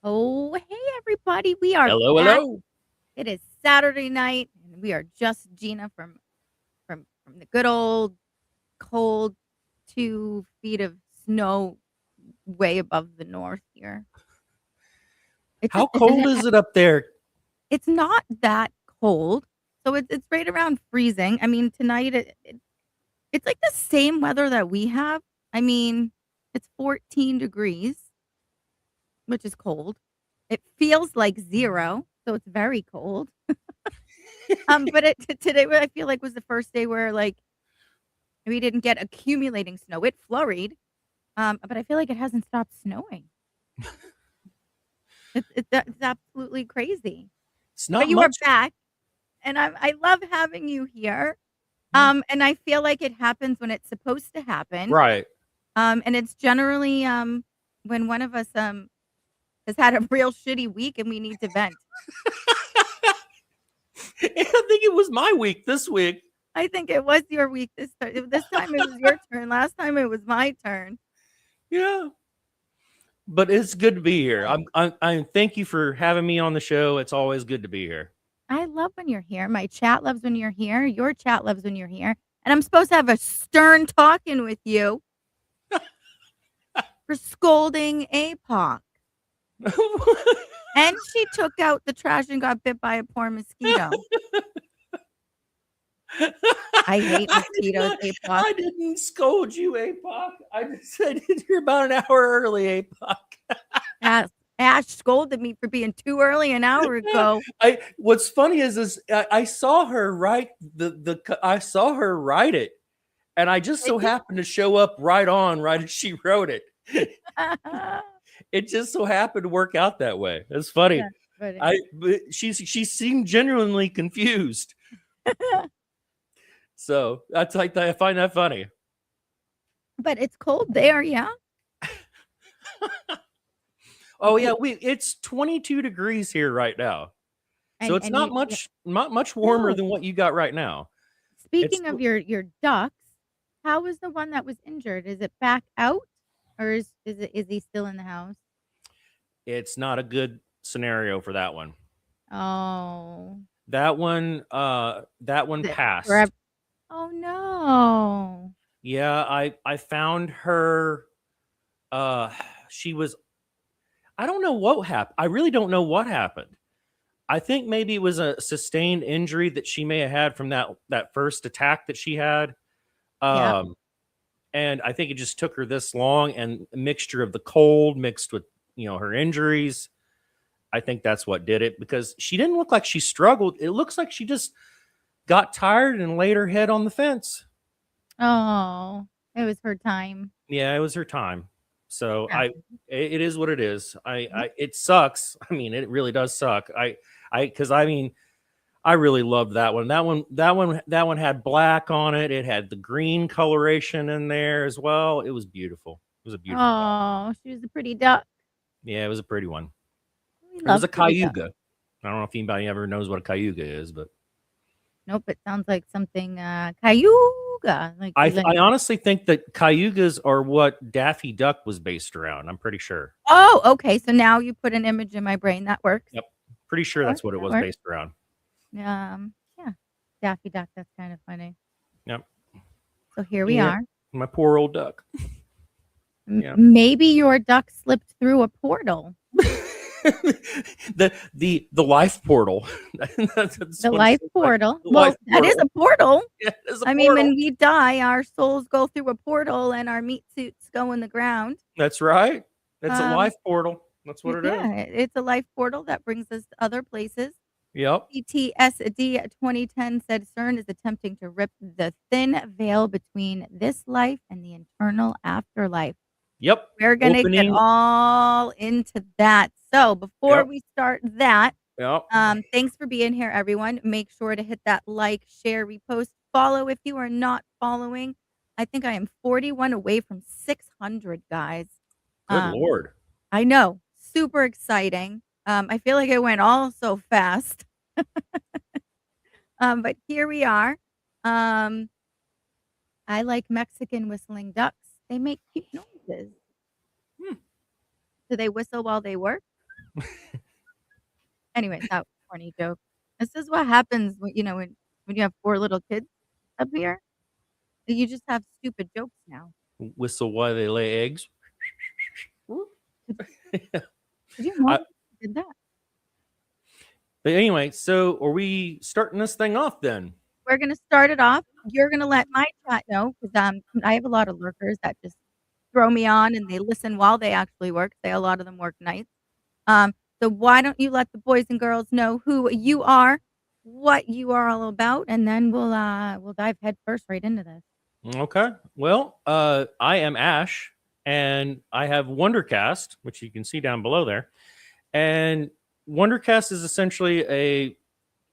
Oh, hey everybody. We are Hello, back. hello. It is Saturday night and we are just Gina from the good old cold 2 feet of snow way above the north here. It's How just cold is it up there? it's not that cold. So it's right around freezing. I mean, tonight it's like the same weather that we have. I mean, it's 14 degrees, which is cold. It feels like 0, so it's very cold. But today, what I feel like was the first day where like we didn't get accumulating snow. It flurried, but I feel like it hasn't stopped snowing. It's absolutely crazy. It's But not you are much. back, and I love having you here. Yeah. And I feel like it happens when it's supposed to happen. Right. And it's generally when one of us has had a real shitty week and we need to vent. I think it was my week this week. I think it was your week this time. This time it was your turn. Last time it was my turn. Yeah. But it's good to be here. I thank you for having me on the show. It's always good to be here. I love when you're here. My chat loves when you're here. Your chat loves when you're here. And I'm supposed to have a stern talking with you for scolding APOC. And she took out the trash and got bit by a poor mosquito. I hate mosquitoes, APOC. I didn't scold you, APOC. I just said you're about an hour early, APOC. Ash scolded me for being too early an hour ago. What's funny is I saw her write I saw her write it, and I just so happened to show up right as she wrote it. It just so happened to work out that way. It's funny. Yeah, she seemed genuinely confused. So that's like I find that funny. But it's cold there, yeah. Oh yeah, it's 22 degrees here right now. So it's not much warmer than what you got right now. Speaking of your ducks, how is the one that was injured? Is it back out, or is he still in the house? It's not a good scenario for that one. Oh. That one passed. Oh no. Yeah, I found her she was I don't know what happened. I really don't know what happened. I think maybe it was a sustained injury that she may have had from that first attack that she had. And I think it just took her this long, and a mixture of the cold mixed with, her injuries. I think that's what did it, because she didn't look like she struggled. It looks like she just got tired and laid her head on the fence. Oh, it was her time. Yeah, it was her time. So it is what it is. It sucks. I mean, it really does suck. Because I really loved that one. That one had black on it. It had the green coloration in there as well. It was beautiful. It was a beautiful duck. She was a pretty duck. Yeah, it was a pretty one. It was a cayuga. I don't know if anybody ever knows what a cayuga is, but nope, it sounds like something cayuga. Like I honestly think that cayugas are what Daffy Duck was based around. I'm pretty sure. Oh, okay. So now you put an image in my brain. That works. Yep. Pretty sure that's what it was based around. Yeah. Daffy Duck. That's kind of funny. Yep. So here we are. My poor old duck. Maybe your duck slipped through a portal. the life portal. The life portal. That is a portal. Yeah, it is a portal. I mean, when we die, our souls go through a portal and our meat suits go in the ground. That's right. It's a life portal. That's what it is. Yeah, it's a life portal that brings us to other places. Yep. PTSD 2010 said CERN is attempting to rip the thin veil between this life and the eternal afterlife. Yep. We're going to get all into that. So before we start that, thanks for being here, everyone. Make sure to hit that like, share, repost, follow if you are not following. I think I am 41 away from 600, guys. Good Lord. I know. Super exciting. I feel like it went all so fast. But here we are. I like Mexican whistling ducks. They make cute noises. Do they whistle while they work? Anyways, that was a corny joke. This is what happens when, when you have 4 little kids up here. You just have stupid jokes now. Whistle while they lay eggs. Could you imagine I, if you did that? but anyway, so are we starting this thing off then? We're gonna start it off. You're gonna let my chat know because I have a lot of lurkers that just throw me on and they listen while they actually work. A lot of them work nights. Um, so why don't you let the boys and girls know who you are, what you are all about, and then we'll dive head first right into this. Okay. Well, I am Ash, and I have Wondercast, which you can see down below there. And Wondercast is essentially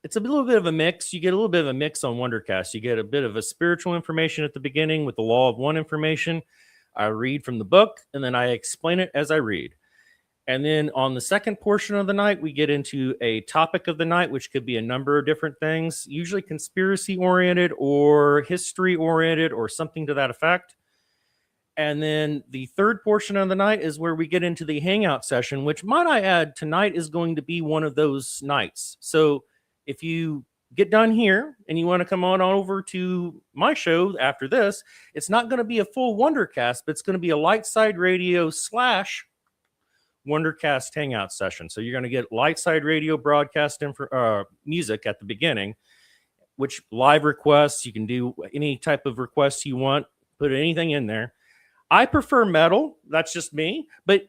it's a little bit of a mix. You get a little bit of a mix on Wondercast. You get a bit of a spiritual information at the beginning with the law of one information. I read from the book, and then I explain it as I read. And then on the second portion of the night, we get into a topic of the night, which could be a number of different things, usually conspiracy oriented or history oriented or something to that effect. And then the third portion of the night is where we get into the hangout session, which, might I add, tonight is going to be one of those nights. So if you get done here and you want to come on over to my show after this, it's not going to be a full Wondercast, but it's going to be a light side radio / Wondercast hangout session. So you're going to get light side radio broadcast music at the beginning, which live requests, you can do any type of requests you want, put anything in there. I prefer metal. That's just me, but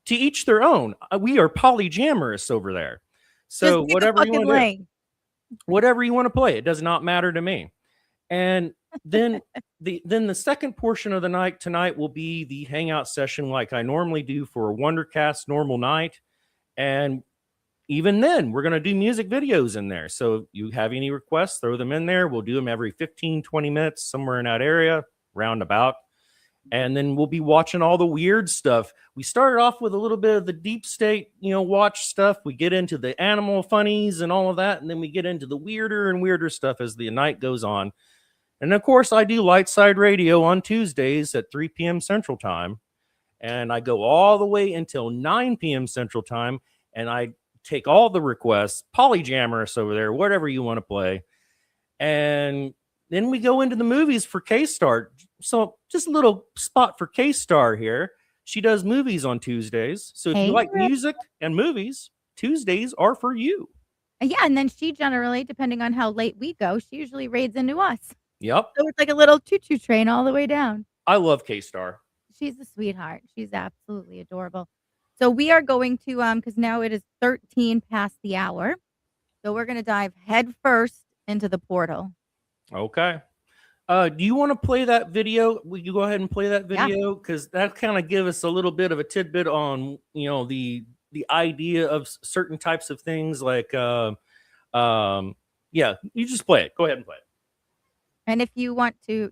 to each their own. We are polyjamorous over there. So whatever you want to do, whatever you want to play, it does not matter to me. And then the second portion of the night tonight will be the hangout session like I normally do for a Wondercast normal night. And even then, we're going to do music videos in there. So if you have any requests, throw them in there. We'll do them every 15, 20 minutes, somewhere in that area, roundabout. And then we'll be watching all the weird stuff. We started off with a little bit of the deep state, watch stuff. We get into the animal funnies and all of that. And then we get into the weirder and weirder stuff as the night goes on. And of course, I do light side radio on Tuesdays at 3 p.m. Central Time. And I go all the way until 9 p.m. Central Time. And I take all the requests, polyjamorous over there, whatever you want to play. And then we go into the movies for K-Star. So just a little spot for K-Star here. She does movies on Tuesdays. So if you like music and movies, Tuesdays are for you. Yeah, and then she generally, depending on how late we go, she usually raids into us. Yep. So it's like a little choo-choo train all the way down. I love K-Star. She's a sweetheart. She's absolutely adorable. So we are going to, because now it is 13 past the hour. So we're going to dive head first into the portal. Okay. Do you want to play that video? Will you go ahead and play that video? Because that kind of give us a little bit of a tidbit on, the idea of certain types of things like, yeah, you just play it. Go ahead and play it. And if you want to,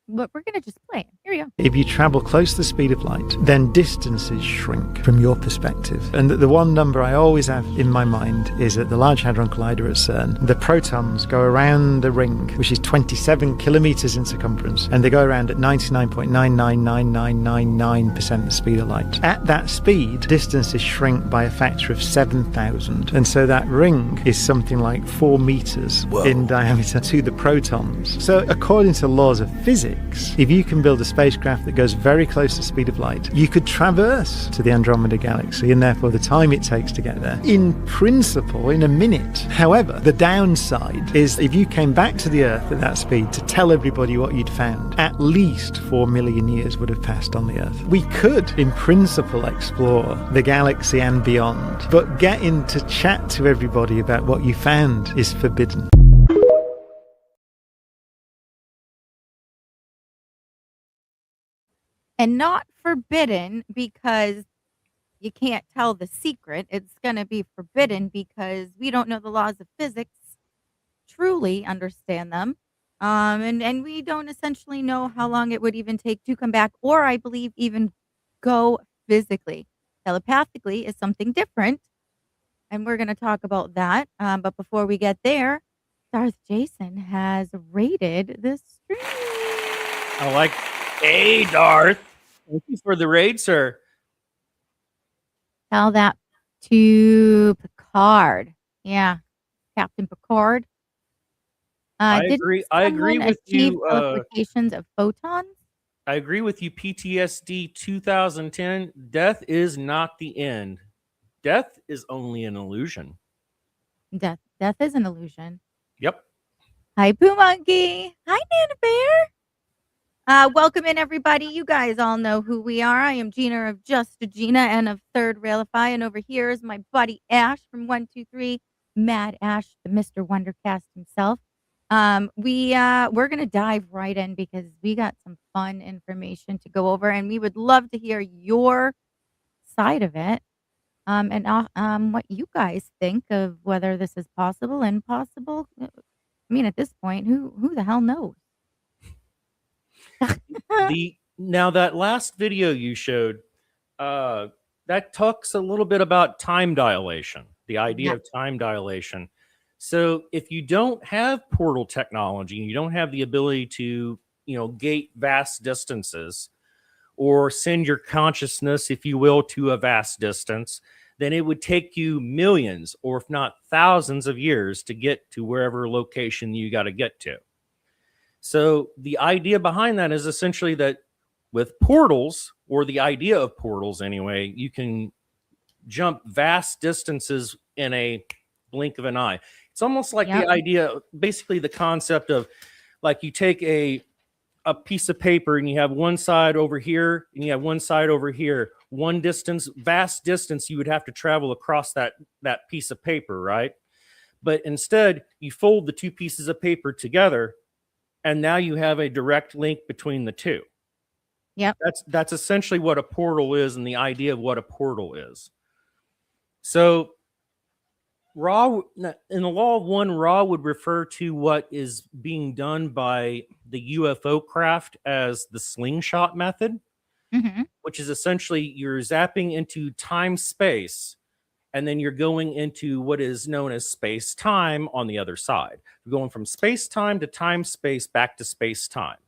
but we're going to just play it. Here you go. If you travel close to the speed of light, then distances shrink from your perspective. And the one number I always have in my mind is at the Large Hadron Collider at CERN, the protons go around a ring, which is 27 kilometers in circumference, and they go around at 99.999999% the speed of light. At that speed, distances shrink by a factor of 7,000. And so that ring is something like 4 meters in diameter to the protons. So according to laws of physics, if you can build a spacecraft that goes very close to the speed of light, you could traverse to the Andromeda Galaxy, and therefore the time it takes to get there, in principle, in a minute. However, the downside is if you came back to the Earth at that speed to tell everybody what you'd found, at least 4 million years would have passed on the Earth. We could, in principle, explore the galaxy and beyond, but getting to chat to everybody about what you found is forbidden. And not forbidden because you can't tell the secret. It's going to be forbidden because we don't know the laws of physics, truly understand them. And we don't essentially know how long it would even take to come back, or I believe even go physically. Telepathically is something different. And we're going to talk about that. But before we get there, Darth Jason has rated this stream. I like. Hey, Darth. Thank you for the raid, sir. Tell that to Picard. Yeah, Captain Picard. I Didn't agree. I agree someone with achieve you. teleportations of photons? I agree with you. PTSD 2010. Death is not the end. Death is only an illusion. Death is an illusion. Yep. Hi, Poo Monkey. Hi, Nana Bear. Welcome in, everybody. You guys all know who we are. I am Gina of Just a Gina and of Third Railify. And over here is my buddy Ash from 123, Mad Ash, the Mr. Wondercast himself. We're gonna dive right in because we got some fun information to go over, and we would love to hear your side of it. What you guys think of whether this is possible, impossible. I mean, at this point, who the hell knows? Now that last video you showed, that talks a little bit about time dilation, the idea Yeah. of time dilation. So if you don't have portal technology, you don't have the ability to, gate vast distances or send your consciousness, if you will, to a vast distance, then it would take you millions or if not thousands of years to get to wherever location you got to get to. So the idea behind that is essentially that with portals, or the idea of portals anyway, you can jump vast distances in a blink of an eye. It's almost like Yep. the idea, basically the concept of like you take a piece of paper and you have one side over here and you have one side over here, one distance, vast distance you would have to travel across that piece of paper, right? But instead you fold the two pieces of paper together and now you have a direct link between the two. Yep. That's essentially what a portal is and the idea of what a portal is. So Ra, in the law of one, Ra would refer to what is being done by the UFO craft as the slingshot method, which is essentially you're zapping into time space and then you're going into what is known as space time on the other side. You're going from space time to time space back to space time.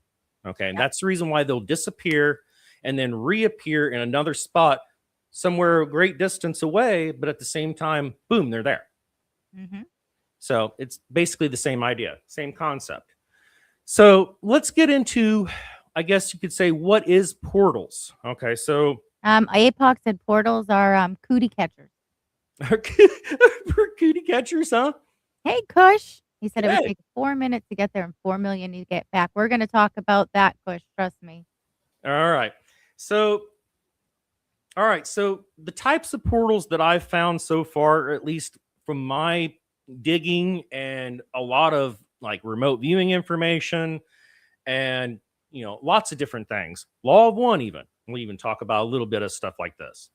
Okay, and that's the reason why they'll disappear and then reappear in another spot somewhere a great distance away, but at the same time, boom, they're there. So it's basically the same idea, same concept. So let's get into, I guess you could say, what is portals? Okay, so APOC said portals are cootie catchers. Cootie catchers, huh? Hey, Kush. He said it would take 4 minutes to get there and 4 million to get back. We're going to talk about that, Kush. Trust me. All right. So the types of portals that I've found so far, or at least from my digging and a lot of like remote viewing information and, lots of different things. Law of one, even. We'll even talk about a little bit of stuff like this.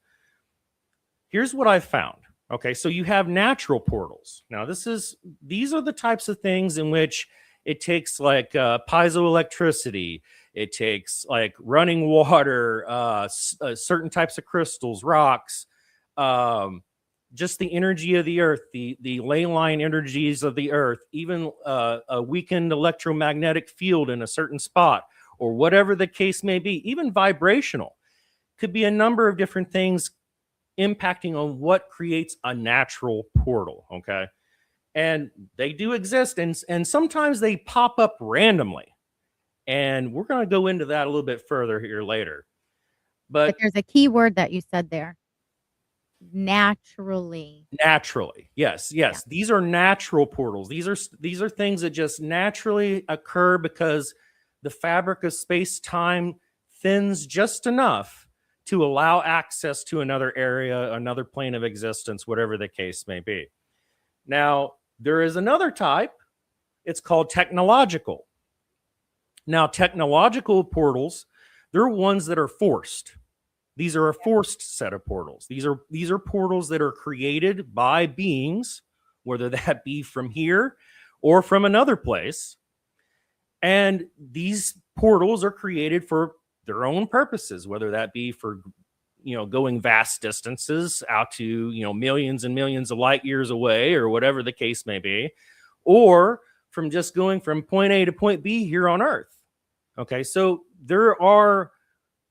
Here's what I've found. Okay, so you have natural portals. Now, these are the types of things in which it takes like piezoelectricity. It takes like running water, certain types of crystals, rocks, just the energy of the earth, the ley line energies of the earth, even a weakened electromagnetic field in a certain spot, or whatever the case may be, even vibrational. Could be a number of different things impacting on what creates a natural portal. Okay, and they do exist, and sometimes they pop up randomly, and we're going to go into that a little bit further here later. But there's a key word that you said there. Naturally, yes. Yeah. These are natural portals. These are things that just naturally occur because the fabric of space-time thins just enough to allow access to another area, another plane of existence, whatever the case may be. Now, there is another type. It's called technological. Now, technological portals, they're ones that are forced. These are a forced set of portals. These are portals that are created by beings, whether that be from here or from another place. And these portals are created for their own purposes, whether that be for, going vast distances out to, millions and millions of light years away or whatever the case may be, or from just going from point A to point B here on Earth. Okay, so there are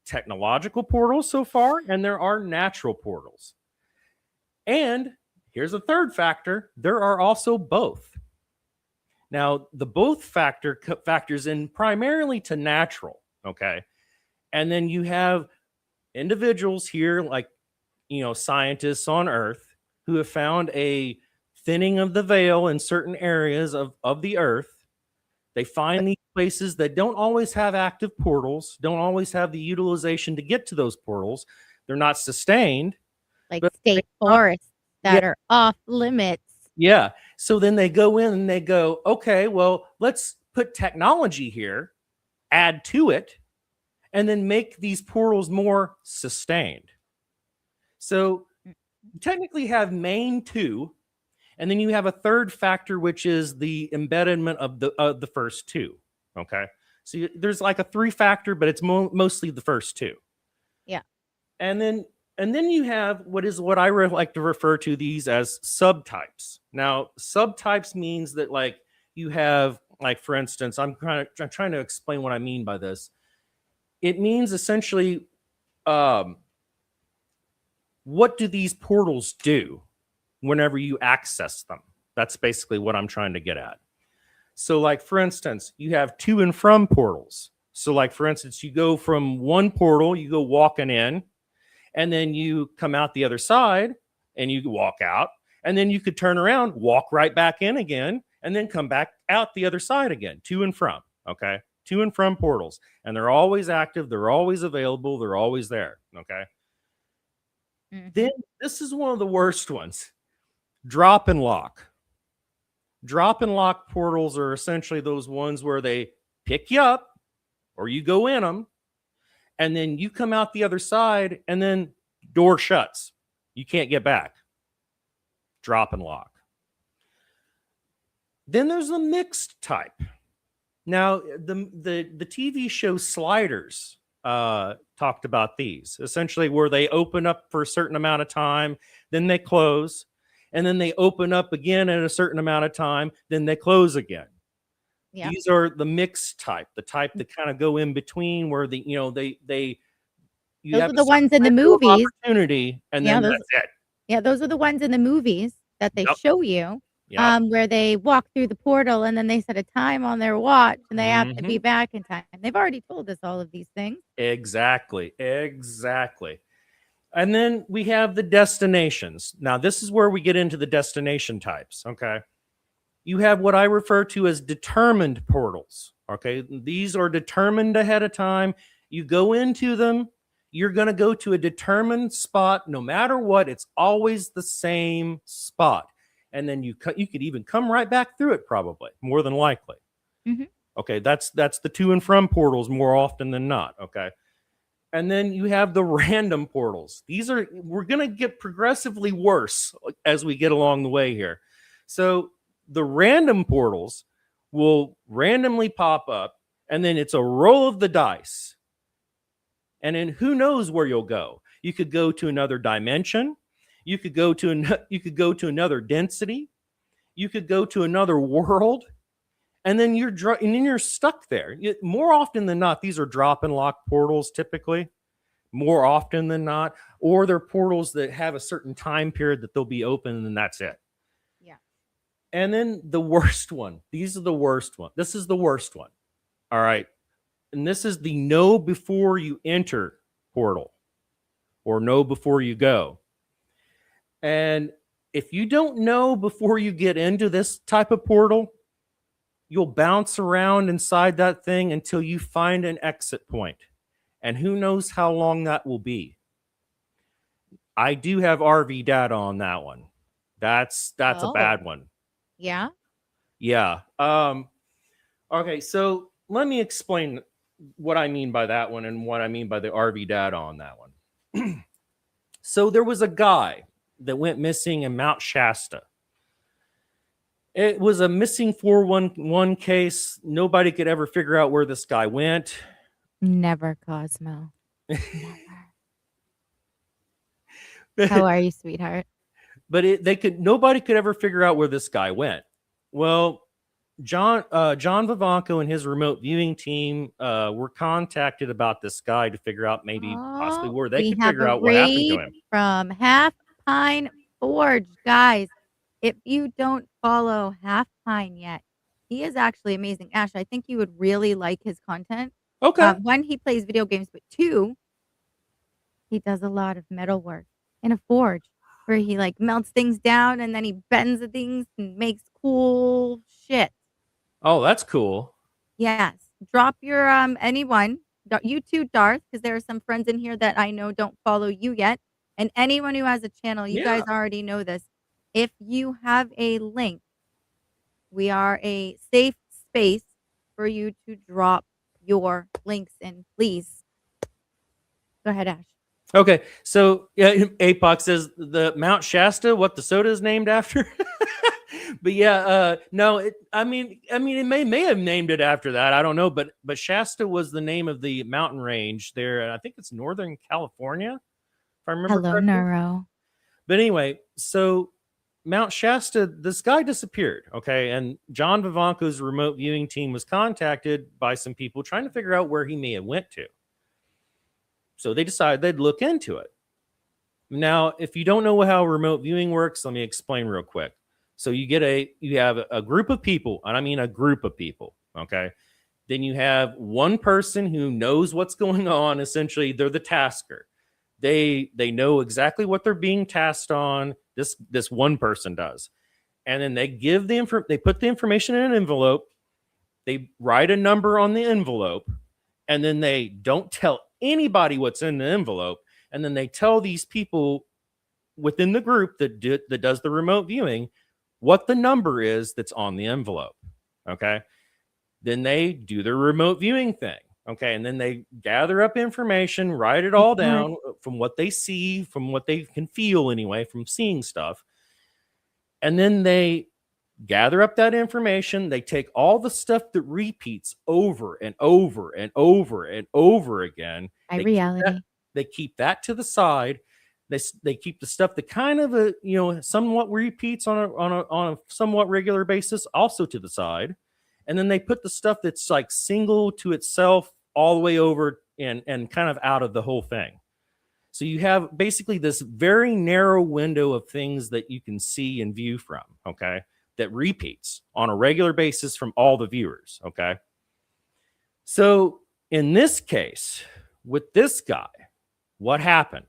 technological portals so far, and there are natural portals. And here's a third factor. There are also both. Now, the both factors in primarily to natural, okay? And then you have individuals here, like, scientists on Earth who have found a thinning of the veil in certain areas of the Earth. They find these places that don't always have active portals, don't always have the utilization to get to those portals. They're not sustained. Like but state forests that are off limits. Yeah. So then they go in and they go, okay, well, let's put technology here, add to it, and then make these portals more sustained. So you technically have main two, and then you have a third factor, which is the embedment of the first two. Okay. So there's like a three factor, but it's mostly the first two. Yeah. And then you have what I like to refer to these as subtypes. Now, subtypes means that, like, you have, like, for instance, I'm trying to explain what I mean by this. It means essentially, what do these portals do whenever you access them? That's basically what I'm trying to get at. So, like, for instance, you have to and from portals. So, like, for instance, you go from one portal, you go walking in, and then you come out the other side and you walk out, and then you could turn around, walk right back in again, and then come back out the other side again, to and from. Okay. To and from portals. And they're always active. They're always available. They're always there. Okay. Then this is one of the worst ones. Drop and lock. Drop and lock portals are essentially those ones where they pick you up or you go in them, and then you come out the other side, and then door shuts. You can't get back. Drop and lock. Then there's the mixed type. Now, the TV show Sliders talked about these, essentially where they open up for a certain amount of time, then they close, and then they open up again at a certain amount of time, then they close again. Yeah. These are the mixed type, the type that kind of go in between, where those are the ones in the movies. Opportunity, and then that's it. Yeah, those are the ones in the movies that they show you, where they walk through the portal and then they set a time on their watch and they have to be back in time. They've already told us all of these things. Exactly. And then we have the destinations. Now, this is where we get into the destination types. Okay. You have what I refer to as determined portals. Okay. These are determined ahead of time. You go into them. You're going to go to a determined spot. No matter what, it's always the same spot. And then you could even come right back through it, probably, more than likely. Okay. That's the to and from portals more often than not. Okay. And then you have the random portals. We're going to get progressively worse as we get along the way here. So the random portals will randomly pop up, and then it's a roll of the dice. And then who knows where you'll go? You could go to another dimension. You could go to another density. You could go to another world. And then you're stuck there. More often than not, these are drop and lock portals typically. More often than not. Or they're portals that have a certain time period that they'll be open, and then that's it. Yeah. And then the worst one. These are the worst one. This is the worst one. All right. And this is the know before you enter portal, or know before you go. And if you don't know before you get into this type of portal, you'll bounce around inside that thing until you find an exit point. And who knows how long that will be. I do have RV data on that one. That's a bad one. Yeah? Yeah. Okay, so let me explain what I mean by that one and what I mean by the RV data on that one. So there was a guy that went missing in Mount Shasta. It was a missing 411 case. Nobody could ever figure out where this guy went. Never, Cosmo. Never. How are you, sweetheart? But nobody could ever figure out where this guy went. Well, John Vivanco and his remote viewing team were contacted about this guy to figure out maybe possibly where they could figure out what happened to him. From Half Pine Forge, guys. If you don't follow Half Pine yet, he is actually amazing. Ash, I think you would really like his content. Okay. One, he plays video games, but two, he does a lot of metal work in a forge where he like melts things down and then he bends the things and makes cool shit. Oh, that's cool. Yes. Drop your anyone, you too, Darth, because there are some friends in here that I know don't follow you yet. And anyone who has a channel, you Yeah. guys already know this. If you have a link, we are a safe space for you to drop your links in, please. Go ahead, Ash. Okay. So yeah, Apoc says the Mount Shasta, what the soda is named after. But yeah, no, I mean, it may have named it after that. I don't know, but Shasta was the name of the mountain range there. And I think it's Northern California, if I remember Hello, correctly. Neuro. But anyway, so Mount Shasta, this guy disappeared. Okay. And John Vivanco's remote viewing team was contacted by some people trying to figure out where he may have went to. So they decided they'd look into it. Now, if you don't know how remote viewing works, let me explain real quick. So you have a group of people, and I mean a group of people, okay? Then you have one person who knows what's going on. Essentially, they're the tasker. They know exactly what they're being tasked on. This one person does. And then they give they put the information in an envelope. They write a number on the envelope, and then they don't tell anybody what's in the envelope. And then they tell these people within the group that does the remote viewing what the number is that's on the envelope. Okay. Then they do the remote viewing thing. Okay. And then they gather up information, write it all down from what they see, from what they can feel anyway, from seeing stuff. And then they gather up that information. They take all the stuff that repeats over and over and over and over again. They keep that to the side. They keep the stuff that kind of somewhat repeats on a somewhat regular basis also to the side, and then they put the stuff that's like single to itself all the way over and kind of out of the whole thing. So you have basically this very narrow window of things that you can see and view from, okay, that repeats on a regular basis from all the viewers, okay. So in this case, with this guy, what happened?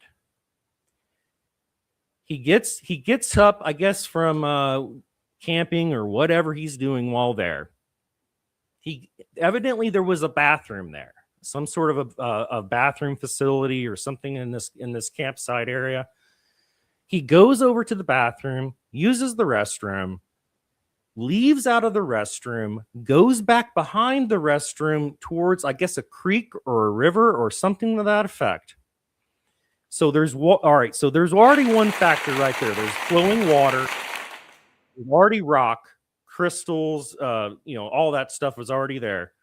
He gets up, I guess, from camping or whatever he's doing while there. Evidently there was a bathroom there, some sort of a bathroom facility or something in this campsite area. He goes over to the bathroom, uses the restroom, leaves out of the restroom, goes back behind the restroom towards, I guess, a creek or a river or something to that effect. So there's already one factor right there. There's flowing water, there's already rock, crystals, all that stuff was already there,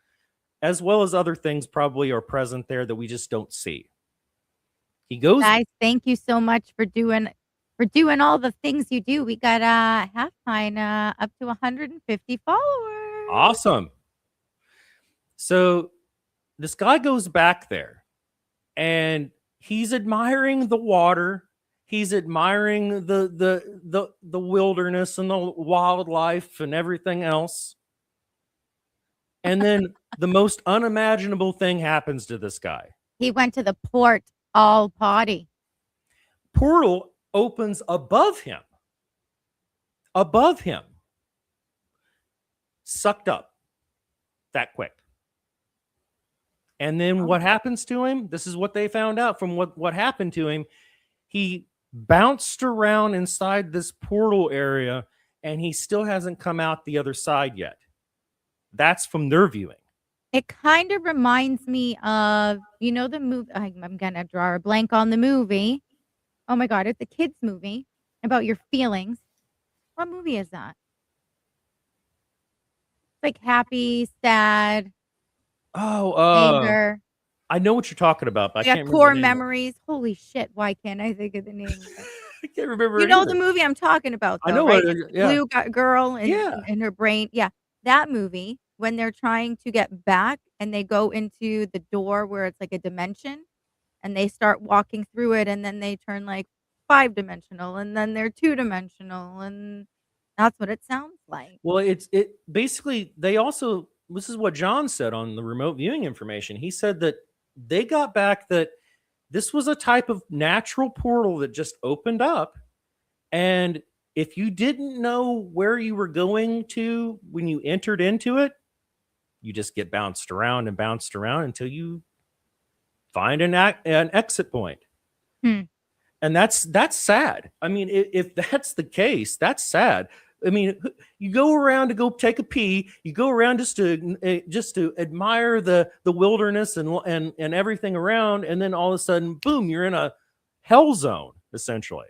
as well as other things probably are present there that we just don't see. He goes. Guys, thank you so much for doing all the things you do. We got Half Pine up to 150 followers. Awesome. So this guy goes back there and he's admiring the water. He's admiring the wilderness and the wildlife and everything else. And then the most unimaginable thing happens to this guy. He went to the port all potty. Portal opens above him. Above him. Sucked up that quick. And then what happens to him? This is what they found out from what happened to him. He bounced around inside this portal area and he still hasn't come out the other side yet. That's from their viewing. It kind of reminds me of, the movie. I'm going to draw a blank on the movie. Oh my God, it's a kid's movie about your feelings. What movie is that? It's like happy, sad, anger. I know what you're talking about, but I can't remember core the name. memories. Holy shit, why can't I think of the name? I can't remember. You know the movie I'm talking about, though, I know right? yeah. Blue girl in her brain. Yeah, that movie, when they're trying to get back and they go into the door where it's like a dimension and they start walking through it and then they turn like 5-dimensional, and then they're 2-dimensional, and that's what it sounds like. Well, it basically they also this is what John said on the remote viewing information. He said that they got back that this was a type of natural portal that just opened up, and if you didn't know where you were going to when you entered into it, you just get bounced around and bounced around until you find an exit point. Hmm. And that's sad. I mean, if that's the case, that's sad. I mean, you go around to go take a pee, you go around just to admire the wilderness and everything around, and then all of a sudden, boom, you're in a hell zone essentially.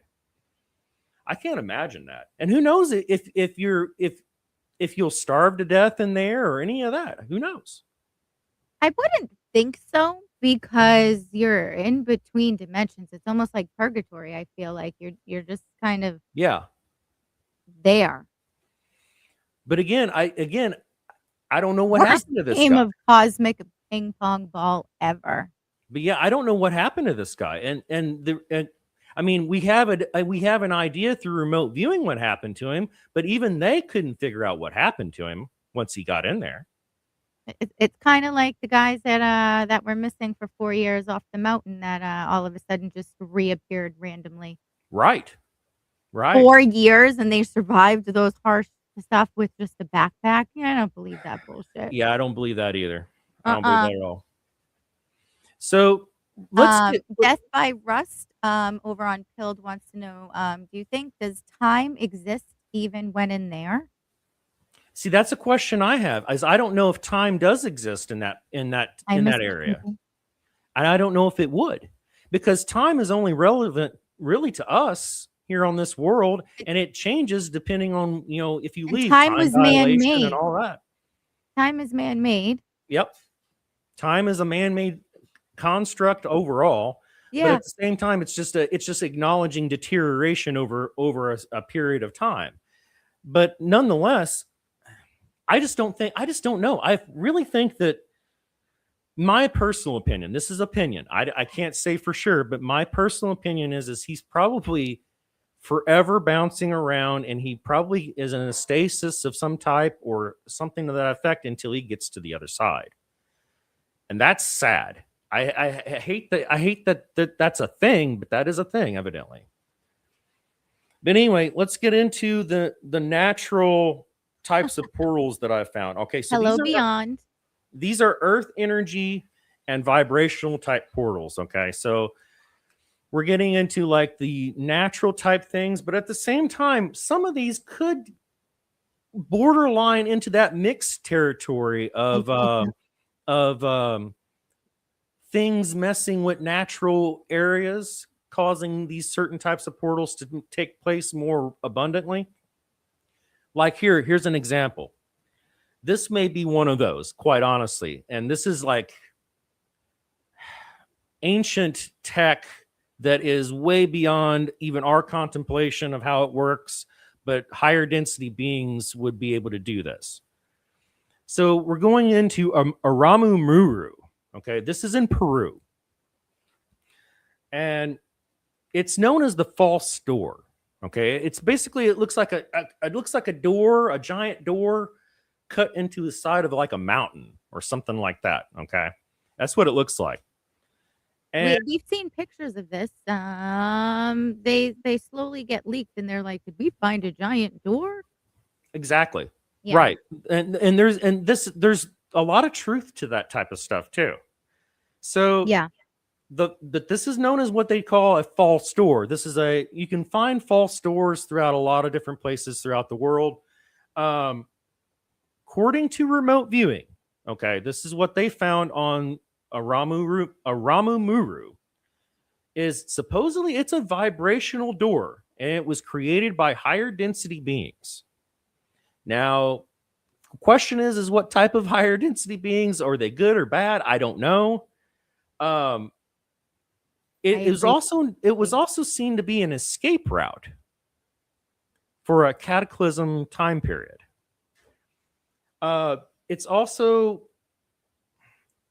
I can't imagine that. And who knows if you'll starve to death in there or any of that? Who knows? I wouldn't think so because you're in between dimensions. It's almost like purgatory. I feel like you're just kind of Yeah. there. But again, I don't know what Worst happened to this game guy. of cosmic ping pong ball ever. But yeah, I don't know what happened to this guy. And I mean, we have an idea through remote viewing what happened to him, but even they couldn't figure out what happened to him once he got in there. It's kind of like the guys that were missing for 4 years off the mountain that all of a sudden just reappeared randomly. Right. 4 years and they survived those harsh stuff with just a backpack. Yeah, I don't believe that bullshit. Yeah, I don't believe that either. I don't believe that at all. So Death by Rust over on Pilled wants to know, do you think does time exist even when in there? See, that's a question I have. As I don't know if time does exist in that area. And I don't know if it would, because time is only relevant really to us here on this world, and it changes depending on, if you leave, time was dilation man-made and all that. Time is man-made. Yep. Time is a man-made construct overall. Yeah. But at the same time, it's just acknowledging deterioration over a period of time. But nonetheless, I just don't know. I really think that my personal opinion, this is opinion. I can't say for sure, but my personal opinion is he's probably forever bouncing around, and he probably is in a stasis of some type or something to that effect until he gets to the other side. And that's sad. I hate that that's a thing, but that is a thing, evidently. But anyway, let's get into the natural types of portals that I've found. Okay, so Hello, Beyond. These are earth energy and vibrational type portals. Okay, so we're getting into like the natural type things, but at the same time, some of these could borderline into that mixed territory of things messing with natural areas, causing these certain types of portals to take place more abundantly. Like here's an example. This may be one of those, quite honestly. And this is like ancient tech that is way beyond even our contemplation of how it works, but higher density beings would be able to do this. So we're going into Aramu Muru. Okay, this is in Peru. And it's known as the false door. Okay, it's basically, it looks like a door, a giant door cut into the side of like a mountain or something like that. Okay, that's what it looks like. And we've seen pictures of this. They slowly get leaked, and they're like, "Did we find a giant door?" Exactly. Yeah. Right. And there's a lot of truth to that type of stuff too. So yeah, this is known as what they call a false door. You can find false doors throughout a lot of different places throughout the world. According to remote viewing, okay, this is what they found on Aramu Muru, is supposedly it's a vibrational door, and it was created by higher density beings. Now, the question is what type of higher density beings? Are they good or bad? I don't know. It was also seen to be an escape route for a cataclysm time period. It's also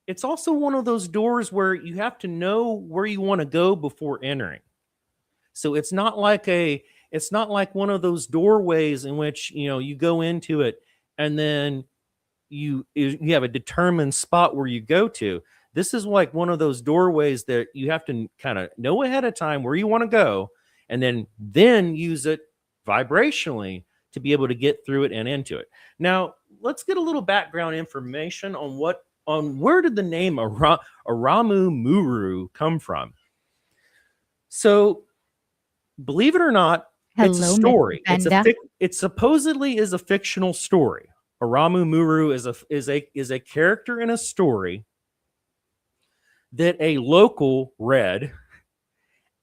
one of those doors where you have to know where you want to go before entering. So it's not like one of those doorways in which, you go into it and then you have a determined spot where you go to. This is like one of those doorways that you have to kind of know ahead of time where you want to go, and then use it vibrationally to be able to get through it and into it. Now, let's get a little background information on where did the name Aramu Muru come from. So, believe it or not, it's a Hello, Mr. story. Benda. It supposedly is a fictional story. Aramu Muru is a character in a story that a local read,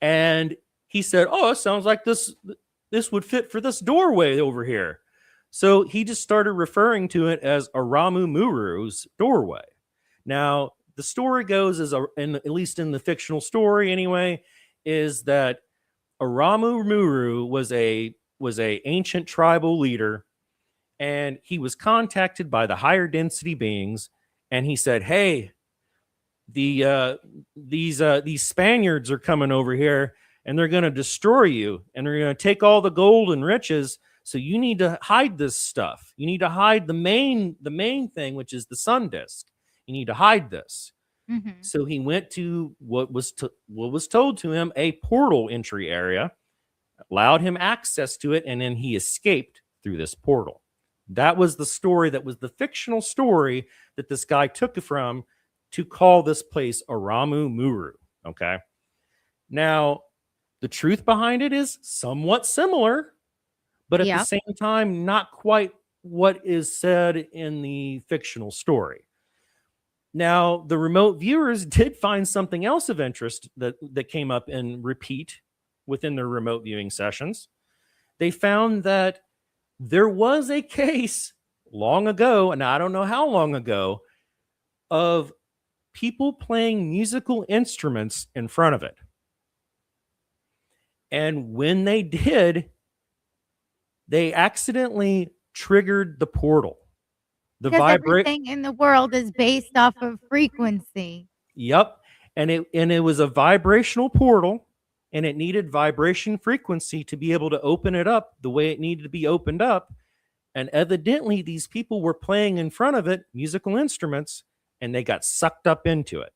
and he said, "Oh, it sounds like this would fit for this doorway over here." So he just started referring to it as Aramu Muru's doorway. Now, the story goes, at least in the fictional story anyway, is that Aramu Muru was a ancient tribal leader, and he was contacted by the higher density beings, and he said, "Hey, these Spaniards are coming over here, and they're going to destroy you, and they're going to take all the gold and riches. So you need to hide this stuff. You need to hide the main thing, which is the sun disk. You need to hide this." Mm-hmm. So he went to what was told to him, a portal entry area, allowed him access to it, and then he escaped through this portal. That was the story. That was the fictional story that this guy took from to call this place Aramu Muru. Okay. Now, the truth behind it is somewhat similar, but at the same time, not quite what is said in the fictional story. Now, the remote viewers did find something else of interest that came up in repeat within their remote viewing sessions. They found that there was a case long ago, and I don't know how long ago, of people playing musical instruments in front of it. And when they did, they accidentally triggered the portal. Because everything in the world is based off of frequency. Yep. And it was a vibrational portal, and it needed vibration frequency to be able to open it up the way it needed to be opened up. And evidently these people were playing in front of it musical instruments, and they got sucked up into it.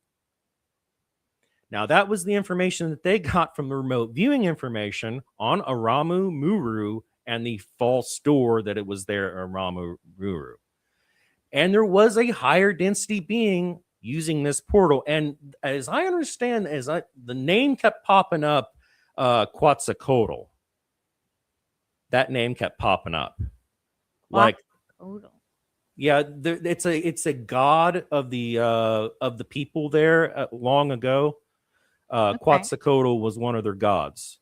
Now, that was the information that they got from the remote viewing information on Aramu Muru and the false door that it was there, Aramu Muru. And there was a higher density being using this portal. And as I understand, the name kept popping up, Quetzalcoatl. That name kept popping up. Like, yeah, it's a god of the people there long ago. Quetzalcoatl was one of their gods,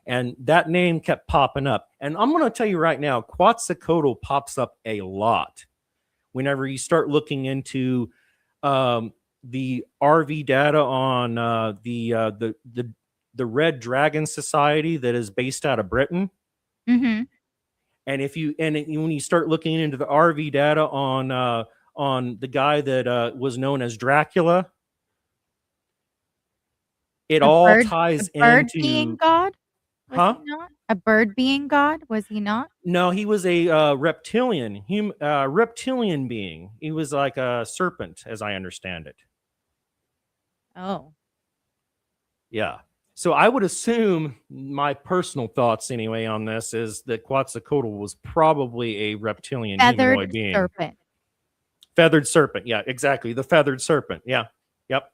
and that name kept popping up. And I'm going to tell you right now, Quetzalcoatl pops up a lot whenever you start looking into the RV data on the Red Dragon Society that is based out of Britain. Mm-hmm. And when you start looking into the RV data on the guy that was known as Dracula, it all ties into bird being God. Huh? Was he not? A bird being God? Was he not? No, he was a reptilian being. He was like a serpent, as I understand it. Oh. Yeah. So I would assume, my personal thoughts anyway on this, is that Quetzalcoatl was probably a reptilian humanoid being. Serpent. Feathered serpent. Yeah, exactly. The feathered serpent. Yeah. Yep.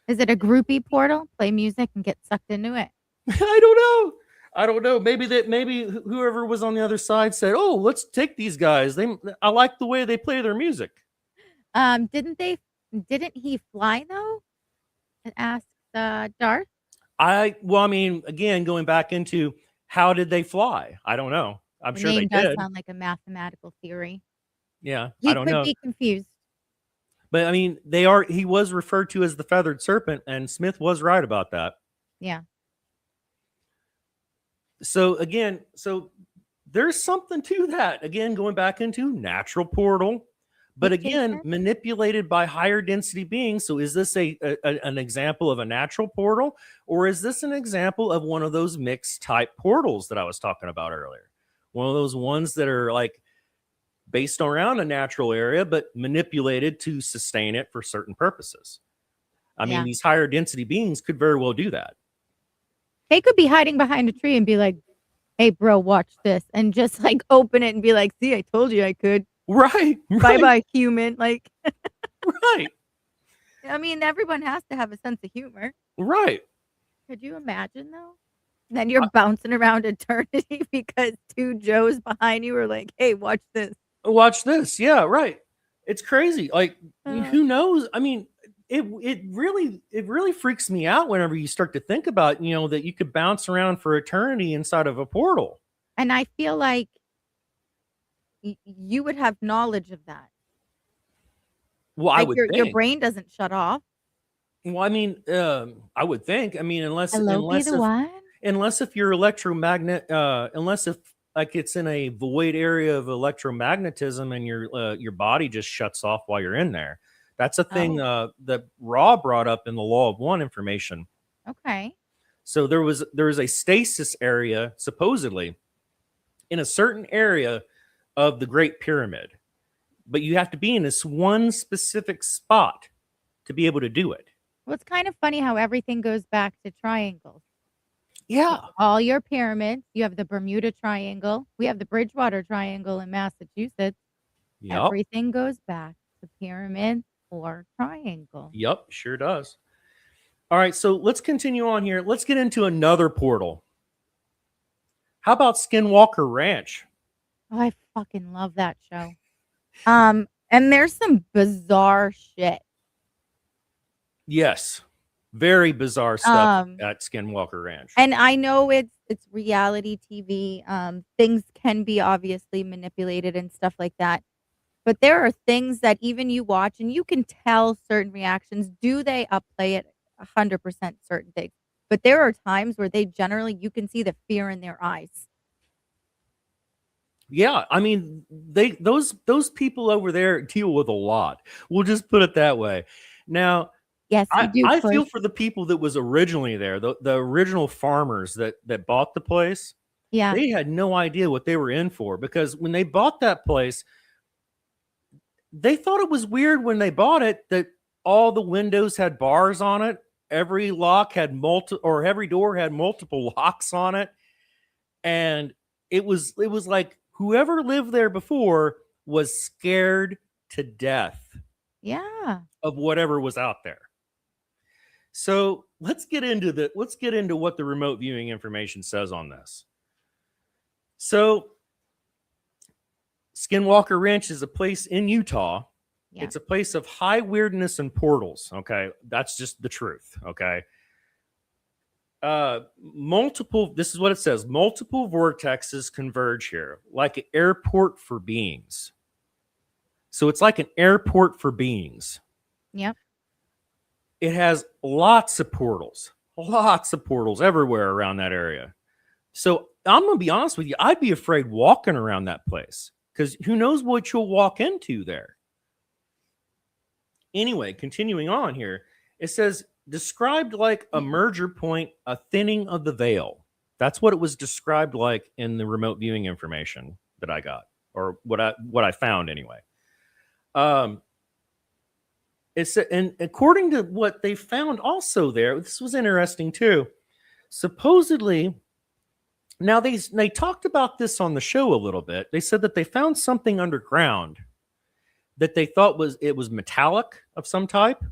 Is it a groupie portal? Play music and get sucked into it? I don't know. Maybe whoever was on the other side said, "Oh, let's take these guys. I like the way they play their music." Didn't he fly though? And asked Darth. Again, going back into how did they fly? I don't know. I'm sure they does did. Sound like a mathematical theory. Yeah, I don't know. He could be confused. But I mean, he was referred to as the feathered serpent, and Smith was right about that. Yeah. So there's something to that. Again, going back into natural portal, but again, manipulated by higher density beings. So is this an example of a natural portal, or is this an example of one of those mixed type portals that I was talking about earlier? One of those ones that are like based around a natural area, but manipulated to sustain it for certain purposes. I mean, these higher density beings could very well do that. They could be hiding behind a tree and be like, "Hey, bro, watch this," and just like open it and be like, "See, I told you I could." Right. Bye-bye, human. Like, right. I mean, everyone has to have a sense of humor. Right. Could you imagine, though? Then you're bouncing around eternity because two Joes behind you are like, "Hey, watch this." Watch this. Yeah, right. It's crazy. Like, who knows? I mean, it really freaks me out whenever you start to think about, that you could bounce around for eternity inside of a portal. And I feel like you would have knowledge of that. Well, I would your think. brain doesn't shut off. Well, I mean, I would think. I mean, unless if you're unless if like it's in a void area of electromagnetism and your body just shuts off while you're in there. That's a thing that Raw brought up in the Law of One information. Okay. So there was a stasis area supposedly in a certain area of the Great Pyramid, but you have to be in this one specific spot to be able to do it. Well, it's kind of funny how everything goes back to triangles. Yeah. All your pyramids, you have the Bermuda Triangle. We have the Bridgewater Triangle in Massachusetts. Yep. Everything goes back to pyramid or triangle. Yep, sure does. All right, so let's continue on here. Let's get into another portal. How about Skinwalker Ranch? Oh, I fucking love that show. And there's some bizarre shit. Yes. Very bizarre stuff at Skinwalker Ranch. And I know it's reality TV. Things can be obviously manipulated and stuff like that. But there are things that even you watch and you can tell certain reactions. Do they upplay it 100% certain things? But there are times where you can see the fear in their eyes. Yeah, I mean, those people over there deal with a lot. We'll just put it that way. Now, yes, I feel for the people that was originally there, the original farmers that bought the place. Yeah, they had no idea what they were in for, because when they bought that place, they thought it was weird when they bought it that all the windows had bars on it. Every lock had every door had multiple locks on it, and it was like whoever lived there before was scared to death. Yeah, of whatever was out there. So let's get into what the remote viewing information says on this. So Skinwalker Ranch is a place in Utah. Yeah. It's a place of high weirdness and portals. Okay. That's just the truth. Okay. This is what it says. Multiple vortexes converge here, like an airport for beings. So it's like an airport for beings. Yep. It has lots of portals everywhere around that area. So I'm going to be honest with you. I'd be afraid walking around that place because who knows what you'll walk into there. Anyway, continuing on here, it says described like a merger point, a thinning of the veil. That's what it was described like in the remote viewing information that I got, or what I found anyway. And according to what they found also there, this was interesting too. Supposedly, now they talked about this on the show a little bit. They said that they found something underground that they thought was metallic of some type.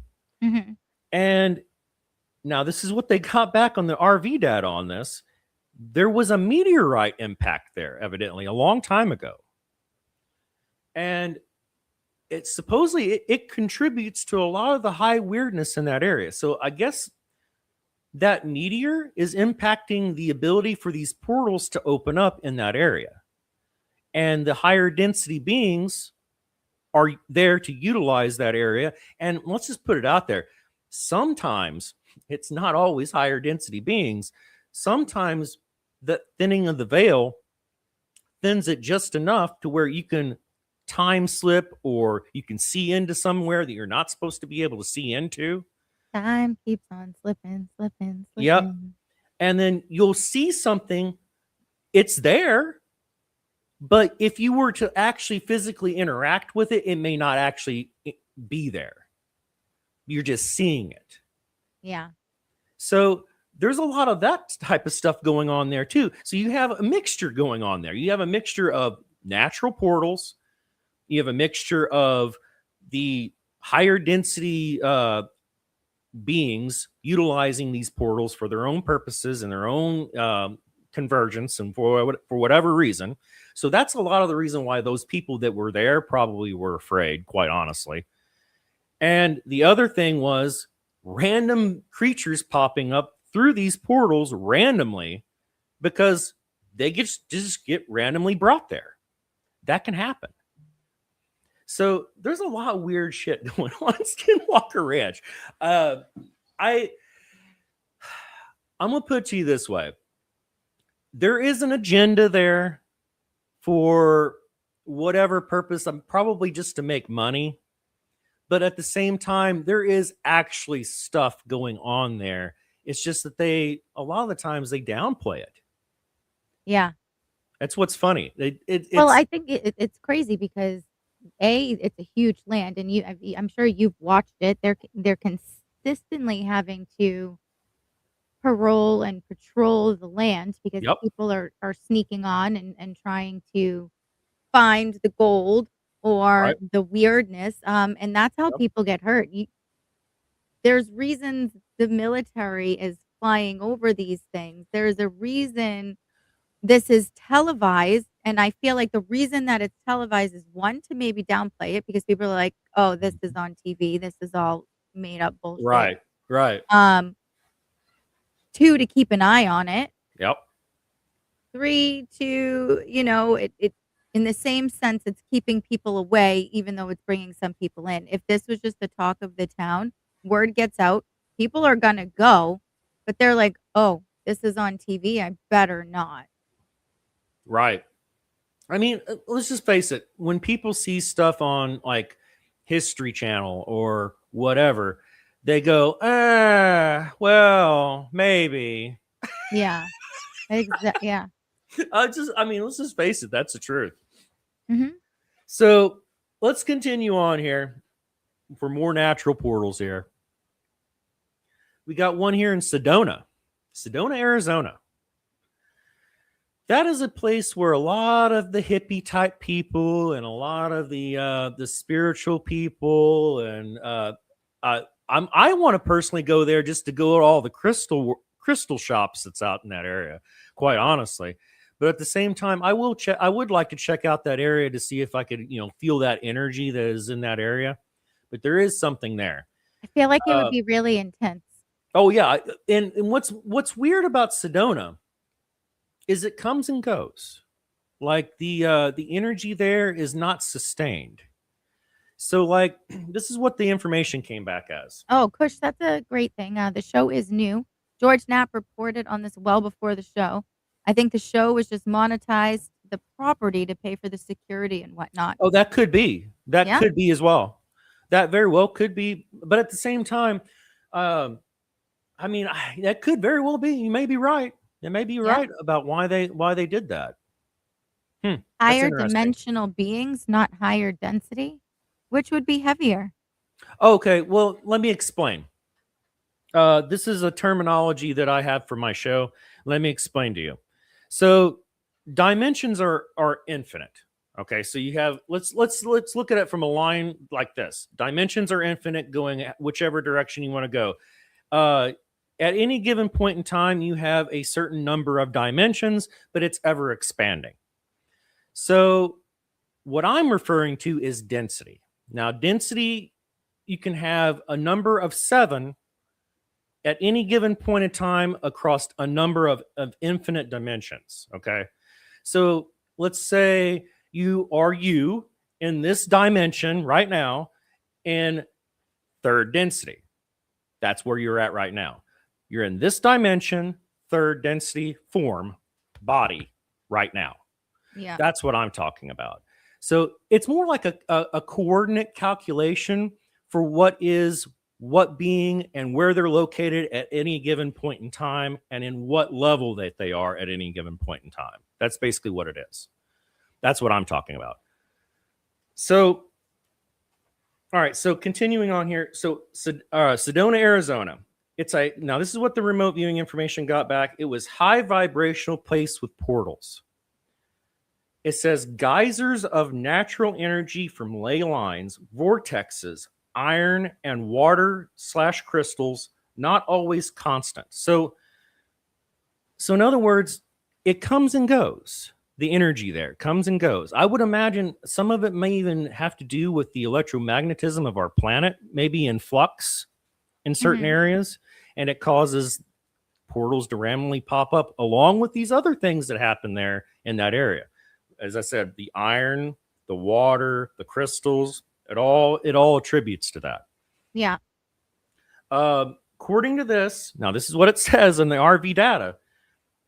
Mm-hmm. And now this is what they got back on the RV data on this. There was a meteorite impact there, evidently, a long time ago. And it supposedly it contributes to a lot of the high weirdness in that area. So I guess that meteor is impacting the ability for these portals to open up in that area. And the higher density beings are there to utilize that area. And let's just put it out there. Sometimes it's not always higher density beings. Sometimes the thinning of the veil thins it just enough to where you can time slip, or you can see into somewhere that you're not supposed to be able to see into. Time keeps on slipping, slipping, Yep. slipping. And then you'll see something, it's there, but if you were to actually physically interact with it, it may not actually be there. You're just seeing it. Yeah. So there's a lot of that type of stuff going on there too. So you have a mixture going on there. You have a mixture of natural portals. You have a mixture of the higher density beings utilizing these portals for their own purposes and their own convergence and for whatever reason. So that's a lot of the reason why those people that were there probably were afraid, quite honestly. And the other thing was random creatures popping up through these portals randomly because they just get randomly brought there. That can happen. So there's a lot of weird shit going on Skinwalker Ranch. I'm gonna put it to you this way: there is an agenda there for whatever purpose. I'm probably just to make money, but at the same time, there is actually stuff going on there. It's just that a lot of the times they downplay it. Yeah. That's what's funny. Well, I think it's crazy because it's a huge land, and I'm sure you've watched it. They're consistently having to parole and patrol the land because Yep. people are sneaking on and trying to find the gold or Right. the weirdness. And that's how Yep. people get hurt. There's reasons the military is flying over these things. There's a reason this is televised, and I feel like the reason that it's televised is, one, to maybe downplay it because people are like, "Oh, this is on TV. This is all made up bullshit." Right. Two, to keep an eye on it. Yep. Three, to, it in the same sense, it's keeping people away, even though it's bringing some people in. If this was just the talk of the town, word gets out, people are gonna go, but they're like, "Oh, this is on TV. I better not." Right. I mean, let's just face it. When people see stuff on like History Channel or whatever, they go, well, maybe. Yeah. Yeah. Let's just face it. That's the truth. Mhm. So let's continue on here for more natural portals here. We got one here in Sedona, Arizona. That is a place where a lot of the hippie type people and a lot of the spiritual people and I want to personally go there just to go to all the crystal shops that's out in that area, quite honestly. But at the same time, I would like to check out that area to see if I could, feel that energy that is in that area. But there is something there. I feel like it would be really intense. Oh yeah, and what's weird about Sedona is it comes and goes. Like the energy there is not sustained. So like this is what the information came back as. Oh, Kush, that's a great thing. The show is new. George Knapp reported on this well before the show. I think the show was just monetized the property to pay for the security and whatnot. Oh, that could be. That Yeah. could be as well. That very well could be. But at the same time, that could very well be. You may be right. You may be right about why they did that. Higher dimensional beings, not higher density, which would be heavier. Okay, well, let me explain. This is a terminology that I have for my show. Let me explain to you. So, dimensions are infinite. Okay, so you have let's look at it from a line like this. Dimensions are infinite, going whichever direction you want to go. At any given point in time, you have a certain number of dimensions, but it's ever expanding. So, what I'm referring to is density. Now, density, you can have a number of 7 at any given point in time across a number of infinite dimensions. Okay. So let's say you are in this dimension right now in 3rd density. That's where you're at right now. You're in this dimension, 3rd density form, body right now. Yeah. That's what I'm talking about. So it's more like a coordinate calculation for what being and where they're located at any given point in time and in what level that they are at any given point in time. That's basically what it is. That's what I'm talking about. So, all right. So continuing on here. So Sedona, Arizona. Now this is what the remote viewing information got back. It was high vibrational place with portals. It says geysers of natural energy from ley lines, vortexes, iron, and water/crystals, not always constant. So in other words, it comes and goes. The energy there comes and goes. I would imagine some of it may even have to do with the electromagnetism of our planet, maybe in flux in certain areas, and it causes portals to randomly pop up along with these other things that happen there in that area. As I said, the iron, the water, the crystals, it all attributes to that. Yeah. According to this, now this is what it says in the RV data.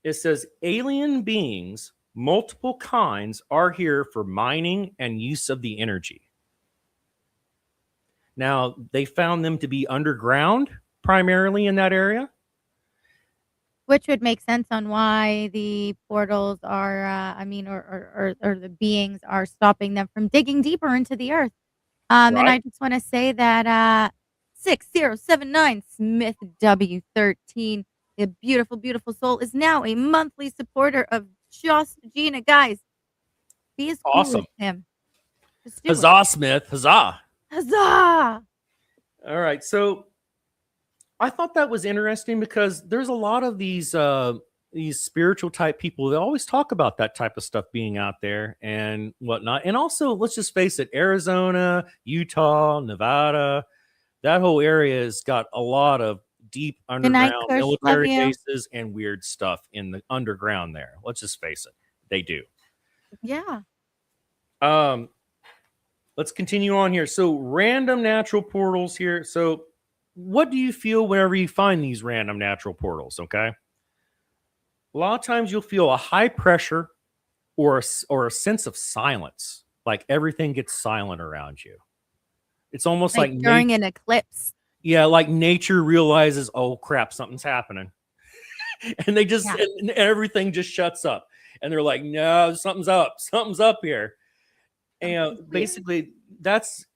It says alien beings, multiple kinds, are here for mining and use of the energy. Now, they found them to be underground, primarily in that area. Which would make sense on why the portals are, or the beings are stopping them from digging deeper into the earth. And I just want to say that 6079 Smith W13, the beautiful, beautiful soul, is now a monthly supporter of Just Gina. Guys, be as cool Awesome. as him. Just do Huzzah, it. Smith. Huzzah. Huzzah! All right. So I thought that was interesting because there's a lot of these spiritual type people that always talk about that type of stuff being out there and whatnot. And also, let's just face it, Arizona, Utah, Nevada, that whole area has got a lot of deep underground Kush, military bases and weird stuff in the underground there. Let's just face it. They do. Yeah. Let's continue on here. So random natural portals here. So what do you feel whenever you find these random natural portals? Okay. A lot of times you'll feel a high pressure or a sense of silence, like everything gets silent around you. It's almost like during an eclipse. Yeah, like nature realizes, oh crap, something's happening. And they just and everything just shuts up. And they're like, no, something's up here. And basically that's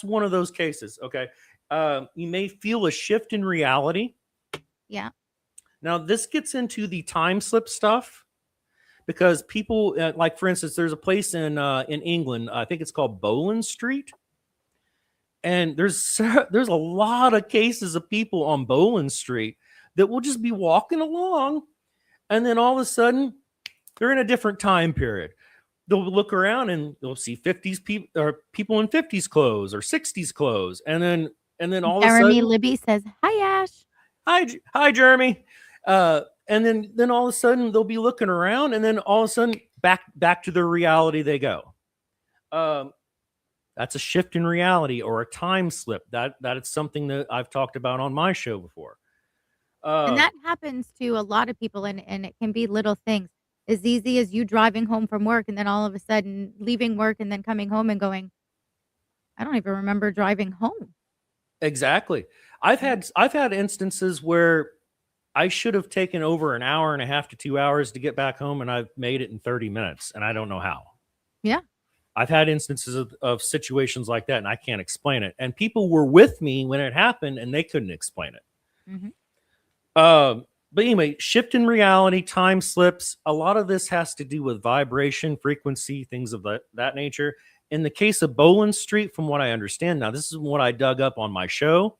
one of those cases. Okay. You may feel a shift in reality. Yeah. Now, this gets into the time slip stuff because people, like for instance, there's a place in England, I think it's called Boland Street, and there's a lot of cases of people on Boland Street that will just be walking along, and then all of a sudden, they're in a different time period. They'll look around and they'll see 50s people or people in 50s clothes or 60s clothes, and then all of a sudden, Jeremy Libby says, "Hi, Ash." Hi, Jeremy. And then all of a sudden they'll be looking around, and then all of a sudden back to their reality they go. That's a shift in reality or a time slip. That is something that I've talked about on my show before. And that happens to a lot of people, and it can be little things. As easy as you driving home from work and then all of a sudden leaving work and then coming home and going, I don't even remember driving home. Exactly. I've had instances where I should have taken over an hour and a half to 2 hours to get back home, and I've made it in 30 minutes, and I don't know how. Yeah. I've had instances of situations like that, and I can't explain it. And people were with me when it happened, and they couldn't explain it. Mm-hmm. But anyway, shift in reality, time slips. A lot of this has to do with vibration, frequency, things of that nature. In the case of Boland Street, from what I understand, now this is what I dug up on my show.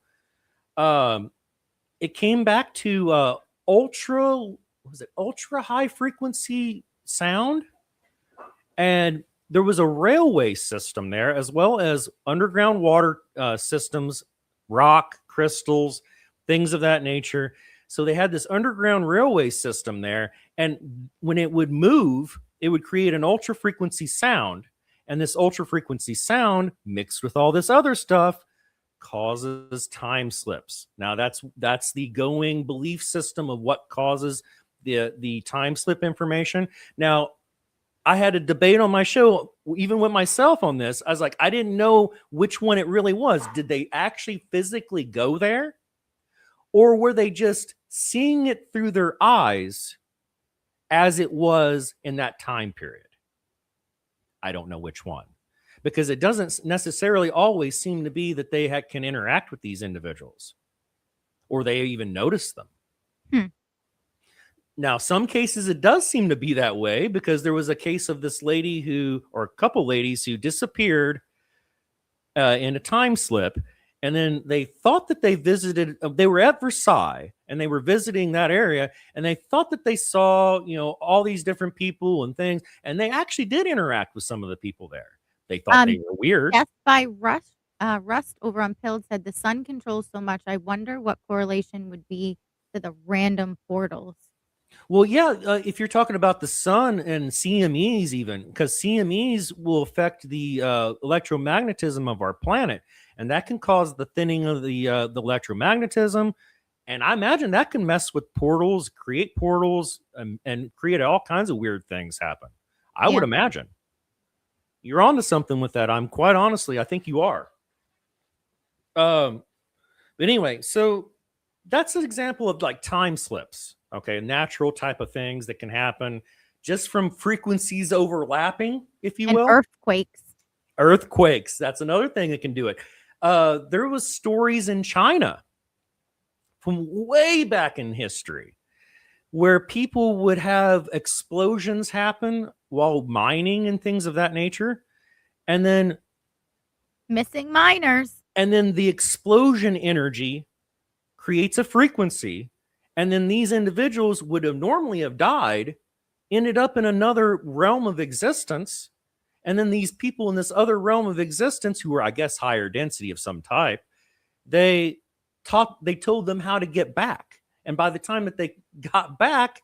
It came back to ultra high frequency sound, and there was a railway system there as well as underground water systems, rock, crystals, things of that nature. So they had this underground railway system there, and when it would move, it would create an ultra frequency sound, and this ultra frequency sound mixed with all this other stuff causes time slips. Now that's the going belief system of what causes the time slip information. Now, I had a debate on my show even with myself on this, I was like, I didn't know which one it really was. Did they actually physically go there? Or were they just seeing it through their eyes as it was in that time period? I don't know which one, because it doesn't necessarily always seem to be that they can interact with these individuals or they even notice them. Now, some cases it does seem to be that way, because there was a case of this lady or a couple ladies who disappeared in a time slip. And then they thought that they were at Versailles and they were visiting that area, and they thought that they saw, all these different people and things. And they actually did interact with some of the people there. They thought they were weird. Death by Rust over on Pilled said the sun controls so much. I wonder what correlation would be to the random portals. Well, yeah, if you're talking about the sun and CMEs, even, because CMEs will affect the electromagnetism of our planet, and that can cause the thinning of the electromagnetism. And I imagine that can mess with portals, create portals, and create all kinds of weird things happen. I would imagine. You're onto something with that. I'm quite honestly, I think you are. But anyway, so that's an example of like time slips. Okay, natural type of things that can happen just from frequencies overlapping, if you will. Earthquakes. That's another thing that can do it. There was stories in China from way back in history where people would have explosions happen while mining and things of that nature. And then missing miners. And then the explosion energy creates a frequency. And then these individuals would have normally have died, ended up in another realm of existence. And then these people in this other realm of existence, who were, I guess, higher density of some type, they told them how to get back. And by the time that they got back,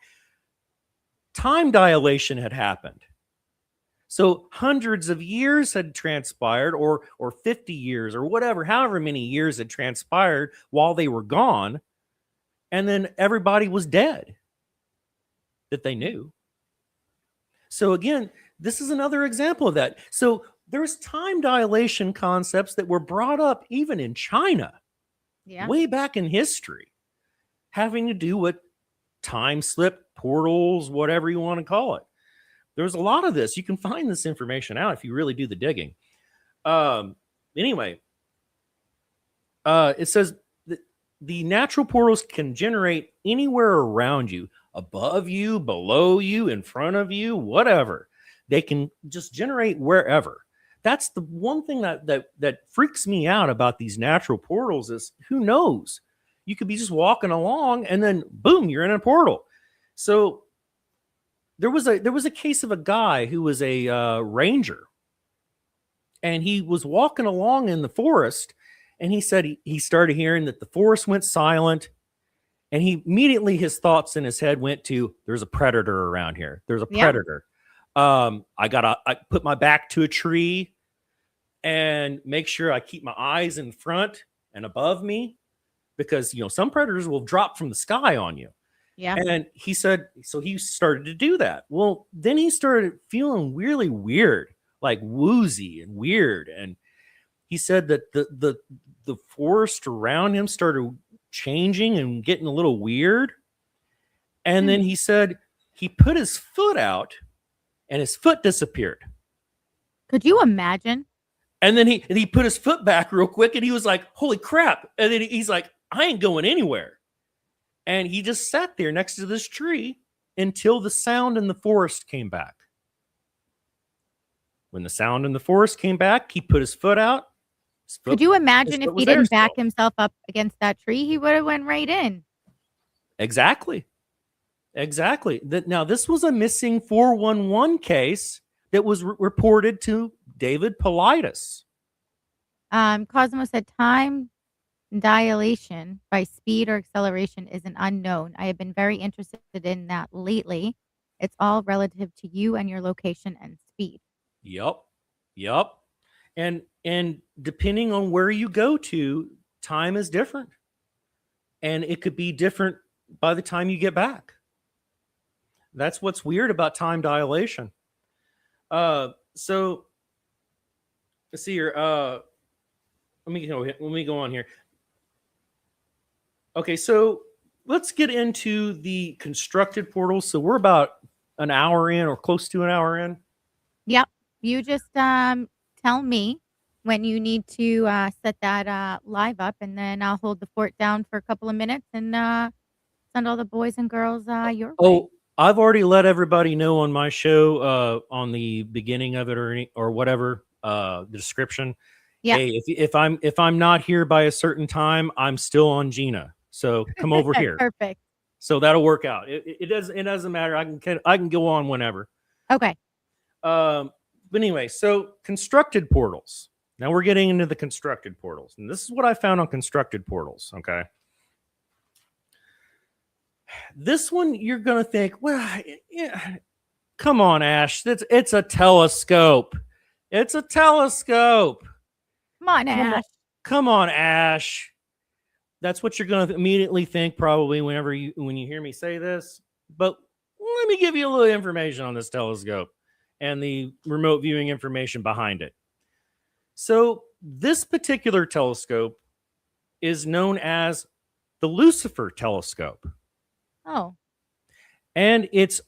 time dilation had happened. So hundreds of years had transpired, or 50 years, or whatever, however many years had transpired while they were gone. And then everybody was dead that they knew. So again, this is another example of that. So there's time dilation concepts that were brought up even in China, way back in history, having to do with time slip, portals, whatever you want to call it. There's a lot of this. You can find this information out if you really do the digging. Anyway, it says the natural portals can generate anywhere around you, above you, below you, in front of you, whatever. They can just generate wherever. That's the one thing that freaks me out about these natural portals is, who knows? You could be just walking along and then boom, you're in a portal. So there was a case of a guy who was a ranger, and he was walking along in the forest. And he said he started hearing that the forest went silent, and he immediately, his thoughts in his head went to, there's a predator around here. There's a predator. I put my back to a tree and make sure I keep my eyes in front and above me, because, some predators will drop from the sky on you. Yeah. And he said, so he started to do that. Well, then he started feeling really weird, like woozy and weird. And he said that the forest around him started changing and getting a little weird. And then he said he put his foot out and his foot disappeared. Could you imagine? And then he put his foot back real quick, and he was like, holy crap. And then he's like, I ain't going anywhere. And he just sat there next to this tree until the sound in the forest came back. When the sound in the forest came back, he put his foot out. Could you imagine if he didn't back himself up against that tree? He would have went right in. Exactly. Now, this was a missing 411 case that was reported to David Paulides. Cosmo said time dilation by speed or acceleration is an unknown. I have been very interested in that lately. It's all relative to you and your location and speed. Yep. And depending on where you go to, time is different. And it could be different by the time you get back. That's what's weird about time dilation. So let's see here. Let me go on here. Okay, so let's get into the constructed portals. So we're about an hour in, or close to an hour in. Yep. You just tell me when you need to set that live up, and then I'll hold the fort down for a couple of minutes and send all the boys and girls your way. Oh, I've already let everybody know on my show, on the beginning of it, or whatever, the description. Yeah. Hey, if I'm not here by a certain time, I'm still on Gina. So come over here. Perfect. So that'll work out. It doesn't matter. I can go on whenever. Okay. But anyway, so constructed portals. Now we're getting into the constructed portals, and this is what I found on constructed portals. Okay. This one, you're going to think, well, yeah, come on, Ash. It's a telescope. It's a telescope. Come on, Ash. Come on, Ash. That's what you're going to immediately think, probably, when you hear me say this. But let me give you a little information on this telescope and the remote viewing information behind it. So this particular telescope is known as the Lucifer telescope. Oh. And it's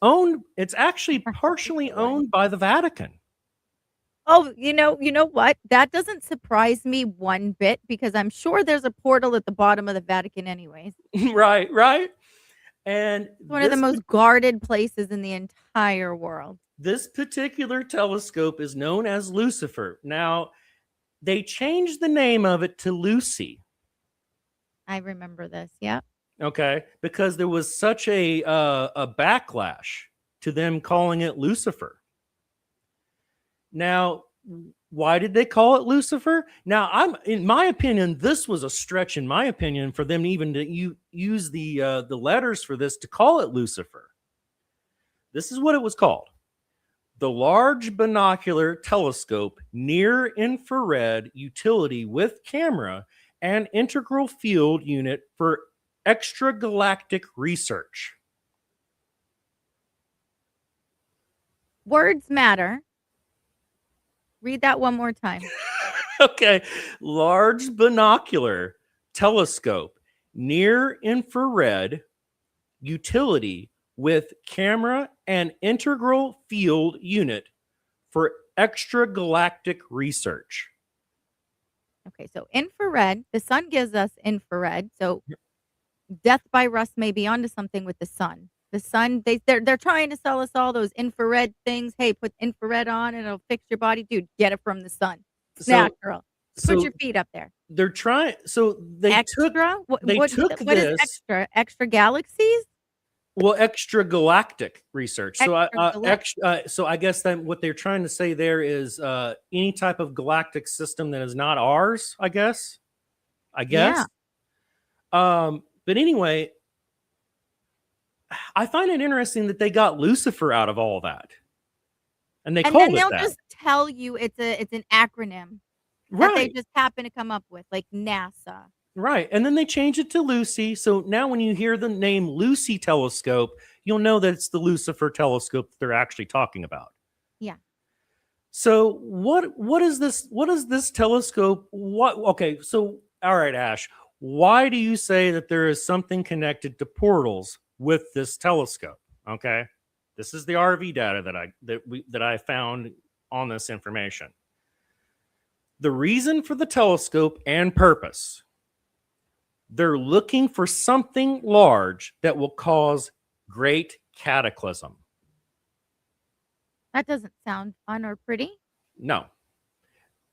actually partially owned by the Vatican. Oh, you know what? That doesn't surprise me one bit, because I'm sure there's a portal at the bottom of the Vatican anyways. Right. And it's one of the most guarded places in the entire world. This particular telescope is known as Lucifer. Now, they changed the name of it to Lucy. I remember this. Yeah. Okay, because there was such a backlash to them calling it Lucifer. Now, why did they call it Lucifer? Now, in my opinion, this was a stretch, in my opinion, for them even to use the letters for this to call it Lucifer. This is what it was called: the Large Binocular Telescope Near Infrared Utility with Camera and Integral Field Unit for Extragalactic Research. Words matter. Read that one more time. Okay. Large Binocular Telescope Near Infrared Utility with Camera and Integral Field Unit for Extragalactic Research. Okay, so infrared, the sun gives us infrared. So Death by Rust may be onto something with the sun. The sun, they're trying to sell us all those infrared things. Hey, put infrared on and it'll fix your body. Dude, get it from the sun. It's natural. Put your feet up there. They're trying. So they extra? took. What this. Is extra? Extra galaxies? Well, extragalactic research. So I guess that what they're trying to say there is any type of galactic system that is not ours. I guess. Yeah. But anyway, I find it interesting that they got Lucifer out of all that, and called it that. And then they'll just tell you it's an acronym that they just happen to come up with, like NASA. Right. And then they change it to Lucy. So now when you hear the name Lucy telescope, you'll know that it's the Lucifer telescope that they're actually talking about. Yeah. So what is this? What is this telescope? Okay. So, all right, Ash, why do you say that there is something connected to portals with this telescope? Okay. This is the RV data that I found on this information. The reason for the telescope and purpose: they're looking for something large that will cause great cataclysm. That doesn't sound fun or pretty. No.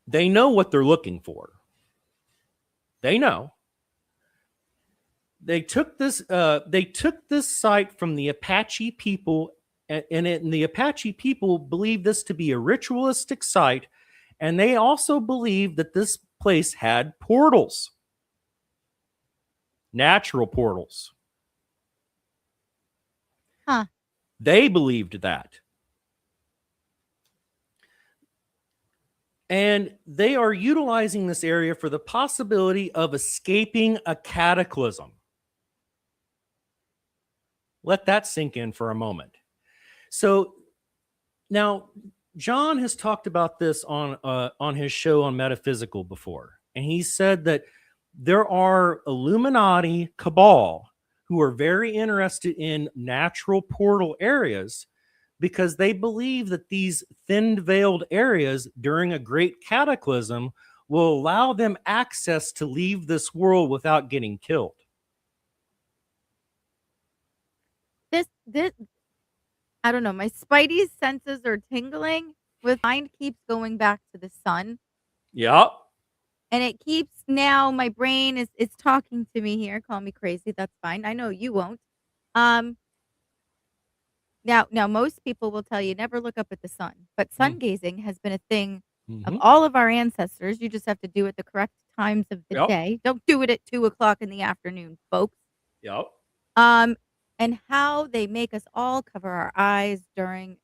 They know what they're looking for. They know. They took this site from the Apache people, and the Apache people believe this to be a ritualistic site, and they also believe that this place had portals. Natural portals. Huh. They believed that. And they are utilizing this area for the possibility of escaping a cataclysm. Let that sink in for a moment. So now, John has talked about this on his show on Metaphysical before, and he said that there are Illuminati cabal who are very interested in natural portal areas because they believe that these thin veiled areas during a great cataclysm will allow them access to leave this world without getting killed. This I don't know, my spidey senses are tingling with mind keeps going back to the sun. Yep. And it keeps now my brain is it's talking to me here. Call me crazy. That's fine. I know you won't. Um now most people will tell you never look up at the sun. But sun gazing has been a thing of all of our ancestors. You just have to do it the correct times of the Yep. day. Don't do it at 2:00 in the afternoon, folks. Yep. And how they make us all cover our eyes during.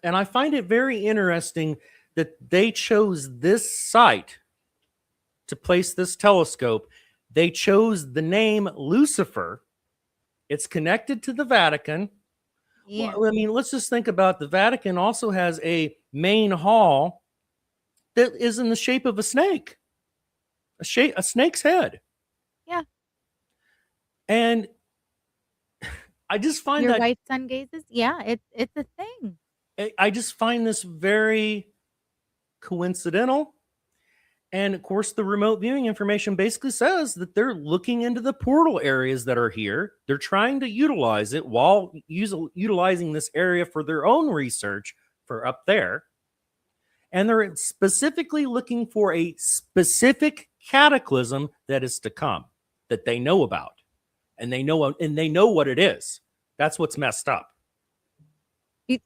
And I find it very interesting that they chose this site to place this telescope. They chose the name Lucifer. It's connected to the Vatican. Yeah. Well, I mean, let's just think about the Vatican also has a main hall that is in the shape of a snake, a snake's head. Yeah. And I just find Your that wife sun gazes? Yeah, it's a thing. I just find this very coincidental. And of course, the remote viewing information basically says that they're looking into the portal areas that are here. They're trying to utilize it while utilizing this area for their own research for up there. And they're specifically looking for a specific cataclysm that is to come that they know about. And they know what it is. That's what's messed up. Do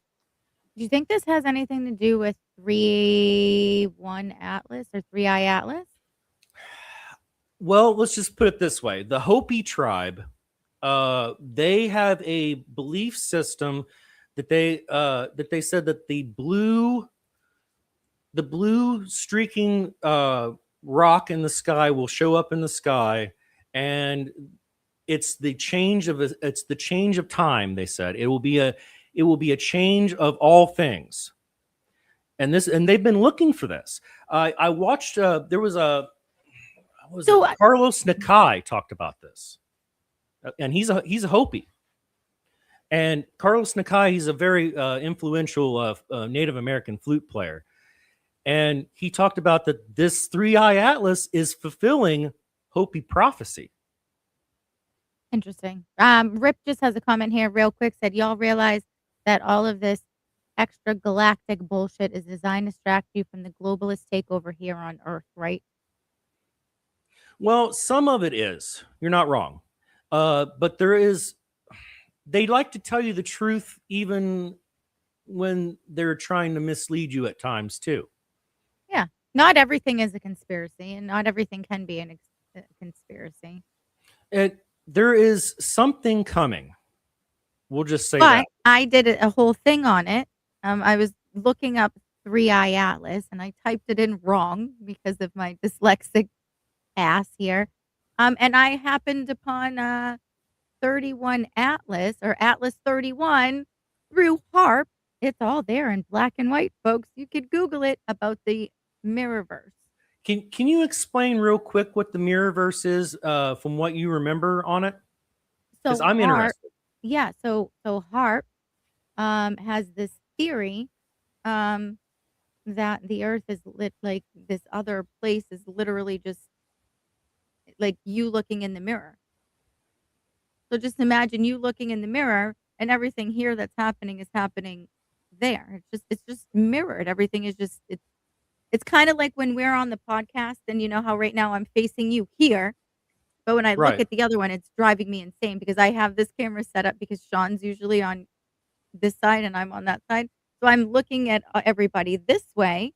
you think this has anything to do with 3-1 Atlas or 3-eye Atlas? Well, let's just put it this way. The Hopi tribe, they have a belief system that they said that the blue streaking rock in the sky will show up in the sky, and it's the change of time. They said it will be a change of all things, and they've been looking for this. I watched. There was Carlos Nakai talked about this, and he's a Hopi. And Carlos Nakai, he's a very influential Native American flute player, and he talked about that this 3-eye Atlas is fulfilling Hopi prophecy. Interesting. Rip just has a comment here real quick, said, y'all realize that all of this extra galactic bullshit is designed to distract you from the globalist takeover here on Earth, right? Well, some of it is. You're not wrong. But they like to tell you the truth even when they're trying to mislead you at times too. Yeah. Not everything is a conspiracy, and not everything can be a conspiracy. There is something coming. We'll just say that. I did a whole thing on it. I was looking up 3-eye Atlas, and I typed it in wrong because of my dyslexic ass here. And I happened upon 31 Atlas, or Atlas 31, through HARP. It's all there in black and white, folks. You could Google it, about the Mirrorverse. Can you explain real quick what the Mirrorverse is from what you remember on it? Because I'm interested. Yeah, so HARP has this theory that the Earth is lit like this other place is literally just like you looking in the mirror. So just imagine you looking in the mirror, and everything here that's happening is happening there. It's just mirrored. Everything is just it's kind of like when we're on the podcast, and you know how right now I'm facing you here, but when I look at the other one, it's driving me insane because I have this camera set up because Sean's usually on this side and I'm on that side. So I'm looking at everybody this way,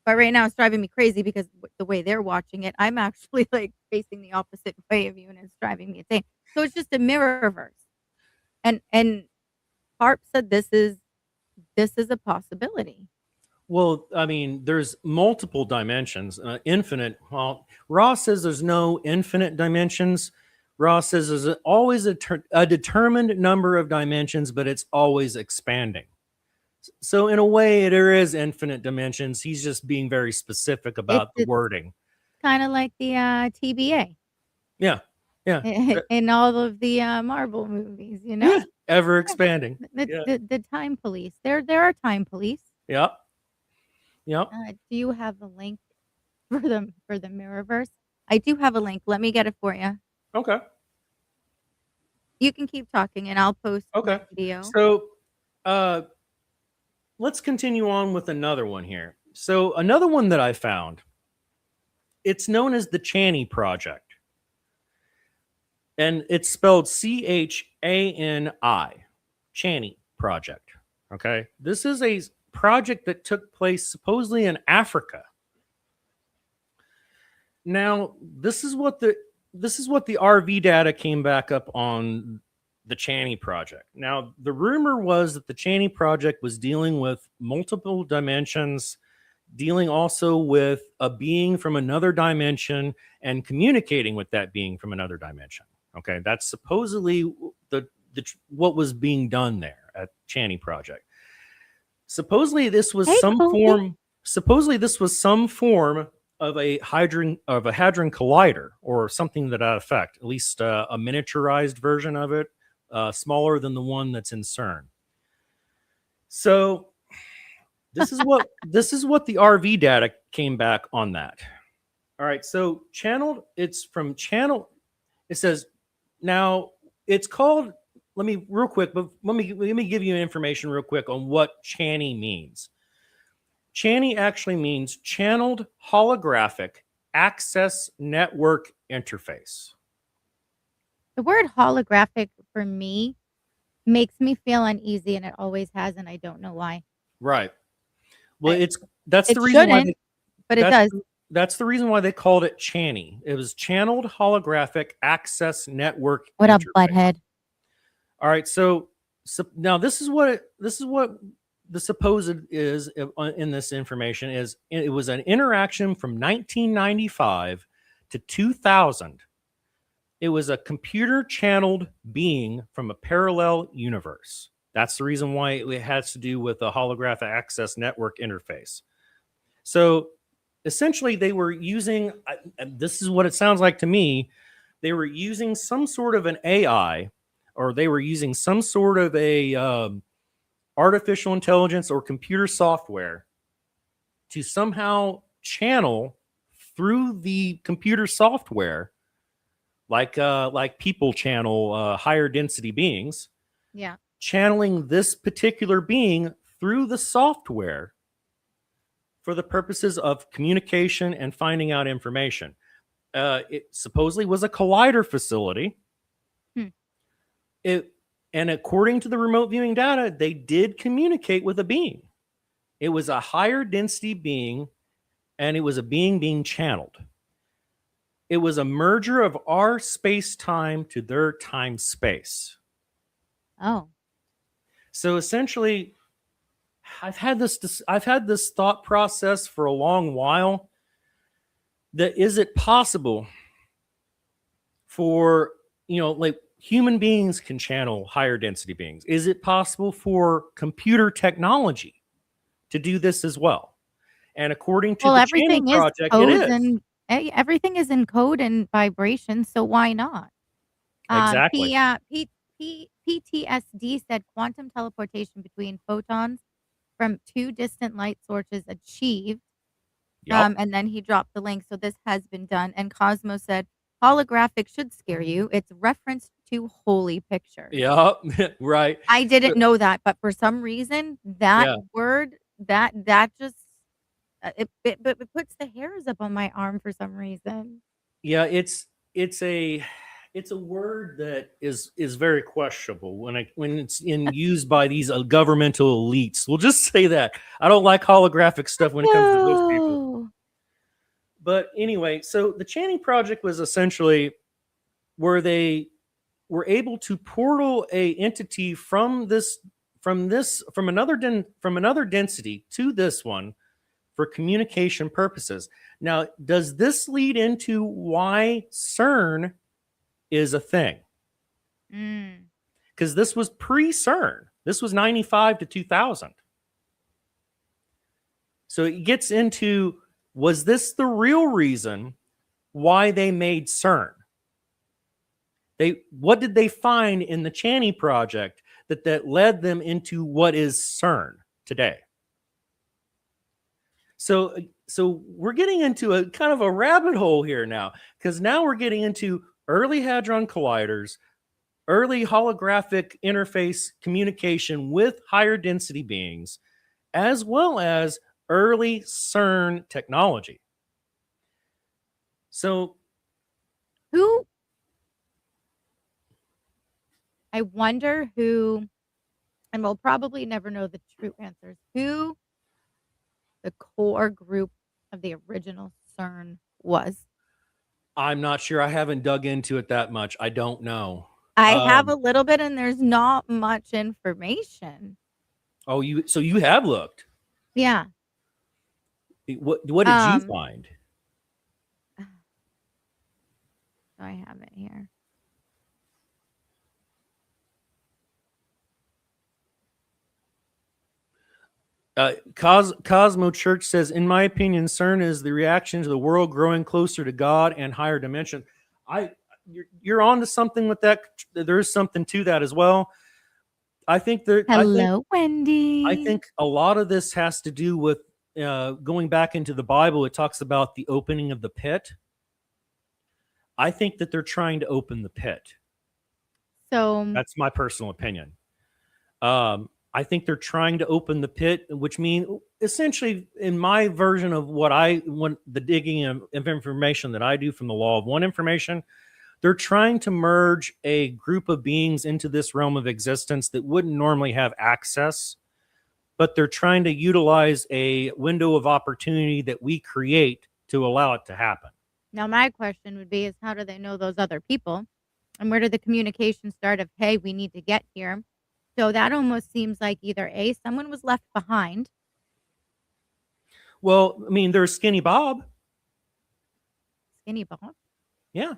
but right now it's driving me crazy because the way they're watching it, I'm actually like facing the opposite way of you, and it's driving me insane. So it's just a mirrorverse. And Harp said this is a possibility. Well, I mean, there's multiple dimensions, infinite. Well, Ross says there's no infinite dimensions. Ross says there's always a determined number of dimensions, but it's always expanding. So in a way, there is infinite dimensions. He's just being very specific about the It's wording. kind of like the TBA Yeah, yeah, in all of the Marvel movies, you know? yeah. Ever Yeah. expanding. The, Yeah, the time police. There are time police. yep, yep. Do you have a link for the Mirrorverse? I do have a link. Let me get it for you. Okay, You can keep talking, and I'll post my okay. video. So, uh, let's continue on with another one here. So another one that I found, it's known as the Chani Project, and it's spelled Chani, Chani Project. Okay, this is a project that took place supposedly in Africa. Now, this is what the RV data came back up on the Chani Project. Now, the rumor was that the Chani Project was dealing with multiple dimensions, dealing also with a being from another dimension and communicating with that being from another dimension. Okay, that's supposedly the what was being done there at Chani Project. Supposedly this was Hey, some Colby. form. Supposedly this was some form of a hadron collider or something to that effect. At least a miniaturized version of it, smaller than the one that's in CERN. So this is what the RV data came back on that. All right, so channeled. It's from channel. It says now it's called. Let me real quick, but let me give you information real quick on what Chani means. Chani actually means channeled holographic access network interface. The word holographic for me makes me feel uneasy, and it always has, and I don't know why. Right. Well, It that's it the reason why shouldn't, but it that's does. that's the reason why they called it Chani. It was channeled holographic access network What a interface. butthead. All right, so now this is what the supposed is in this information is. It was an interaction from 1995 to 2000. It was a computer channeled being from a parallel universe. That's the reason why it has to do with a holographic access network interface. So essentially, they were using, this is what it sounds like to me, they were using some sort of an AI, or they were using some sort of a artificial intelligence or computer software to somehow channel through the computer software, like people channel higher density beings. Yeah. Channeling this particular being through the software for the purposes of communication and finding out information. It supposedly was a collider facility. And according to the remote viewing data, they did communicate with a being. It was a higher density being, and it was a being being channeled. It was a merger of our space-time to their time-space. Oh. So essentially, I've had this thought process for a long while. That is it possible for, like human beings can channel higher density beings? Is it possible for computer technology to do this as well? And according to the Chani everything is Project, it codes is. and everything is in code and vibration, so why not? Exactly. PTSD said quantum teleportation between photons from two distant light sources achieved. Yep. And then he dropped the link. So this has been done. And Cosmo said, holographic should scare you. It's reference to holy pictures. Yep. Right. I didn't know that, but for some reason, that word, that just, it puts the hairs up on my arm for some reason. Yeah, it's a word that is very questionable when it's used by these governmental elites. We'll just say that. I don't like holographic stuff when it comes to those people. But anyway, so the Chani Project was essentially where they were able to portal a entity from another density to this one for communication purposes. Now, does this lead into why CERN is a thing? Because this was pre-CERN. This was 95 to 2000. So it gets into, was this the real reason why they made CERN? What did they find in the Chaney project that led them into what is CERN today? So we're getting into a kind of a rabbit hole here now, because now we're getting into early hadron colliders, early holographic interface communication with higher density beings, as well as early CERN technology. So I wonder who, and we'll probably never know the true answers, who the core group of the original CERN was. I'm not sure. I haven't dug into it that much. I don't know. I have a little bit, and there's not much information. Oh, you have looked. Yeah. What did you find? I have it here. Cosmo Church says, in my opinion, CERN is the reaction to the world growing closer to God and higher dimension. You're on to something with that. There's something to that as well. I think Wendy. I think a lot of this has to do with going back into the Bible. It talks about the opening of the pit. I think that they're trying to open the pit. So that's my personal opinion. I think they're trying to open the pit, which means essentially, in my version of what the digging of information that I do from the Law of One information, they're trying to merge a group of beings into this realm of existence that wouldn't normally have access, but they're trying to utilize a window of opportunity that we create to allow it to happen. Now, my question would be is how do they know those other people? And where did the communication start of, hey, we need to get here? So that almost seems like either A, someone was left behind. Well, I mean, there's Skinny Bob. Skinny Bob? Yeah.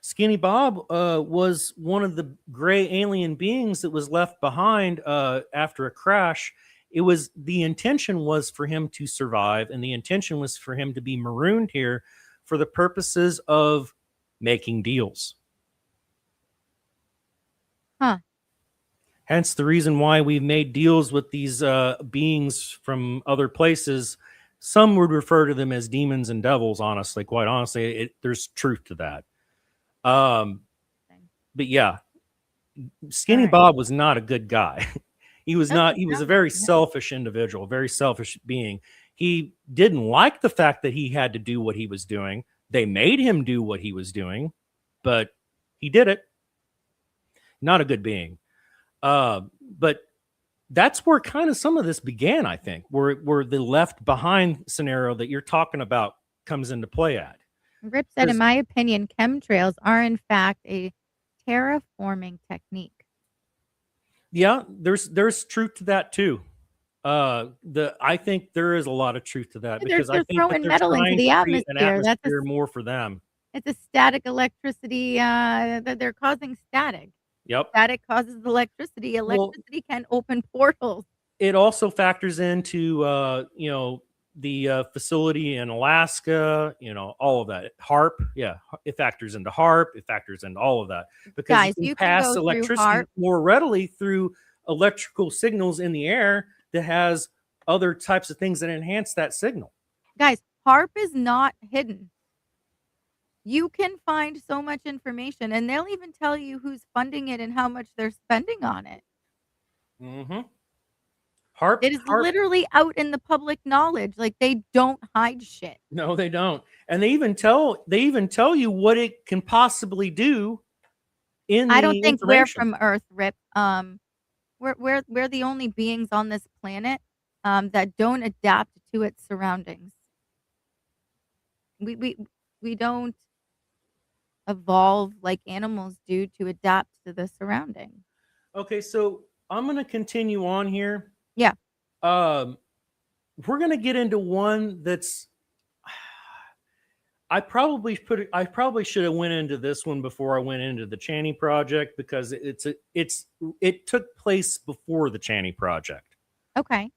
Skinny Bob was one of the gray alien beings that was left behind after a crash. The intention was for him to survive, and the intention was for him to be marooned here for the purposes of making deals. Huh. Hence the reason why we've made deals with these beings from other places. Some would refer to them as demons and devils, honestly. Quite honestly, there's truth to that. But yeah, Skinny Bob was not a good guy. He was not. He was a very selfish individual, very selfish being. He didn't like the fact that he had to do what he was doing. They made him do what he was doing, but he did it. Not a good being. But that's where kind of some of this began, I think, where the left behind scenario that you're talking about comes into play at. Rip said, in my opinion, chemtrails are in fact a terraforming technique. Yeah, there's truth to that too. I think there is a lot of truth to that, because I think throwing metal into the atmosphere. That's more for them. It's a static electricity that they're causing static. Yep. Static causes electricity. Electricity can open portals. It also factors into the facility in Alaska, all of that. HARP, yeah, it factors into HARP. It factors into all of that, because guys, you can pass electricity more readily through electrical signals in the air that has other types of things that enhance that signal. Guys, HARP is not hidden. You can find so much information, and they'll even tell you who's funding it and how much they're spending on it. Mm-hmm. It is literally out in the public knowledge. Like, they don't hide shit. No, they don't. And they even tell you what it can possibly do in the I don't think we're information. from Earth, Rip. We're the only beings on this planet that don't adapt to its surroundings. We don't evolve like animals do to adapt to the surrounding. Okay, so I'm going to continue on here. Yeah. We're going to get into one that's I probably should have went into this one before I went into the Chaney project, because it took place before the Chaney project. Okay.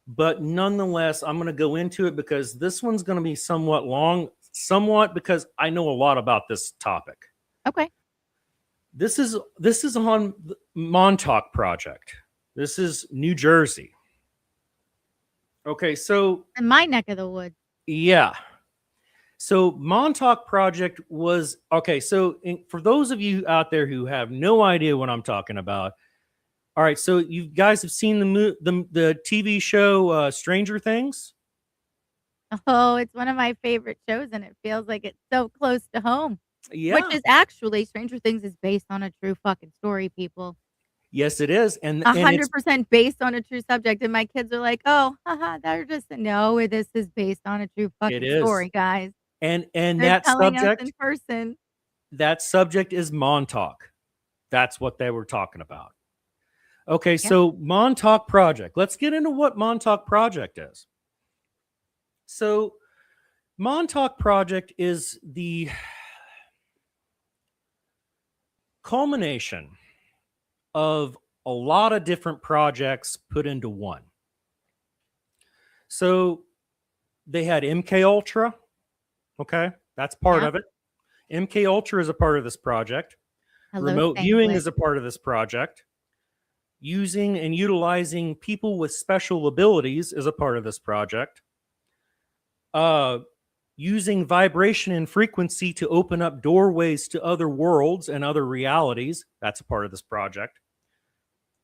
but nonetheless, I'm going to go into it because this one's going to be somewhat long, somewhat because I know a lot about this topic. Okay. This is on the Montauk Project. This is New Jersey. Okay, so In my neck of the woods. yeah. So Montauk Project was okay. So for those of you out there who have no idea what I'm talking about, all right. So you guys have seen the TV show Stranger Things. Oh, it's one of my favorite shows, and it feels like it's so close to home. Yeah. Which is actually Stranger Things is based on a true fucking story, people. Yes, it is, and 100% based on a true subject. And my kids are like, "Oh, haha, they're just no. This is based on a true fucking story, guys." And They're that telling subject, us in person. that subject is Montauk. That's what they were talking about. Okay, Yep. so Montauk Project. Let's get into what Montauk Project is. So Montauk Project is the culmination of a lot of different projects put into one. So they had MK Ultra. Okay, that's part of it. MK Ultra is a part of this project. Hello, Remote viewing is a part of this project. Using and utilizing people with special abilities is a part of this project. Using vibration and frequency to open up doorways to other worlds and other realities, that's a part of this project.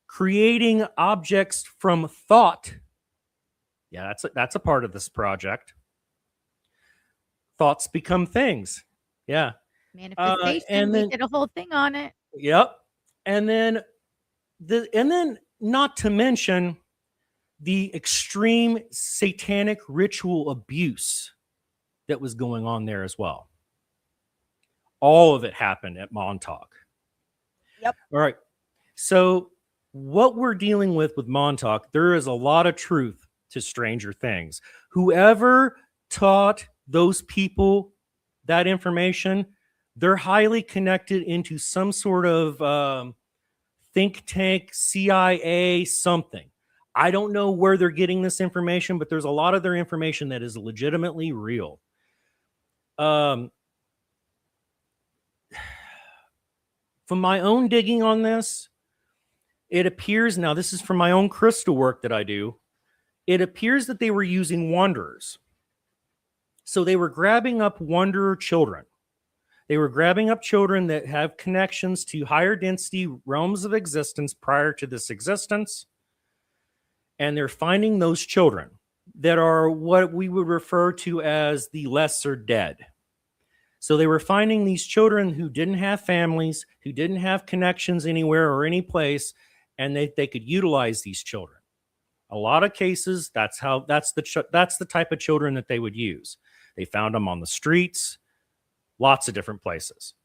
Creating objects from thought, yeah, that's a part of this project. Thoughts become things, yeah. Manifestation. We did a whole thing on it. Yep, and then not to mention the extreme satanic ritual abuse that was going on there as well. All of it happened at Montauk. Yep. All right. So what we're dealing with Montauk, there is a lot of truth to Stranger Things. Whoever taught those people that information, they're highly connected into some sort of think tank, CIA, something. I don't know where they're getting this information, but there's a lot of their information that is legitimately real. From my own digging on this, it appears, now this is from my own crystal work that I do, it appears that they were using wanderers. So they were grabbing up wanderer children. They were grabbing up children that have connections to higher density realms of existence prior to this existence. And they're finding those children that are what we would refer to as the lesser dead. So they were finding these children who didn't have families, who didn't have connections anywhere or any place, and they could utilize these children. A lot of cases, that's the type of children that they would use. They found them on the streets, lots of different places.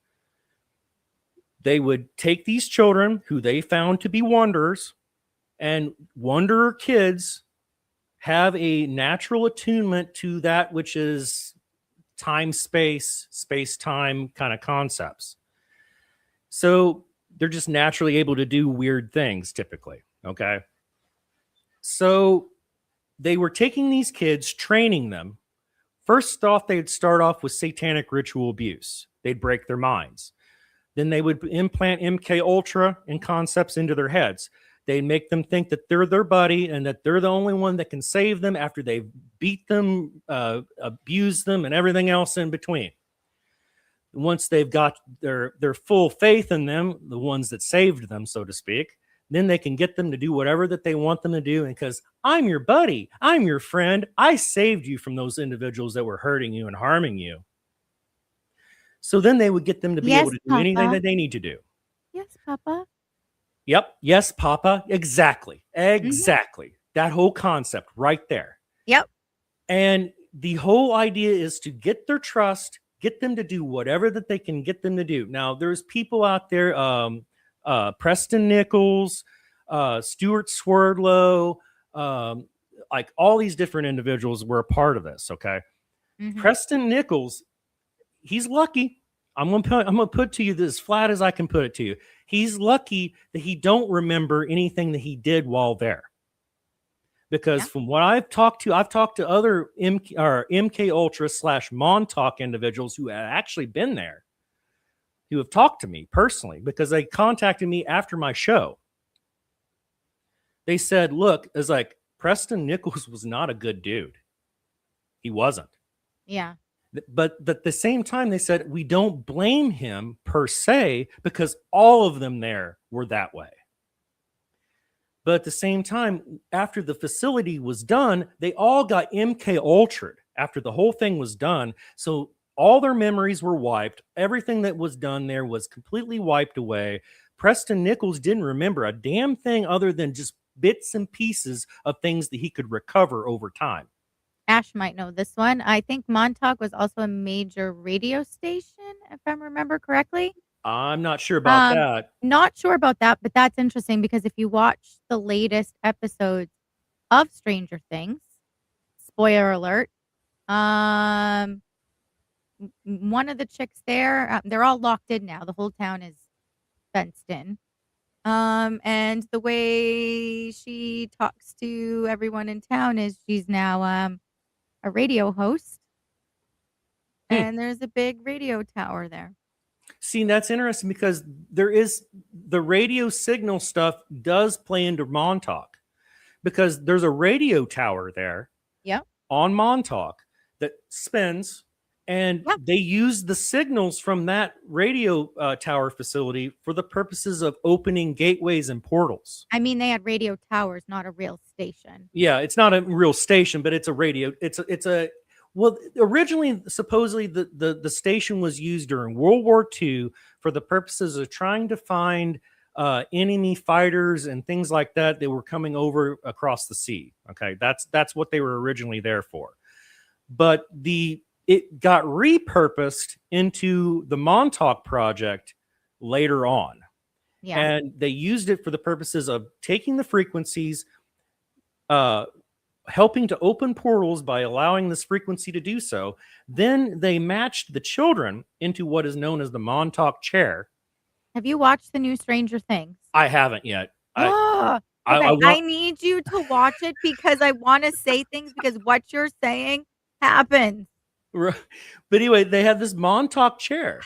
They would take these children who they found to be wanderers, and wanderer kids have a natural attunement to that which is time, space, time kind of concepts. So they're just naturally able to do weird things typically. Okay. So they were taking these kids, training them. First off, they'd start off with satanic ritual abuse. They'd break their minds. Then they would implant MK Ultra and concepts into their heads. They make them think that they're their buddy and that they're the only one that can save them after they've beat them, abused them, and everything else in between. Once they've got their full faith in them, the ones that saved them, so to speak, then they can get them to do whatever that they want them to do. And because I'm your buddy, I'm your friend, I saved you from those individuals that were hurting you and harming you. So then they would get them to be able to do anything that they need to do. Yes, Papa. Yep. Yes, Papa. Exactly. Exactly. That whole concept right there. Yep. And the whole idea is to get their trust, get them to do whatever that they can get them to do. Now, there's people out there, Preston Nichols, Stuart Swerdlow, like all these different individuals were a part of this. Okay. Preston Nichols, he's lucky. I'm gonna put to you this as flat as I can put it to you. He's lucky that he don't remember anything that he did while there. because Yeah. from what I've talked to other MK Ultra / Montauk individuals who have actually been there, who have talked to me personally because they contacted me after my show. They said, look, it's like Preston Nichols was not a good dude. He wasn't. Yeah. But at the same time, they said, we don't blame him per se because all of them there were that way. But at the same time, after the facility was done, they all got MK Ultra'd after the whole thing was done. So all their memories were wiped. Everything that was done there was completely wiped away. Preston Nichols didn't remember a damn thing other than just bits and pieces of things that he could recover over time. Ash might know this one. I think Montauk was also a major radio station, if I remember correctly. I'm not sure about that. Not sure about that, but that's interesting because if you watch the latest episodes of Stranger Things, spoiler alert, one of the chicks there, they're all locked in now. The whole town is fenced in. And the way she talks to everyone in town is she's now a radio host, and there's a big radio tower there. See, that's interesting because there is the radio signal stuff does play into Montauk because there's a radio tower there. Yep. On Montauk that spins, and they use the signals from that radio tower facility for the purposes of opening gateways and portals. I mean, they had radio towers, not a real station. Yeah, it's not a real station, but it's a radio. It's a well, originally, supposedly the station was used during World War II for the purposes of trying to find enemy fighters and things like that. They were coming over across the sea. Okay, that's what they were originally there for. But it got repurposed into the Montauk project later on. Yeah. And they used it for the purposes of taking the frequencies, helping to open portals by allowing this frequency to do so. Then they matched the children into what is known as the Montauk chair. Have you watched the new Stranger Things? I haven't yet. I need you to watch it because I want to say things because what you're saying happens. But anyway, they had this Montauk chair,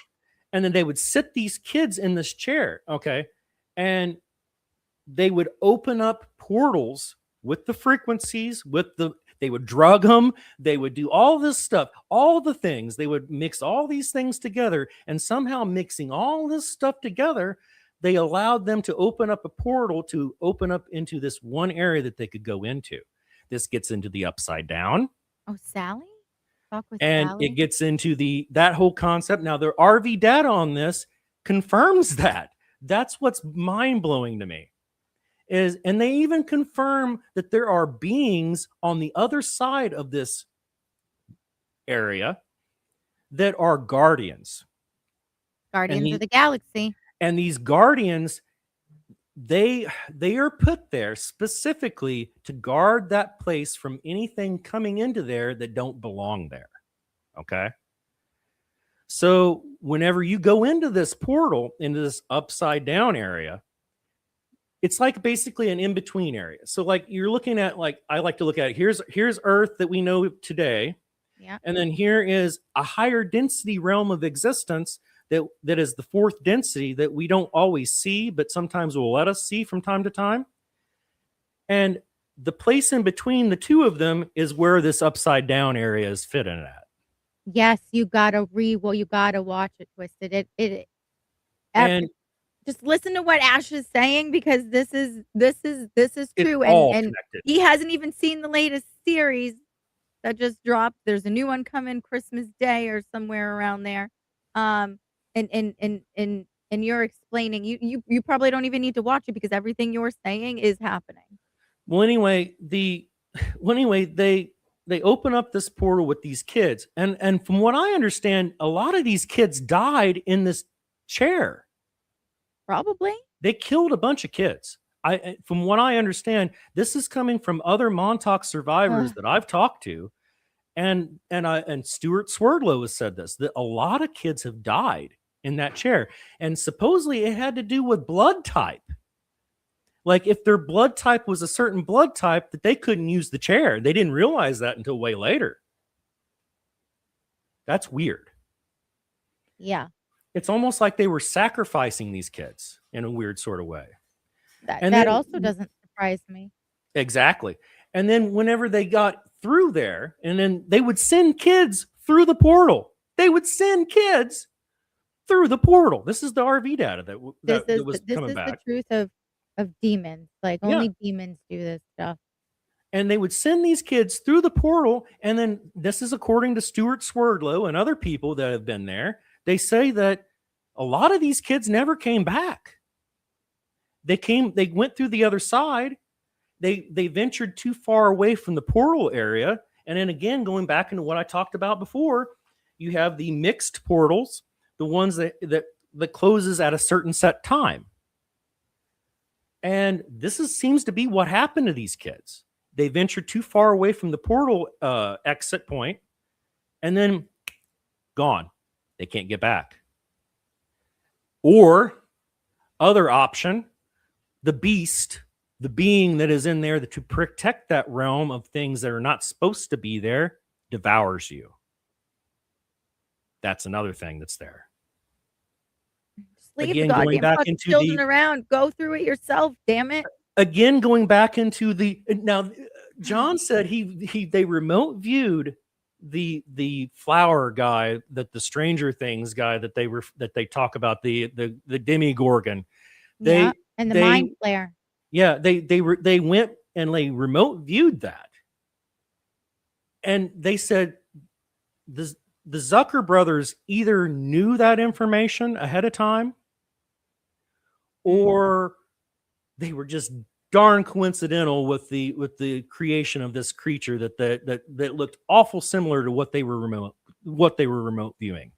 and then they would sit these kids in this chair, okay, and they would open up portals with the frequencies, they would drug them, they would do all this stuff, all the things, they would mix all these things together, and somehow mixing all this stuff together, they allowed them to open up a portal to open up into this one area that they could go into. This gets into the upside down. Oh, Sally? Talk with and Sally? It gets into that whole concept. Now, the RV data on this confirms that. That's what's mind-blowing to me. And they even confirm that there are beings on the other side of this area that are guardians. Guardians of the Galaxy. And these guardians, they are put there specifically to guard that place from anything coming into there that don't belong there. Okay. So whenever you go into this portal, into this upside down area, it's like basically an in-between area. So like you're looking at, like, I like to look at it. Here's Earth that we know today. Yeah. And then here is a higher density realm of existence that is the fourth density that we don't always see, but sometimes will let us see from time to time. And the place in between the two of them is where this upside down area is fitting at. Yes, you gotta watch it, Twisted. Just listen to what Ash is saying because this is true. And he hasn't even seen the latest series that just dropped. There's a new one coming Christmas Day or somewhere around there. And you're explaining, you probably don't even need to watch it because everything you're saying is happening. Well, anyway, they open up this portal with these kids, and from what I understand, a lot of these kids died in this chair. Probably. They killed a bunch of kids. From what I understand, this is coming from other Montauk survivors that I've talked to, and Stuart Swerdlow has said this, that a lot of kids have died in that chair, and supposedly it had to do with blood type. Like if their blood type was a certain blood type, that they couldn't use the chair. They didn't realize that until way later. That's weird. Yeah. It's almost like they were sacrificing these kids in a weird sort of way. That And that then also doesn't surprise me. exactly. And then whenever they got through there, and then they would send kids through the portal. They would send kids through the portal. This is the RV data that was This coming is the back. truth of demons. Like Yeah. only demons do this stuff. And they would send these kids through the portal. And then this is according to Stuart Swerdlow and other people that have been there. They say that a lot of these kids never came back. They went through the other side. They ventured too far away from the portal area. And then again, going back into what I talked about before, you have the mixed portals, the ones that closes at a certain set time. And this seems to be what happened to these kids. They ventured too far away from the portal exit point, and then gone. They can't get back. Or other option, the beast, the being that is in there to protect that realm of things that are not supposed to be there, devours you. That's another thing that's there. Just leave Again, the going goddamn back fucking into children the around. Go through it yourself, damn it. again going back into the now. John said they remote viewed the flower guy, that the Stranger Things guy that they talk about, the Demigorgon. Yeah, and the mind flare. Yeah, they went and they remote viewed that, and they said the Zucker brothers either knew that information ahead of time, or they were just darn coincidental with the creation of this creature that looked awful similar to what they were remote viewing.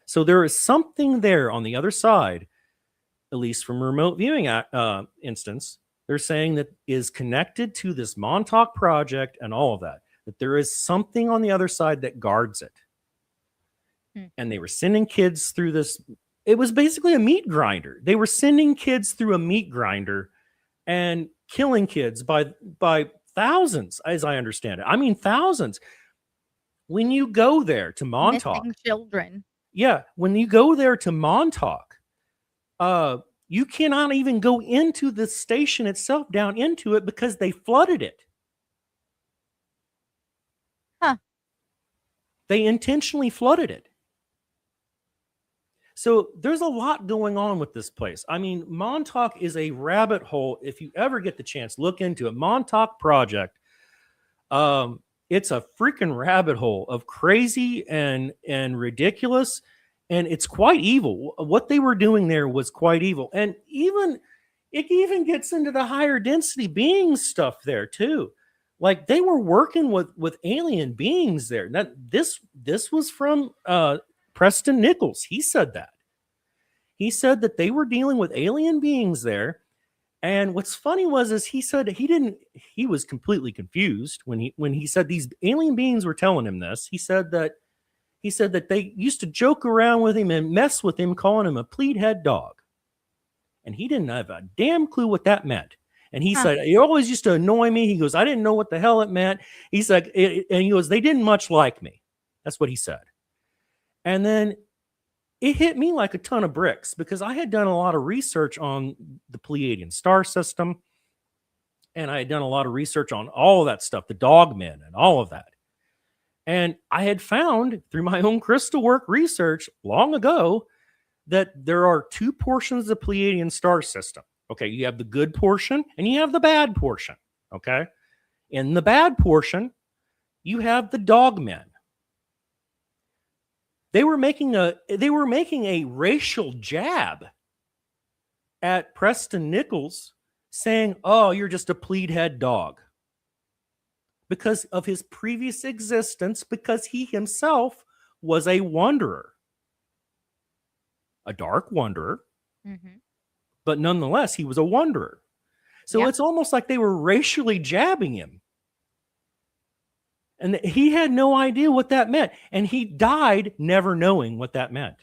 So there is something there on the other side, at least from a remote viewing instance. They're saying that is connected to this Montauk project and all of that. That there is something on the other side that guards it. And they were sending kids through this. It was basically a meat grinder. They were sending kids through a meat grinder and killing kids by thousands, as I understand it. I mean, thousands. When you go there to Montauk, missing children. Yeah, when you go there to Montauk, you cannot even go into the station itself, down into it, because they flooded it. Huh. They intentionally flooded it. So there's a lot going on with this place. I mean, Montauk is a rabbit hole. If you ever get the chance, look into it. Montauk Project. It's a freaking rabbit hole of crazy and ridiculous, and it's quite evil. What they were doing there was quite evil, and it even gets into the higher density beings stuff there too. Like they were working with alien beings there. This was from Preston Nichols. He said that. He said that they were dealing with alien beings there. And what's funny is he said he was completely confused when he said these alien beings were telling him this. He said that they used to joke around with him and mess with him, calling him a pleat head dog. And he didn't have a damn clue what that meant. And he said, it always used to annoy me. He goes, I didn't know what the hell it meant. He said, and he goes, they didn't much like me. That's what he said. And then it hit me like a ton of bricks, because I had done a lot of research on the Pleiadian star system. And I had done a lot of research on all of that stuff, the dogmen and all of that. And I had found through my own crystal work research long ago that there are two portions of the Pleiadian star system. Okay, you have the good portion and you have the bad portion. Okay. In the bad portion, you have the dogmen. They were making a racial jab at Preston Nichols, saying, "Oh, you're just a pleat head dog," because of his previous existence, because he himself was a wanderer, a dark wanderer, but nonetheless, he was a wanderer. So it's almost like they were racially jabbing him. And he had no idea what that meant. And he died never knowing what that meant.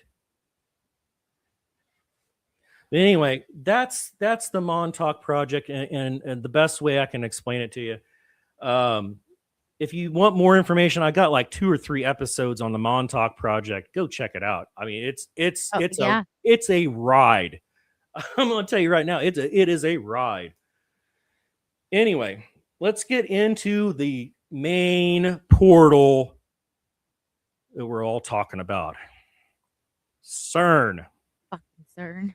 Anyway, that's the Montauk Project, and the best way I can explain it to you. If you want more information, I got like 2 or 3 episodes on the Montauk Project. Go check it out. I mean, Oh, yeah. it's a ride. I'm going to tell you right now, it is a ride. Anyway, let's get into the main portal that we're all talking about. CERN. Fucking CERN.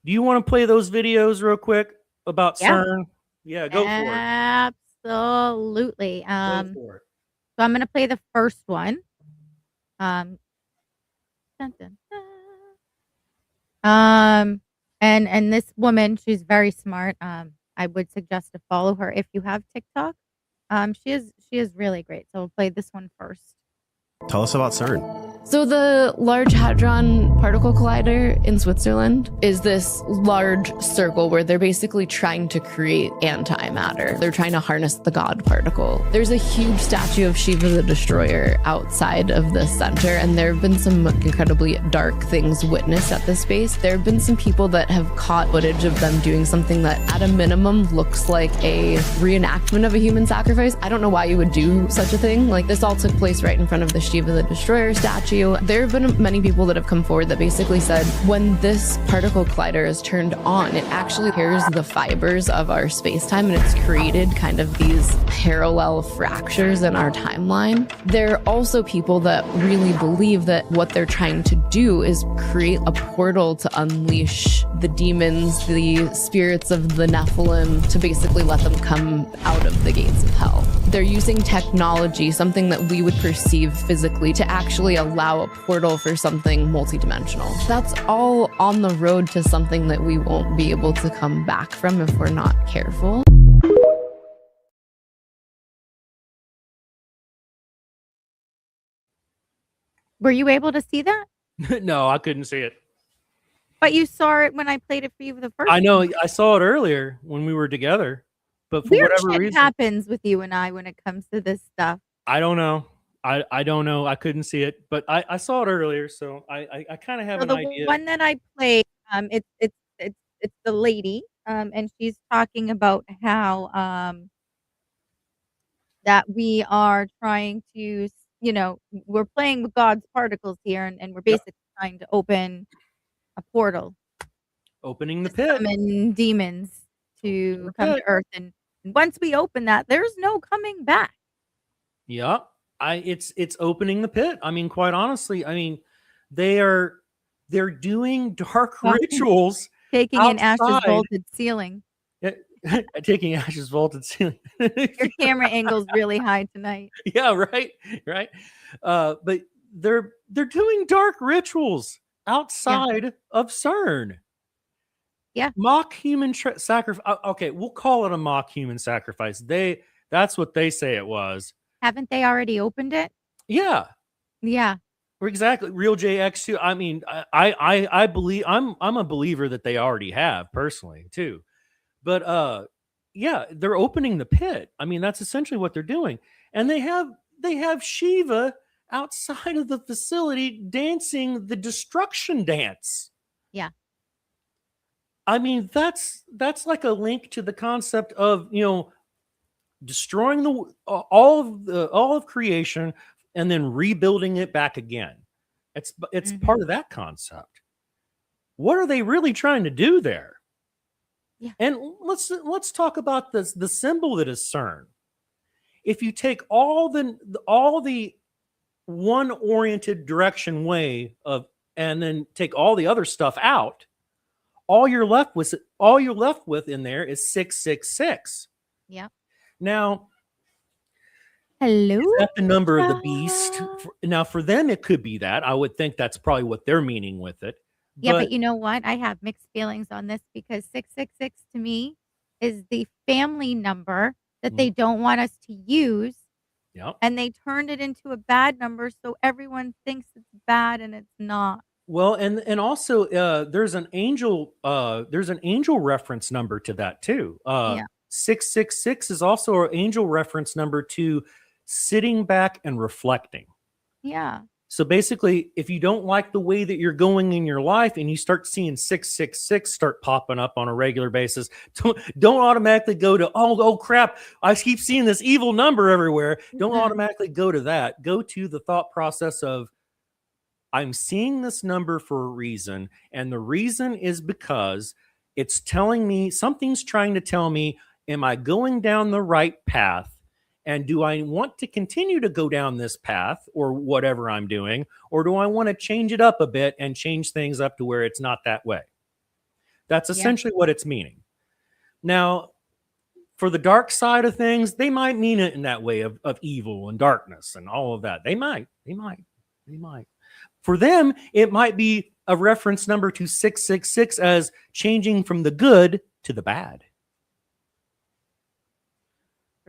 Do you want to play those videos real quick about Yeah. CERN? Yeah, go for it. Absolutely. Go for it. So I'm gonna play the first one. Dun, dun, dun. And this woman, she's very smart. I would suggest to follow her if you have TikTok. She is really great. So we'll play this one first. Tell us about CERN. So the Large Hadron Particle Collider in Switzerland is this large circle where they're basically trying to create antimatter. They're trying to harness the God particle. There's a huge statue of Shiva the Destroyer outside of the center, and there have been some incredibly dark things witnessed at this space. There have been some people that have caught footage of them doing something that at a minimum looks like a reenactment of a human sacrifice. I don't know why you would do such a thing. Like, this all took place right in front of the Shiva the Destroyer statue. There have been many people that have come forward that basically said when this particle collider is turned on, it actually tears the fibers of our space-time, and it's created kind of these parallel fractures in our timeline. There are also people that really believe that what they're trying to do is create a portal to unleash the demons, the spirits of the Nephilim, to basically let them come out of the gates of hell. They're using technology, something that we would perceive physically, to actually allow a portal for something multidimensional. That's all on the road to something that we won't be able to come back from if we're not careful. Were you able to see that? No, I couldn't see it. But you saw it when I played it for you the first I know, time. I saw it earlier when we were together, but for Weird whatever shit reason, happens with you and I when it comes to this stuff. I don't know. I don't know. I couldn't see it, but I saw it earlier, so I kind of have So an the idea. one that I played, it's the lady, and she's talking about how that we are trying to, we're playing with God's particles here, and we're basically trying to open a portal, Opening the to pit. summon demons to the come to pit. Earth, and once we open that, there's no coming back. Yep. It's opening the pit. I mean, quite honestly, I mean, they're doing dark Well, rituals, Taking an ashes outside. vaulted ceiling. taking ashes vaulted ceiling. Your camera angle's really high tonight. Yeah, right. But they're doing dark rituals outside of CERN. Yeah. Mock human sacrifice. Okay, we'll call it a mock human sacrifice. That's what they say it was. Haven't they already opened it? Yeah. Yeah. Exactly. Real JX2. I mean, I believe I'm a believer that they already have personally too. But yeah, they're opening the pit. I mean, that's essentially what they're doing. And they have Shiva outside of the facility dancing the destruction dance. Yeah. I mean, that's like a link to the concept of, destroying all of creation and then rebuilding it back again. It's part of that concept. What are they really trying to do there? Yeah. And let's talk about the symbol that is CERN. If you take all the one oriented direction way of, and then take all the other stuff out, all you're left with in there is 666. Yeah. Now, hello. is that the number of the beast? Now, for them, it could be that. I would think that's probably what they're meaning with it. Yeah, but you know what? I have mixed feelings on this because 666 to me is the family number that they don't want us to use. Yep. And they turned it into a bad number, so everyone thinks it's bad and it's not. Well, and also there's an angel reference number to that too. 666 is also an angel reference number to sitting back and reflecting. Yeah. So basically, if you don't like the way that you're going in your life and you start seeing 666 start popping up on a regular basis, don't automatically go to, oh crap, I keep seeing this evil number everywhere. Don't automatically go to that. Go to the thought process of, I'm seeing this number for a reason. And the reason is because it's telling me, something's trying to tell me, am I going down the right path? And do I want to continue to go down this path or whatever I'm doing? Or do I want to change it up a bit and change things up to where it's not that way? That's essentially what it's meaning. Now, for the dark side of things, they might mean it in that way of evil and darkness and all of that. They might. For them, it might be a reference number to 666 as changing from the good to the bad.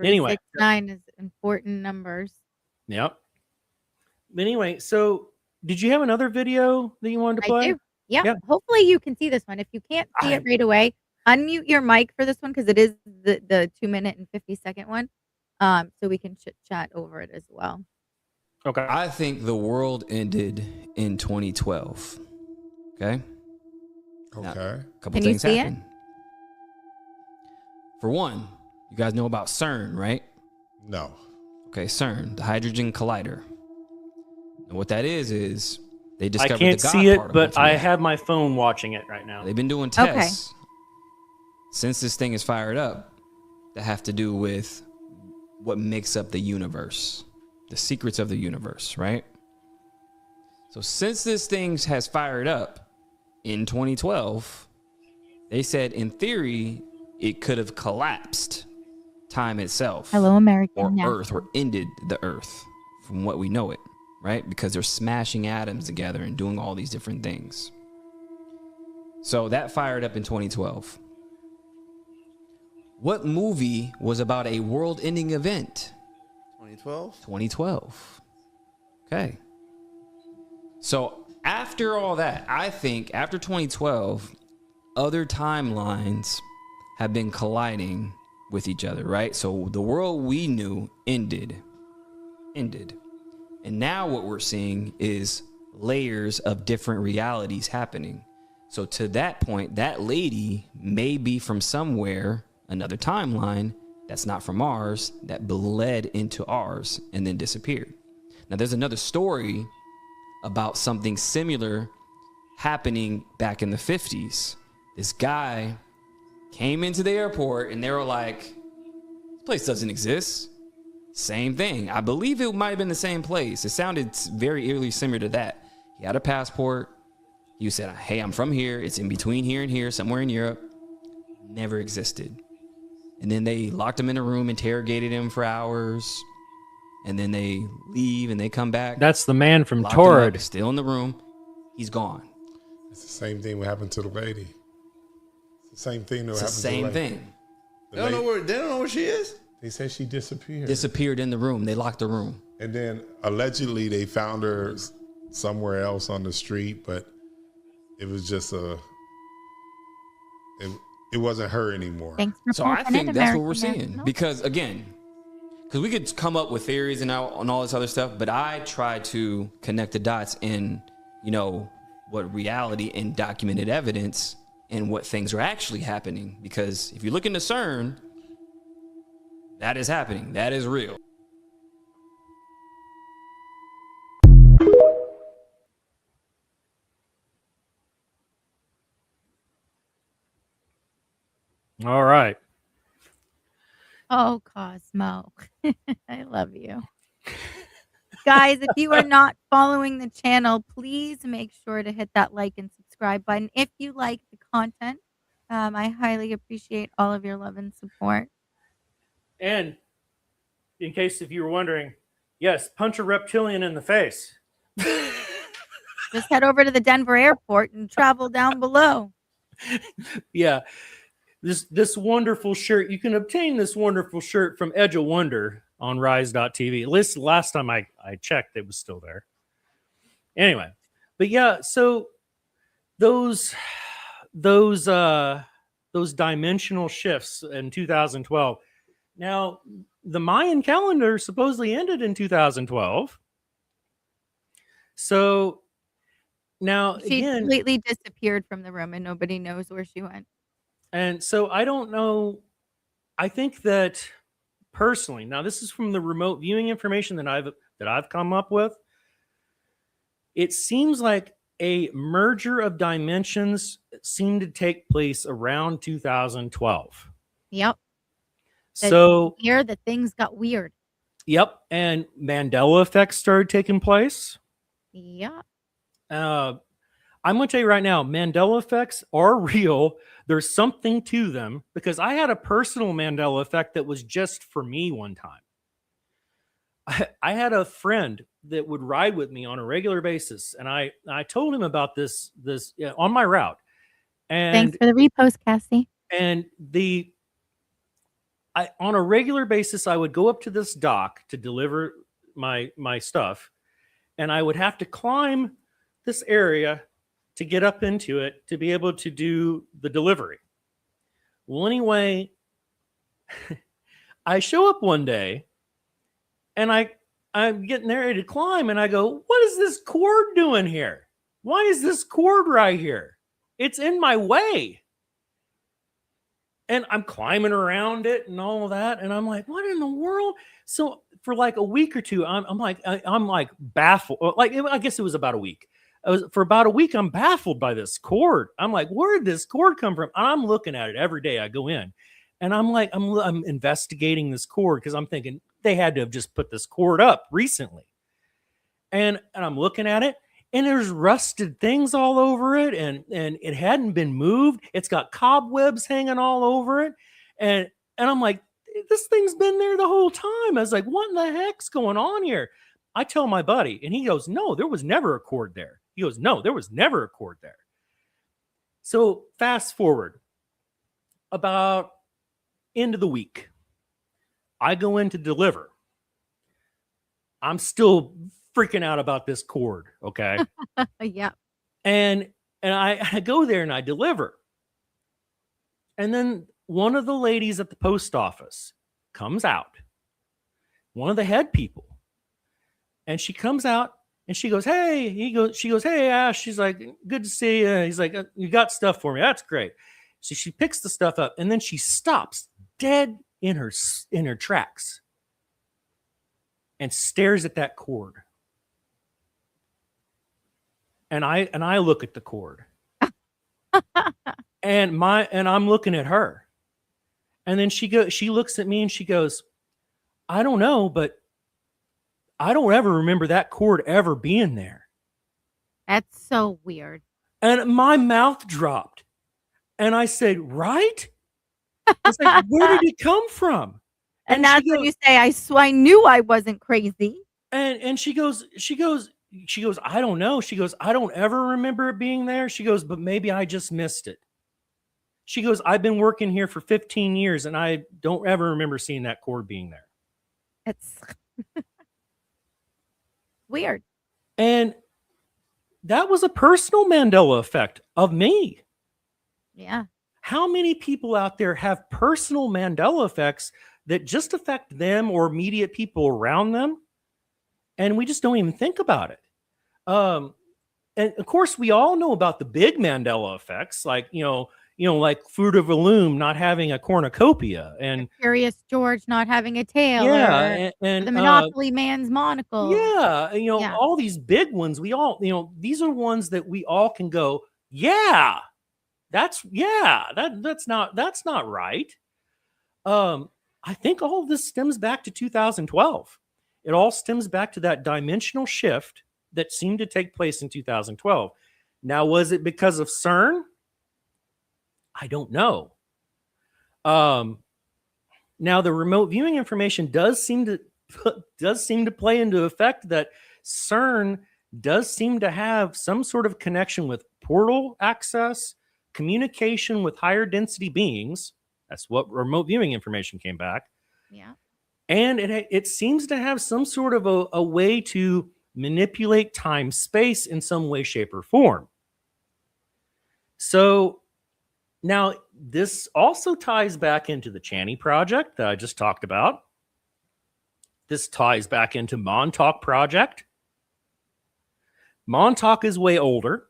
Anyway, 9 is important numbers. Yep. Anyway, so did you have another video that you wanted to play? I do. Yeah. Hopefully you can see this one. If you can't see it right away, unmute your mic for this one because it is the 2-minute and 50-second one. So we can chit chat over it as well. Okay. I think the world ended in 2012. Okay. Okay. Now, a couple Can you things see happened. For one, you guys know about CERN, right? No. Okay, CERN, the Hydrogen Collider. And what that is they discovered I can't the God see it, particle but through I that. have my phone watching it right now. They've been doing tests since this thing is fired up that have to do with what makes up the universe, the secrets of the universe, right? So since this thing has fired up in 2012, they said in theory it could have collapsed time itself. Hello, American. Or Yeah. Earth, or ended the Earth from what we know it, right? Because they're smashing atoms together and doing all these different things. So that fired up in 2012. What movie was about a world-ending event? 2012? 2012. Okay. So after all that, I think after 2012, other timelines have been colliding with each other, right? So the world we knew ended. And now what we're seeing is layers of different realities happening. So to that point, that lady may be from somewhere, another timeline that's not from ours, that bled into ours and then disappeared. Now there's another story about something similar happening back in the 50s. This guy came into the airport and they were like, this place doesn't exist. Same thing. I believe it might have been the same place. It sounded very eerily similar to that. He had a passport. He said, hey, I'm from here. It's in between here and here, somewhere in Europe. Never existed. And then they locked him in a room, interrogated him for hours. And then they leave and they come back. That's the man from Locked him up, Torrid. still in the room. He's gone. It's the same thing that happened to the lady. It's the same thing that It's the happened same to the lady. thing. The They don't lady- know where she is? They said she disappeared. Disappeared in the room. They locked the room. And then allegedly they found her somewhere else on the street, but it was just it wasn't her anymore. Thanks for So I popping in, think that's what we're American seeing. National. Because again, we could come up with theories and all this other stuff, but I try to connect the dots in, what reality and documented evidence and what things are actually happening. Because if you look into CERN, that is happening. That is real. All right. Oh, Cosmo. I love you. Guys, if you are not following the channel, please make sure to hit that like and subscribe button. If you like the content, I highly appreciate all of your love and support. And in case if you were wondering, yes, punch a reptilian in the face. Just head over to the Denver airport and travel down below. Yeah. This wonderful shirt, you can obtain this wonderful shirt from Edge of Wonder on rise.tv. At least last time I checked, it was still there. Anyway, but yeah, so those dimensional shifts in 2012. Now, the Mayan calendar supposedly ended in 2012. So now She again, completely disappeared from the room and nobody knows where she went. and so I don't know. I think that personally, now this is from the remote viewing information that I've come up with. It seems like a merger of dimensions seemed to take place around 2012. Yep. So, Here, the things got weird. yep, and Mandela effects started taking place. Yep. I'm going to tell you right now, Mandela effects are real. There's something to them because I had a personal Mandela effect that was just for me one time. I had a friend that would ride with me on a regular basis, and I told him about this on my route, Thanks and for the repost, Cassie. and on a regular basis I would go up to this dock to deliver my stuff, and I would have to climb this area to get up into it to be able to do the delivery. Well, anyway, I show up one day and I'm getting ready to climb and I go, what is this cord doing here? Why is this cord right here? It's in my way. And I'm climbing around it and all of that. And I'm like, what in the world? So for like a week or two, I'm like baffled. Like, I guess it was about a week. For about a week, I'm baffled by this cord. I'm like, where did this cord come from? And I'm looking at it every day I go in. And I'm like, I'm investigating this cord because I'm thinking they had to have just put this cord up recently. And I'm looking at it, and there's rusted things all over it, and it hadn't been moved. It's got cobwebs hanging all over it. And I'm like, this thing's been there the whole time. I was like, what in the heck's going on here? I tell my buddy, and he goes, no, there was never a cord there. He goes, no, there was never a cord there. So fast forward about end of the week, I go in to deliver. I'm still freaking out about this cord, okay? Yeah. And I go there and I deliver. And then one of the ladies at the post office comes out, one of the head people. And she comes out and she goes, hey, she goes, hey, Ash. She's like, good to see you. He's like, you got stuff for me. That's great. So she picks the stuff up and then she stops dead in her tracks and stares at that cord. And I look at the cord. and I'm looking at her. And then she looks at me and she goes, I don't know, but I don't ever remember that cord ever being there. That's so weird. And my mouth dropped. And I said, right? I was like, where did it come from? And that's when you say, I knew I wasn't crazy. And she goes, I don't know. She goes, I don't ever remember it being there. She goes, but maybe I just missed it. She goes, I've been working here for 15 years and I don't ever remember seeing that cord being there. It's weird. And that was a personal Mandela effect of me. Yeah. How many people out there have personal Mandela effects that just affect them or immediate people around them? And we just don't even think about it. And of course, we all know about the big Mandela effects, like, like Fruit of the Loom not having a cornucopia, and Curious George not having a tail. Yeah, and the Monopoly Man's monocle. Yeah, all these big ones. We all, these are ones that we all can go, that's not right. I think all of this stems back to 2012. It all stems back to that dimensional shift that seemed to take place in 2012. Now, was it because of CERN? I don't know. Now, the remote viewing information does seem to play into effect that CERN does seem to have some sort of connection with portal access, communication with higher density beings. That's what remote viewing information came back. Yeah. And it seems to have some sort of a way to manipulate time space in some way, shape, or form. So now this also ties back into the Channy project that I just talked about. This ties back into Montauk project. Montauk is way older.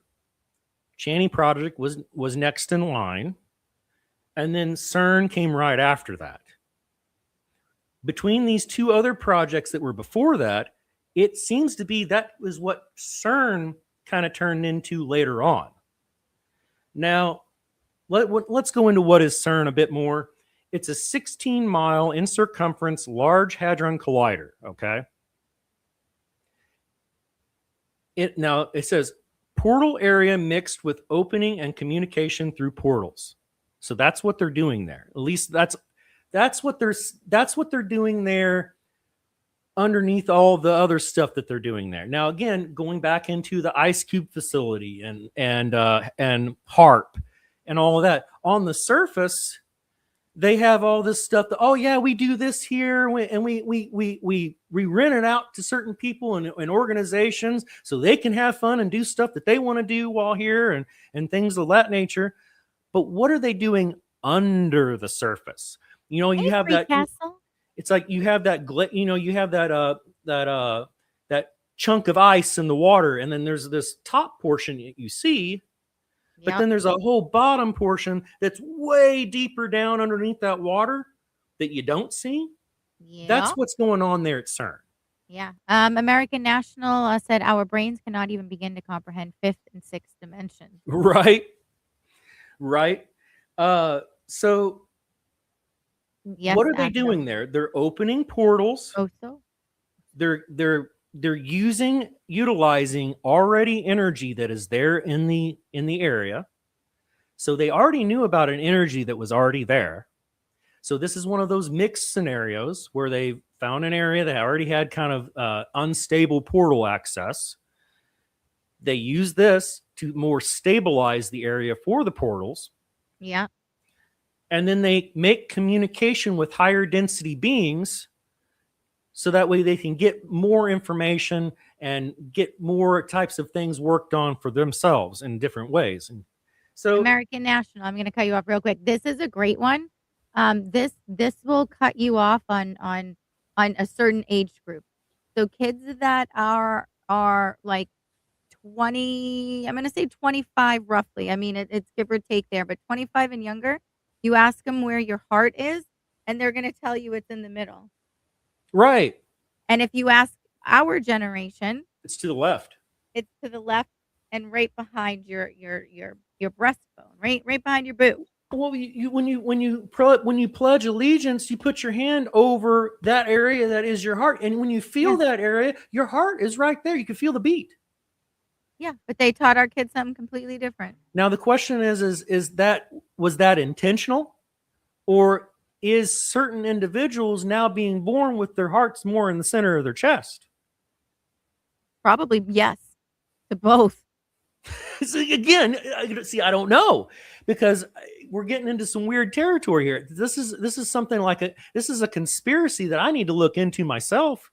Channing Project was next in line. And then CERN came right after that. Between these two other projects that were before that, it seems to be that was what CERN kind of turned into later on. Now, let's go into what is CERN a bit more. It's a 16-mile in circumference Large Hadron Collider, okay? It says portal area mixed with opening and communication through portals. So that's what they're doing there. At least that's what they're doing there underneath all the other stuff that they're doing there. Now, again, going back into the Ice Cube facility and HARP and all of that, on the surface, they have all this stuff that, oh yeah, we do this here, and we rent it out to certain people and organizations so they can have fun and do stuff that they want to do while here and things of that nature. But what are they doing under the surface? You know, you have that castle. It's like you have that you have that chunk of ice in the water, and then there's this top portion that you see, but then there's a whole bottom portion that's way deeper down underneath that water that you don't see. Yeah. That's what's going on there at CERN. Yeah. American National said our brains cannot even begin to comprehend fifth and sixth dimensions. Right. Right. So Yes, what are they doing there? They're opening portals. Oh, so They're utilizing already energy that is there in the area. So they already knew about an energy that was already there. So this is one of those mixed scenarios where they found an area that already had kind of unstable portal access. They use this to more stabilize the area for the portals. yeah. And then they make communication with higher density beings so that way they can get more information and get more types of things worked on for themselves in different ways. And so American National, I'm going to cut you off real quick. This is a great one. This will cut you off on a certain age group. So kids that are like 20, I'm going to say 25 roughly. I mean, it's give or take there, but 25 and younger, you ask them where your heart is, and they're going to tell you it's in the middle. right. And if you ask our generation, It's to the left. it's to the left and right behind your breastbone, right behind your boob. Well, when you pledge allegiance, you put your hand over that area that is your heart, and when you feel that area, your heart is right there. You can feel the beat. Yeah, but they taught our kids something completely different. Now the question was that intentional, or is certain individuals now being born with their hearts more in the center of their chest? Probably yes to both. See, again, I don't know, because we're getting into some weird territory here. This is something like this is a conspiracy that I need to look into myself,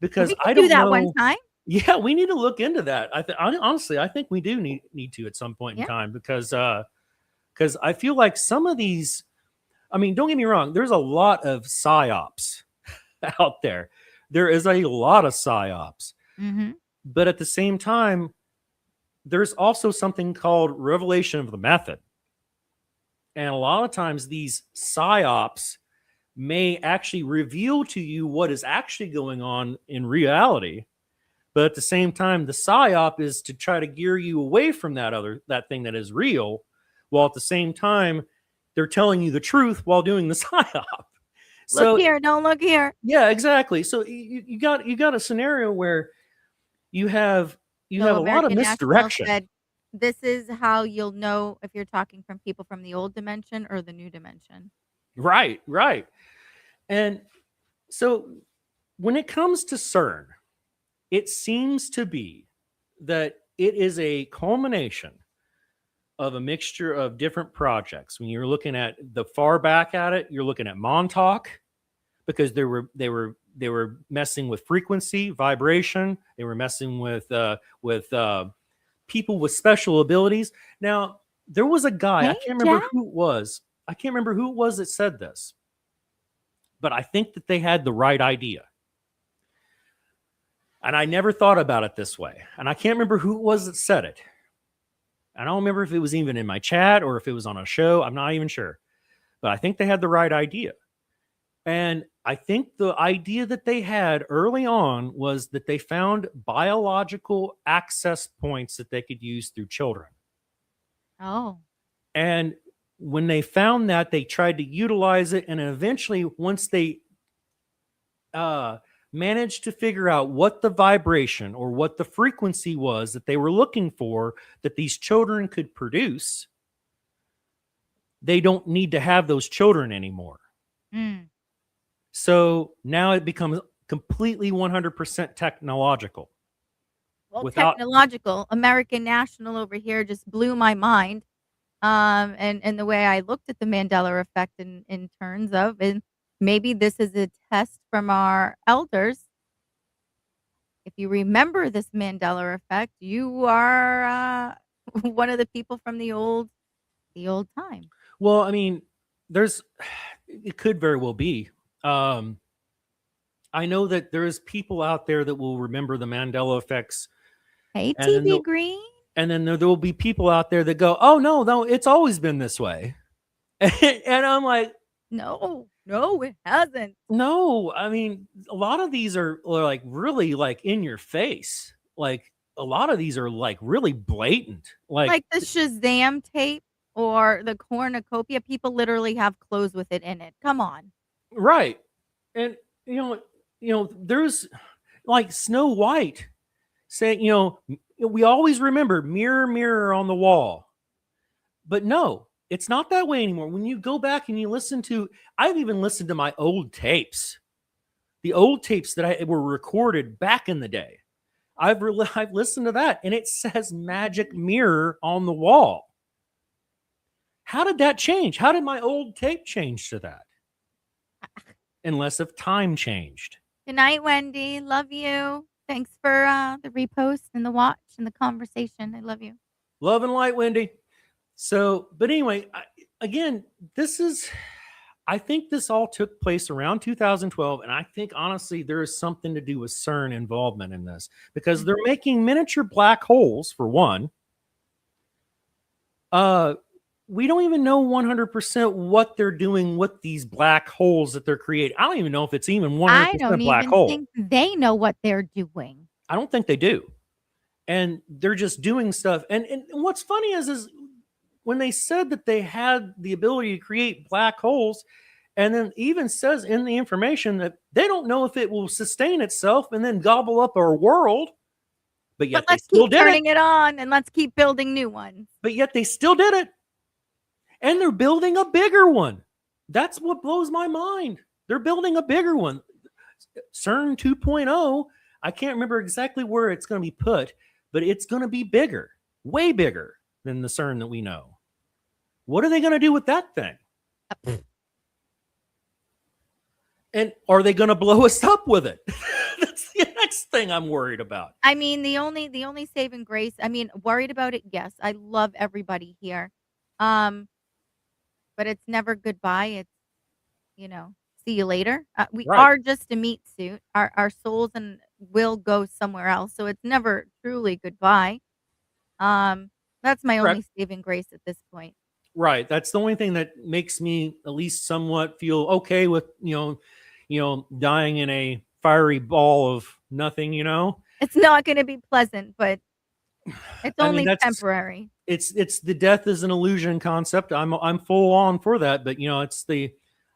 because We can I don't do that know. one time. Yeah, we need to look into that. Honestly, I think we do need to at some point in time, because I feel like some of these, I mean, don't get me wrong, there's a lot of psyops out there. There is a lot of psyops. Mm-hmm. But at the same time, there's also something called revelation of the method. And a lot of times these psyops may actually reveal to you what is actually going on in reality. But at the same time, the psyop is to try to gear you away from that thing that is real, while at the same time, they're telling you the truth while doing the psyop. So, Look here, don't look here. yeah, exactly. So you got a scenario where you have a lot of American National misdirection. said, this is how you'll know if you're talking from people from the old dimension or the new dimension. Right. And so when it comes to CERN, it seems to be that it is a culmination of a mixture of different projects. When you're looking at the far back at it, you're looking at Montauk, because they were messing with frequency, vibration. They were messing with people with special abilities. Now, there was a guy, I can't remember who it was. I can't remember who it was that said this, but I think that they had the right idea. And I never thought about it this way. And I can't remember who it was that said it. I don't remember if it was even in my chat or if it was on a show. I'm not even sure. But I think they had the right idea. And I think the idea that they had early on was that they found biological access points that they could use through children. Oh. And when they found that, they tried to utilize it. And eventually, once they managed to figure out what the vibration or what the frequency was that they were looking for that these children could produce, they don't need to have those children anymore. Mm. So now it becomes completely 100% technological. Well, technological. American National over here just blew my mind. And the way I looked at the Mandela effect in terms of, and maybe this is a test from our elders. If you remember this Mandela effect, you are one of the people from the old time. Well, I mean, it could very well be. I know that there's people out there that will remember the Mandela effects. Hey, TV Green. And then there will be people out there that go, oh, no, it's always been this way. And I'm like, no, it hasn't. No, I mean, a lot of these are like really like in your face. Like a lot of these are like really blatant. Like the Shazam tape or the cornucopia. People literally have clothes with it in it. Come on. Right. And, you know, there's like Snow White saying, we always remember mirror, mirror on the wall. But no, it's not that way anymore. When you go back and you listen to, I've even listened to my old tapes, the old tapes that were recorded back in the day. I've listened to that, and it says magic mirror on the wall. How did that change? How did my old tape change to that? Unless if time changed. Good night, Wendy. Love you. Thanks for the repost and the watch and the conversation. I love you. Love and light, Wendy. So, but anyway, I think this all took place around 2012. And I think, honestly, there is something to do with CERN involvement in this because they're making miniature black holes, for one. We don't even know 100% what they're doing with these black holes that they're creating. I don't even know if it's even 100% black hole. Think they know what they're doing. I don't think they do. And they're just doing stuff. And what's funny is when they said that they had the ability to create black holes, and then even says in the information that they don't know if it will sustain itself and then gobble up our world. But yet let's keep turning it on and let's keep building new ones. But yet they still did it. And they're building a bigger one. That's what blows my mind. They're building a bigger one. CERN 2.0, I can't remember exactly where it's going to be put, but it's going to be bigger, way bigger than the CERN that we know. What are they going to do with that thing? And are they going to blow us up with it? That's the next thing I'm worried about. I mean, the only saving grace, worried about it, yes. I love everybody here. But it's never goodbye. It's, see you later. We are just a meat suit. Our souls will go somewhere else. So it's never truly goodbye. That's my only saving grace at this point. Right. That's the only thing that makes me at least somewhat feel okay with, dying in a fiery ball of nothing, It's not going to be pleasant, but it's only temporary. It's the death is an illusion concept. I'm full on for that, but it's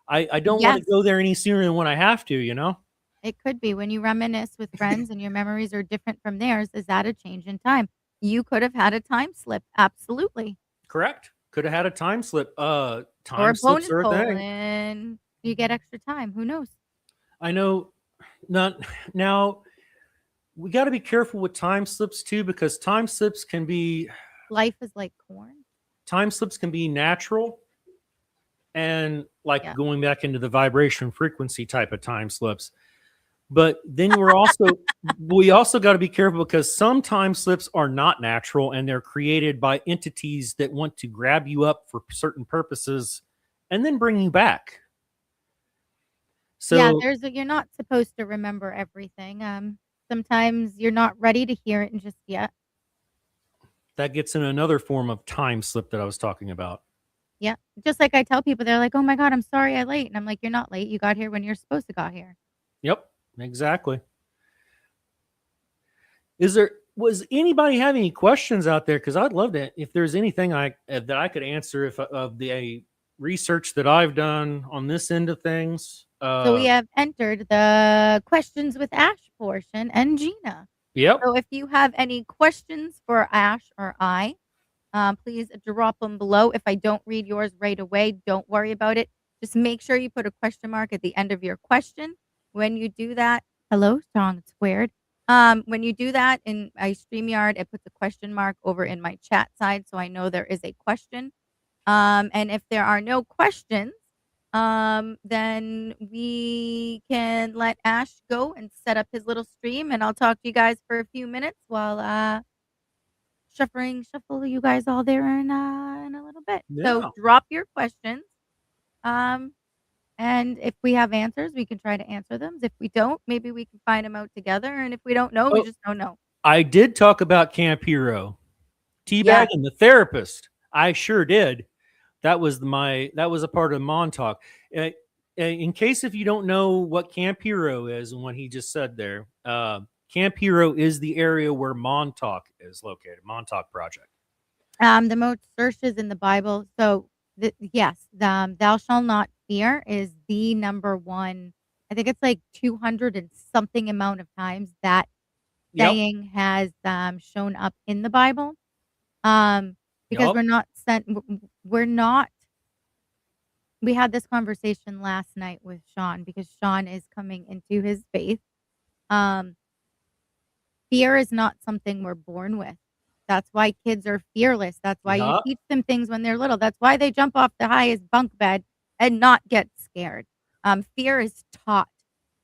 I don't want to go there any sooner than when I have to, It could be when you reminisce with friends and your memories are different from theirs. Is that a change in time? You could have had a time slip. Absolutely. Correct. Could have had a time slip. Or a bonus hole, and you get extra time. Who knows? I know. Now. We got to be careful with time slips too, because time slips can be. Life is like corn. Time slips can be natural, and going back into the vibration frequency type of time slips. But then we also got to be careful because some time slips are not natural and they're created by entities that want to grab you up for certain purposes and then bring you back. So you're not supposed to remember everything. sometimes you're not ready to hear it just yet. That gets in another form of time slip that I was talking about. Yeah. Just like I tell people, they're like, "Oh my God, I'm sorry I late." And I'm like, "You're not late. You got here when you're supposed to got here." Yep, exactly. Was anybody have any questions out there? Because I'd love to, if there's anything that I could answer if of the research that I've done on this end of things. So we have entered the questions with Ash portion and Gina. Yep. So if you have any questions for Ash or I, please drop them below. If I don't read yours right away, don't worry about it. Just make sure you put a question mark at the end of your question. When you do that, hello, Sean, it's weird. When you do that in my StreamYard, it puts a question mark over in my chat side, so I know there is a question. And if there are no questions, then we can let Ash go and set up his little stream, and I'll talk to you guys for a few minutes while shuffle you guys all there in a little bit. Yeah. So drop your questions. And if we have answers, we can try to answer them. If we don't, maybe we can find them out together. And if we don't know, we just don't know. I did talk about Camp Hero, Teabag, and the therapist. I sure did. That was a part of Montauk. In case if you don't know what Camp Hero is and what he just said there, Camp Hero is the area where Montauk is located. Montauk Project. The most searches in the Bible. So thou shalt not fear is the number one. I think it's like 200 and something amount of times that saying has shown up in the Bible. Because we had this conversation last night with Sean because Sean is coming into his faith. Fear is not something we're born with. That's why kids are fearless. That's why you teach them things when they're little. That's why they jump off the highest bunk bed and not get scared. Fear is taught.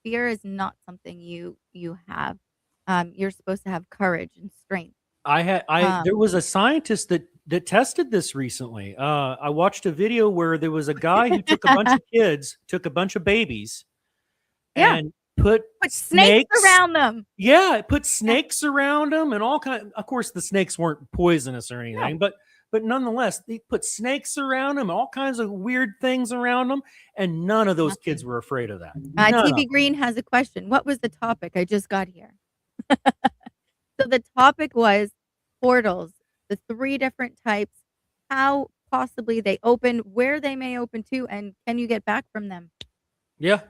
Fear is not something you have. You're supposed to have courage and strength. There was a scientist that tested this recently. I watched a video where there was a guy who took a bunch of kids, took a bunch of babies, and put snakes around them. Yeah, it put snakes around them and all kind. Of course, the snakes weren't poisonous or anything, but nonetheless, they put snakes around them, all kinds of weird things around them, and none of those kids were afraid of that. TV Green has a question. What was the topic? I just got here. So the topic was portals, the 3 different types, how possibly they open, where they may open to, and can you get back from them? Yeah.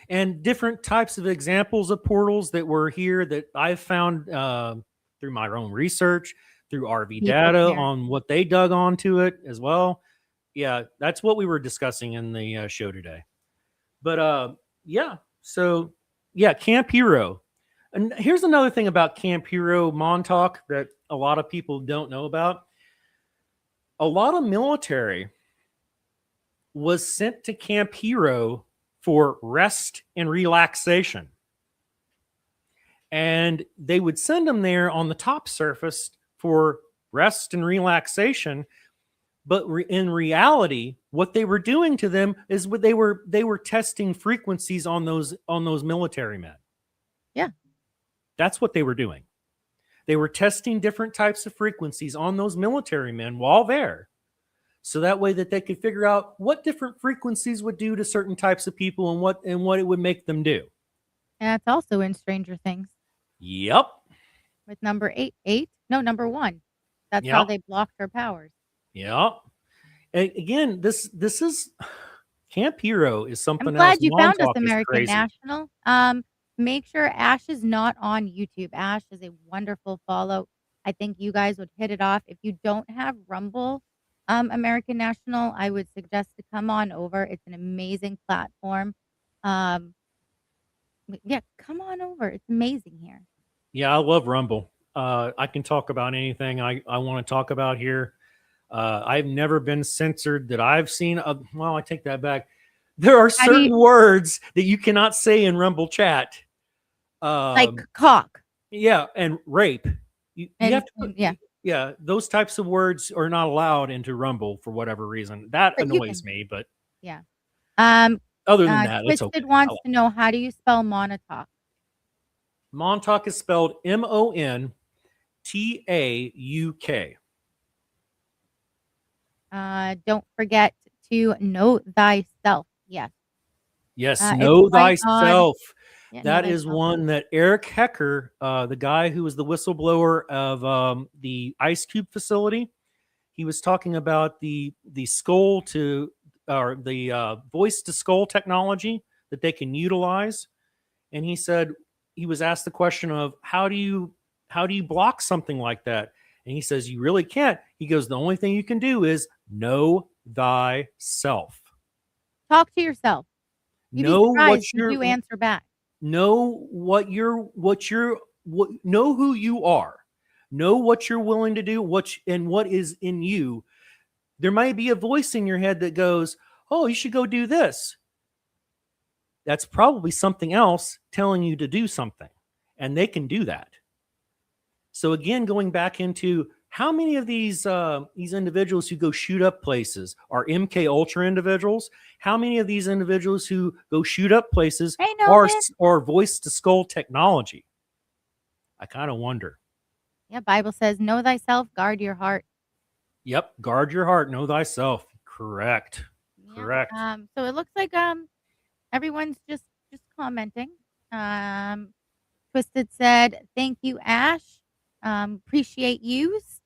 And different types of examples of portals that were here that I've found through my own research, through RV data on what they dug onto it as well. Yeah, that's what we were discussing in the show today. But Camp Hero. And here's another thing about Camp Hero Montauk that a lot of people don't know about. A lot of military was sent to Camp Hero for rest and relaxation. And they would send them there on the top surface for rest and relaxation. But in reality, what they were doing to them is what they were testing frequencies on those military men. Yeah. That's what they were doing. They were testing different types of frequencies on those military men while there. So that way that they could figure out what different frequencies would do to certain types of people and what it would make them do. And that's also in Stranger Things. Yep. With number 1. That's how they blocked her powers. Yep. And again, this is Camp Hero is something else. I'm glad you found us, American National. Make sure Ash is not on YouTube. Ash is a wonderful follow. I think you guys would hit it off. If you don't have Rumble, American National, I would suggest to come on over. It's an amazing platform. Come on over. It's amazing here. Yeah, I love Rumble. I can talk about anything I want to talk about here. I've never been censored that I've seen. Well, I take that back. There are certain words that you cannot say in Rumble chat. Like cock. Yeah, and rape. You have to those types of words are not allowed into Rumble for whatever reason. That annoys me, but yeah. Other than that, Twisted it's okay. wants to know, how do you spell Montauk? Montauk is spelled Montauk. Don't forget to know thyself. Yes. Yes, It's know right on. thyself. Yeah, know That is thyself. one that Eric Hecker, the guy who was the whistleblower of the Ice Cube facility, he was talking about the skull to or the voice to skull technology that they can utilize. And he said he was asked the question of how do you block something like that? And he says you really can't. He goes, the only thing you can do is know thyself. Talk to yourself. You'd be Know what surprised who do answer back. know know who you are, know what you're willing to do, and what is in you. There might be a voice in your head that goes, oh, you should go do this. That's probably something else telling you to do something, and they can do that. So again, going back into how many of these individuals who go shoot up places are MK Ultra individuals? How many of these individuals who go shoot up places Hey, are voice to skull technology? I kind of wonder. Yeah, Bible says, know thyself, guard your heart. Yep, guard your heart, know thyself. Correct. Yeah. Correct. So it looks like everyone's just commenting. Twisted said, thank you, Ash. Appreciate yous.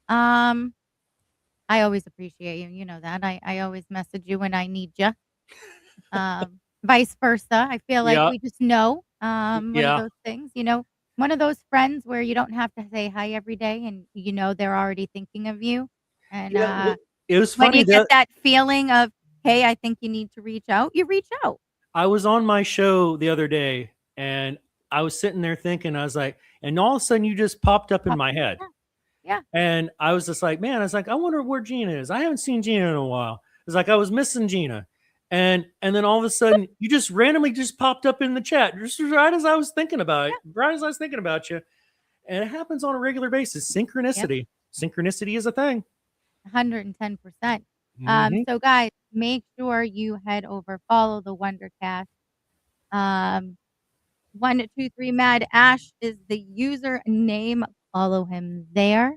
I always appreciate you. You know that. I always message you when I need you. Vice versa. I feel like Yeah. we just know. One of Yeah. those things, one of those friends where you don't have to say hi every day and they're already thinking of you. And Yeah, it was when funny you get that that feeling of, hey, I think you need to reach out, you reach out. I was on my show the other day and I was sitting there thinking, I was like, and all of a sudden you just popped up in my head. Yeah. And I was just like, man, I was like, I wonder where Gina is. I haven't seen Gina in a while. It's like I was missing Gina. And then all of a sudden you just randomly just popped up in the chat, just right as I was thinking about it, right as I was thinking about you. And it happens on a regular basis. Synchronicity. Synchronicity is a thing. 110%. Mhm. So guys, make sure you head over, follow the Wondercast. 123 Mad Ash is the username. Follow him there.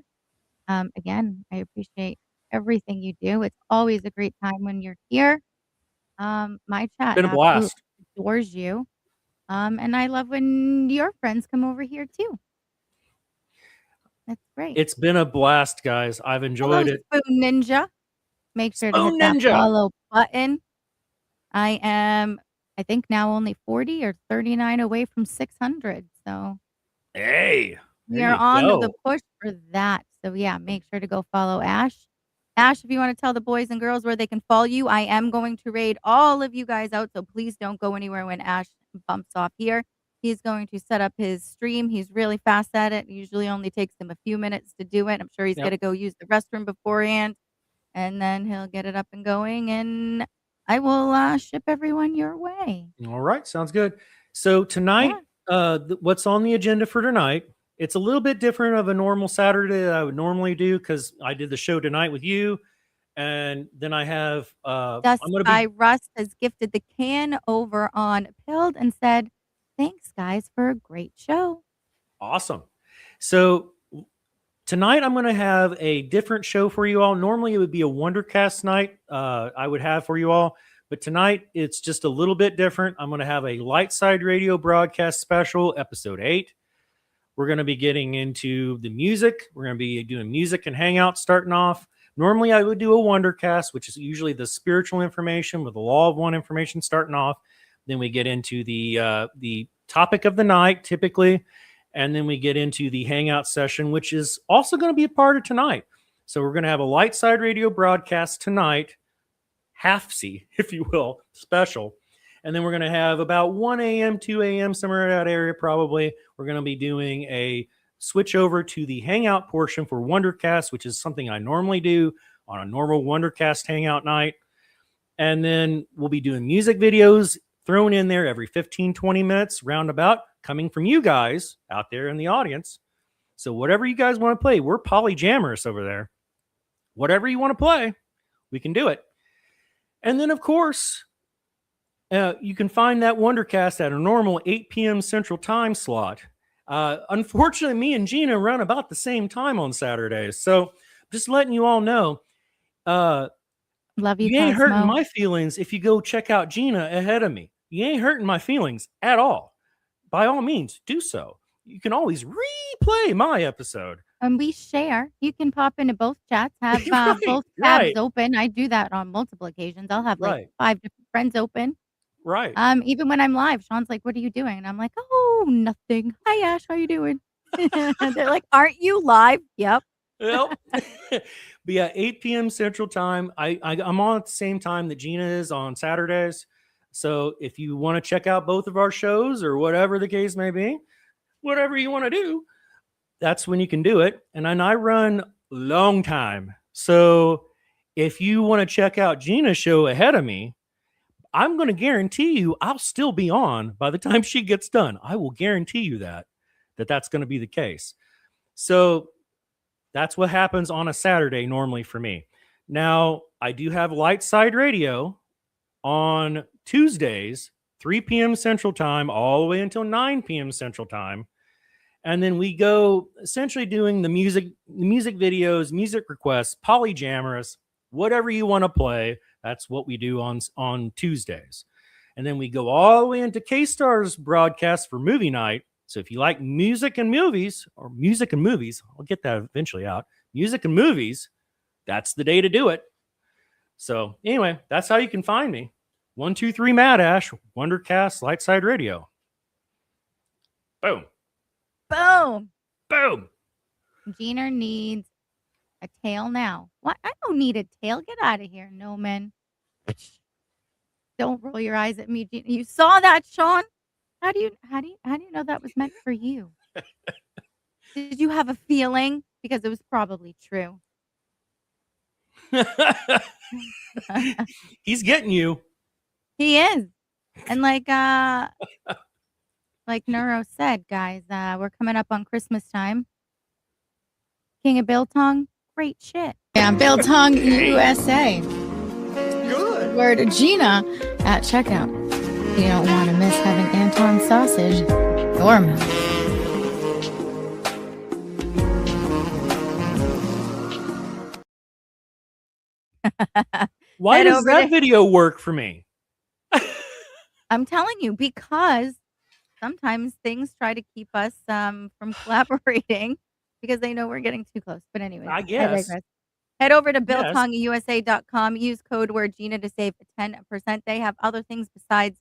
Again, I appreciate everything you do. It's always a great time when you're here. My chat Been a absolutely blast. adores you. And I love when your friends come over here too. That's great. It's been a blast, guys. I've enjoyed it. Spoon Ninja. Make sure to hit Spoon that Ninja. follow button. I am, I think now only 40 or 39 away from 600. So Hey, we there are you on the go. push for that. So yeah, make sure to go follow Ash. Ash, if you want to tell the boys and girls where they can follow you, I am going to raid all of you guys out. So please don't go anywhere when Ash bumps off here. He's going to set up his stream. He's really fast at it. It usually only takes him a few minutes to do it. I'm sure he's Yep. going to go use the restroom beforehand, and then he'll get it up and going. And I will ship everyone your way. All right, sounds good. So tonight, what's on the agenda for tonight? It's a little bit different of a normal Saturday that I would normally do because I did the show tonight with you, and then I have. Dust by Rust has gifted the can over on Pilled and said, "Thanks, guys, for a great show." Awesome. So tonight I'm going to have a different show for you all. Normally it would be a Wondercast night I would have for you all, but tonight it's just a little bit different. I'm going to have a Light Side Radio broadcast special, episode 8. We're going to be getting into the music. We're going to be doing music and hangouts starting off. Normally I would do a Wondercast, which is usually the spiritual information with the Law of One information starting off. Then we get into the topic of the night typically. And then we get into the hangout session, which is also going to be a part of tonight. So we're going to have a Light Side Radio broadcast tonight, half-see, if you will, special. And then we're going to have about 1 a.m., 2 a.m., somewhere in that area probably. We're going to be doing a switch over to the hangout portion for Wondercast, which is something I normally do on a normal Wondercast hangout night. And then we'll be doing music videos thrown in there every 15, 20 minutes, roundabout, coming from you guys out there in the audience. So whatever you guys want to play, we're polyjammerous over there. Whatever you want to play, we can do it. And then, of course, you can find that Wondercast at a normal 8 p.m. Central Time slot. Unfortunately, me and Gina run about the same time on Saturdays. So just letting you all know, Love you, you ain't hurting Cosmo. my feelings if you go check out Gina ahead of me. You ain't hurting my feelings at all. By all means, do so. You can always replay my episode. And we share. You can pop into both chats, have Right, both tabs right, open. I do that on multiple occasions. I'll have like right, 5 different friends open. right. Even when I'm live, Sean's like, "What are you doing?" And I'm like, "Oh, nothing. Hi, Ash. How you doing?" They're like, "Aren't you live?" Yep. Yep. But yeah, 8 p.m. Central Time. I'm on at the same time that Gina is on Saturdays. So if you want to check out both of our shows or whatever the case may be, whatever you want to do, that's when you can do it. And then I run long time. So if you want to check out Gina's show ahead of me, I'm going to guarantee you I'll still be on by the time she gets done. I will guarantee you that's going to be the case. So that's what happens on a Saturday normally for me. Now, I do have Light Side Radio on Tuesdays, 3 p.m. Central Time, all the way until 9 p.m. Central Time. And then we go essentially doing the music videos, music requests, polyjammers, whatever you want to play. That's what we do on Tuesdays. And then we go all the way into K-Star's broadcast for movie night. So if you like music and movies, or music and movies, I'll get that eventually out. Music and movies, that's the day to do it. So anyway, that's how you can find me. 123 Mad Ash, Wondercast, Lightside Radio. Boom. Boom. Boom. Gina needs a tail now. What? I don't need a tail. Get out of here, no man. Don't roll your eyes at me, Gina. You saw that, Sean? How do you know that was meant for you? Did you have a feeling? Because it was probably true. He's getting you. He is. And like Neuro said, guys, we're coming up on Christmas time. King of Biltong, great shit. Yeah, Biltong USA. Good. Word Gina at checkout. You don't want to miss having Anton sausage or milk. Why Head does over that to- video work for me? I'm telling you, because sometimes things try to keep us from collaborating because they know we're getting too close. But anyway, I guess. Head over to Yes. BillTongUSA.com. Use code word Gina to save 10%. They have other things besides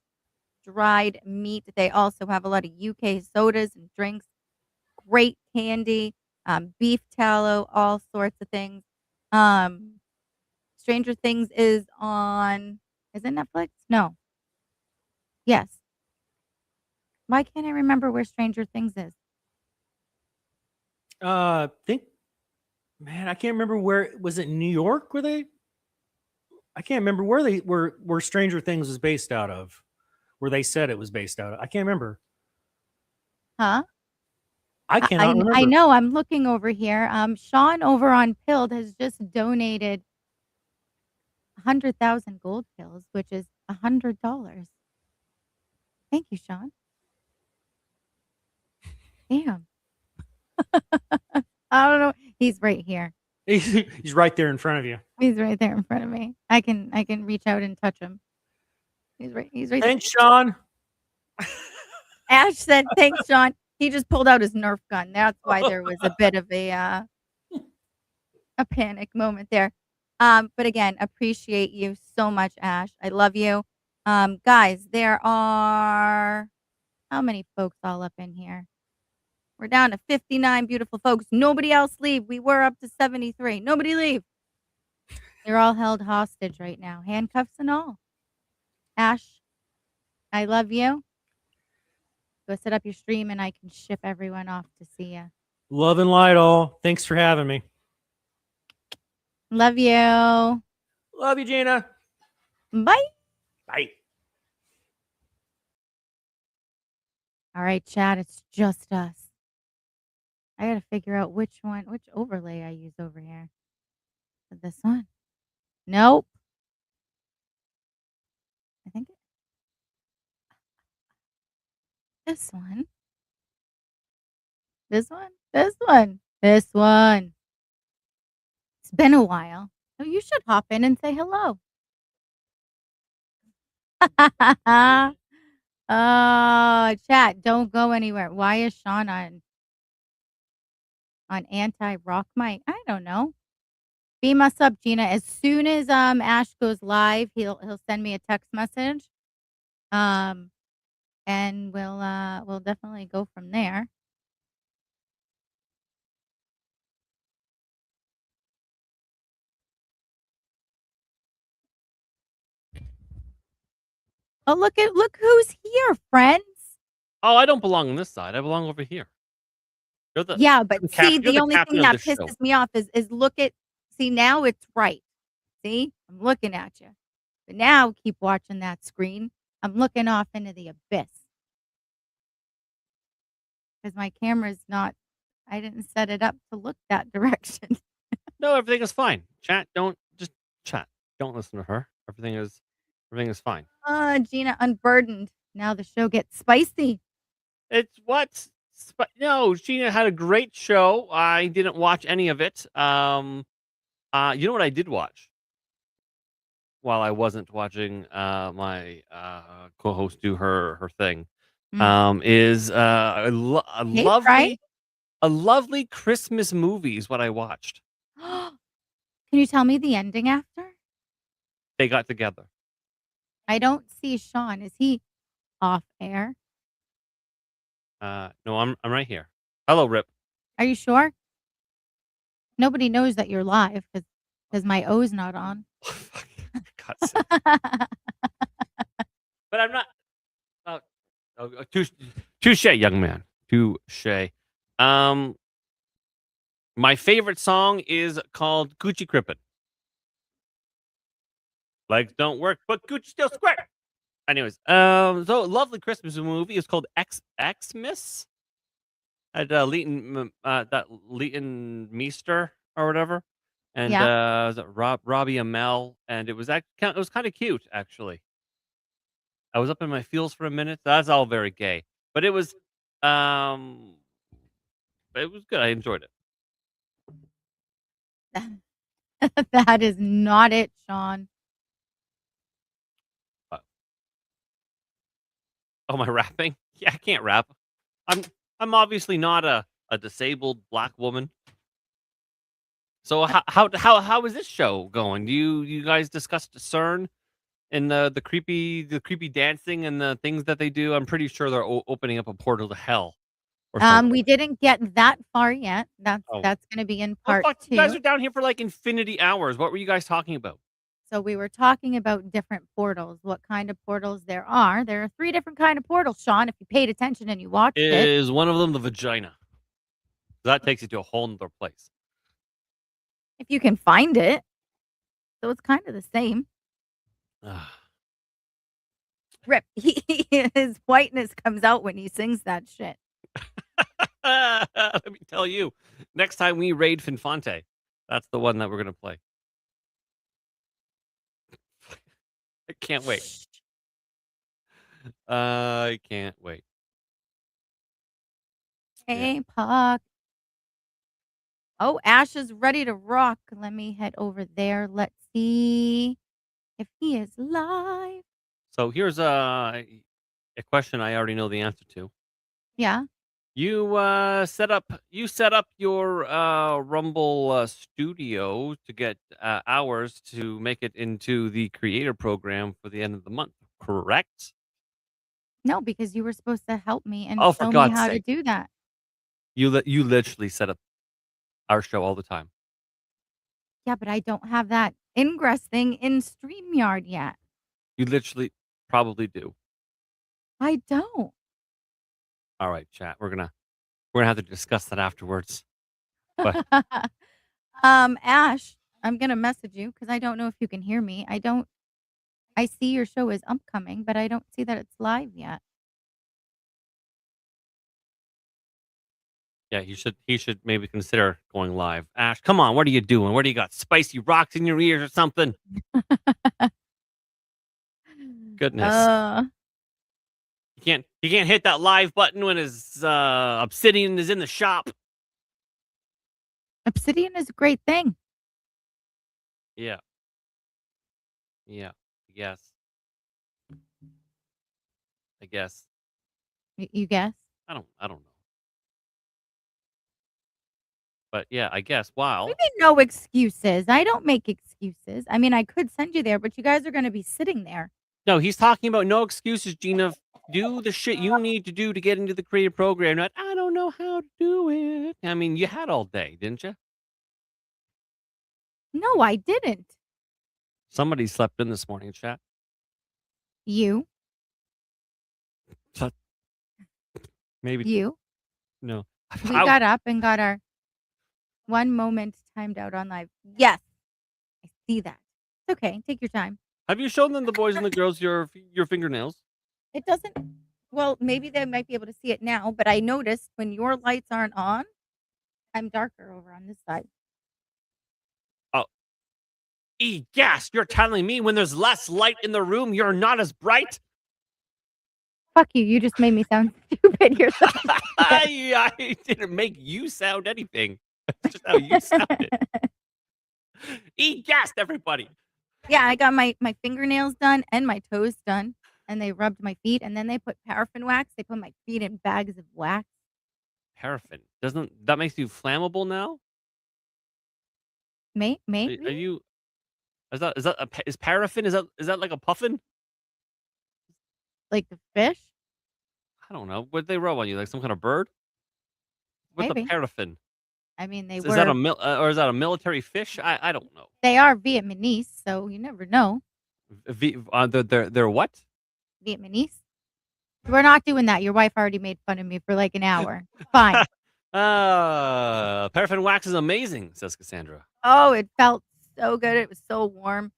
dried meat. They also have a lot of UK sodas and drinks, great candy, beef tallow, all sorts of things. Stranger Things is on, is it Netflix? No. Yes. Why can't I remember where Stranger Things is? I can't remember where was it. New York? I can't remember where Stranger Things was based out of. Where they said it was based out of. I can't remember. Huh? I cannot remember. I know. I'm looking over here. Sean over on Pilled has just donated 100,000 gold pills, which is $100. Thank you, Sean. Damn. I don't know. He's right here. He's right there in front of you. He's right there in front of me. I can reach out and touch him. He's right Thanks, Sean. Ash said, "Thanks, Sean." He just pulled out his Nerf gun. That's why there was a bit of a panic moment there. But again, appreciate you so much, Ash. I love you. Guys, there are how many folks all up in here? We're down to 59 beautiful folks. Nobody else leave. We were up to 73. Nobody leave. They're all held hostage right now, handcuffs and all. Ash, I love you. Go set up your stream and I can ship everyone off to see you. Love and light all. Thanks for having me. Love you. Love you, Gina. Bye. Bye. All right, chat. It's just us. I got to figure out which overlay I use over here. This one? Nope. I think this one. This one? This one? This one. It's been a while. So you should hop in and say hello. Oh, chat, don't go anywhere. Why is Sean on anti-rock mic? I don't know. Beam us up, Gina. As soon as Ash goes live, he'll send me a text message. And we'll definitely go from there. Oh, look who's here, friends. Oh, I don't belong on this side. I belong over here. You're the Yeah, but see, you're the only captain thing of that this show. pisses me off is look at see now it's right. See? I'm looking at you. But now keep watching that screen. I'm looking off into the abyss. Because my camera's not I didn't set it up to look that direction. No, everything is fine. Chat, don't just chat. Don't listen to her. Everything is fine. Gina unburdened. Now the show gets spicy. It's what? No, Gina had a great show. I didn't watch any of it. You know what I did watch while I wasn't watching my co-host do her thing. Is a lovely Christmas movie is what I watched. Can you tell me the ending after? They got together. I don't see Sean. Is he off air? No, I'm right here. Hello, Rip. Are you sure? Nobody knows that you're live because my O's not on. God's sake. But I'm not. Touche, young man. Touche. My favorite song is called Gucci Crippin'. Legs don't work, but Gucci still square. Anyways, so lovely Christmas movie is called Xmas. Had Leighton Meester or whatever, and was it Robbie Amell, and it was kind of cute actually. I was up in my feels for a minute. That's all very gay, but it was good. I enjoyed it. That is not it, Sean. Oh, my rapping? Yeah, I can't rap. I'm obviously not a disabled black woman. So how is this show going? Do you guys discussed CERN and the creepy dancing and the things that they do? I'm pretty sure they're opening up a portal to hell. Or something. We didn't get that far yet. That's going to be in part 2. You guys are down here for like infinity hours. What were you guys talking about? So we were talking about different portals, what kind of portals there are. There are 3 different kind of portals, Sean, if you paid attention and you watched it. Is one of them the vagina? That takes you to a whole nother place. If you can find it. So it's kind of the same. Rip, his whiteness comes out when he sings that shit. Let me tell you, next time we raid Finfante, that's the one that we're going to play. I can't wait. I can't wait. Hey, Puck. Oh, Ash is ready to rock. Let me head over there. Let's see if he is live. So here's a question I already know the answer to. Yeah. You set up your Rumble studio to get hours to make it into the creator program for the end of the month, correct? No, because you were supposed to help me and for show me God's how sake. to do that. You literally set up our show all the time. Yeah, but I don't have that ingress thing in StreamYard yet. You literally probably do. I don't. All right, chat. We're gonna have to discuss that afterwards. But Ash, I'm gonna message you because I don't know if you can hear me. I see your show is upcoming, but I don't see that it's live yet. yeah, he should maybe consider going live. Ash, come on, what are you doing? What do you got? Spicy rocks in your ears or something? Goodness. He can't hit that live button when his obsidian is in the shop. Obsidian is a great thing. Yeah. Yeah. Yes. I guess. You guess? I don't know. But yeah, I guess. Wow. We mean no excuses. I don't make excuses. I mean, I could send you there, but you guys are going to be sitting there. No, he's talking about no excuses, Gina. Do the shit you need to do to get into the creative program. Not, I don't know how to do it. I mean, you had all day, didn't you? No, I didn't. Somebody slept in this morning, chat. You. Maybe You. no. We got up and got our 1 moment timed out on live. Yes. I see that. It's okay. Take your time. Have you shown them, the boys and the girls, your fingernails? It doesn't. Well, maybe they might be able to see it now, but I noticed when your lights aren't on, I'm darker over on this side. Yes, you're telling me when there's less light in the room, you're not as bright? Fuck you. You just made me sound stupid. You're so I didn't make you sound anything. That's just how you sounded. Eat gas, everybody. Yeah, I got my fingernails done and my toes done, and they rubbed my feet, and then they put paraffin wax. They put my feet in bags of wax. Paraffin. Doesn't that makes you flammable now? Maybe. Are you? Is paraffin? Is that like a puffin? Like the fish? I don't know. What they rub on you? Like some kind of bird? What's Maybe. a paraffin? I mean, Is that a military fish? I don't know. They are Vietnamese, so you never know. They're what? Vietnamese. We're not doing that. Your wife already made fun of me for like an hour. Fine. Paraffin wax is amazing, says Cassandra. Oh, it felt so good. It was so warm.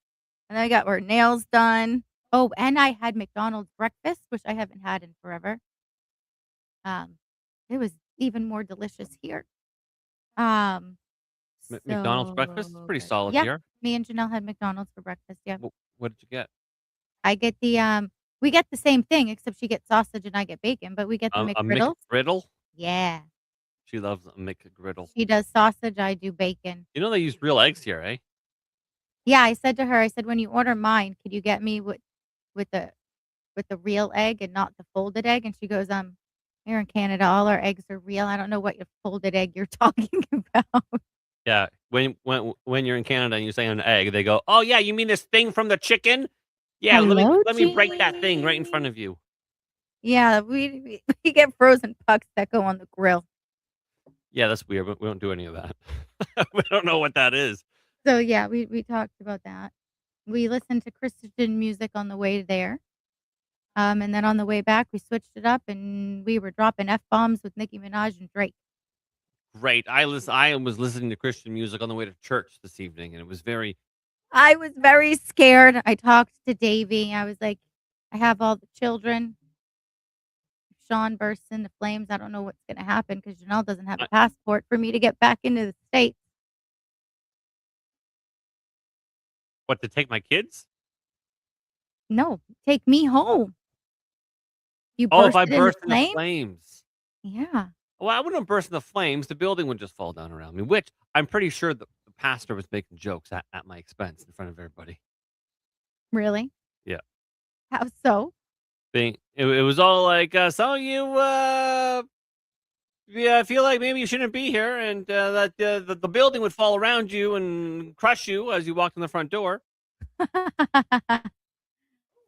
And then I got our nails done. Oh, and I had McDonald's breakfast, which I haven't had in forever. It was even more delicious here. McDonald's breakfast is pretty solid Yeah, here. me and Janelle had McDonald's for breakfast. Yeah. What did you get? I get the we get the same thing except she gets sausage and I get bacon, but we get the A McGriddles. McGriddle? Yeah. She loves a McGriddle. She does sausage, I do bacon. You know they use real eggs here, eh? Yeah, I said to her, I said, when you order mine, could you get me with the real egg and not the folded egg? And she goes, here in Canada, all our eggs are real. I don't know what your folded egg you're talking about. Yeah. When you're in Canada and you say an egg, they go, "Oh yeah, you mean this thing from the chicken? Yeah, Hello, let me break that thing right in front of you." Yeah, we get frozen pucks that go on the grill. Yeah, that's weird, but we don't do any of that. We don't know what that is. So yeah, we talked about that. We listened to Christian music on the way there. And then on the way back, we switched it up and we were dropping F-bombs with Nicki Minaj and Drake. Great. I was listening to Christian music on the way to church this evening, and it was very. I was very scared. I talked to Davey. I was like, I have all the children. If Sean bursts into flames, I don't know what's going to happen because Janelle doesn't have a passport for me to get back into the States. What, to take my kids? No, take me home. You If I bursted burst into into flames? flames. Yeah. Well, I wouldn't burst into flames. The building would just fall down around me, which I'm pretty sure the pastor was making jokes at my expense in front of everybody. Really? Yeah. How so? It was all like, some of you, I feel like maybe you shouldn't be here, and that the building would fall around you and crush you as you walked in the front door.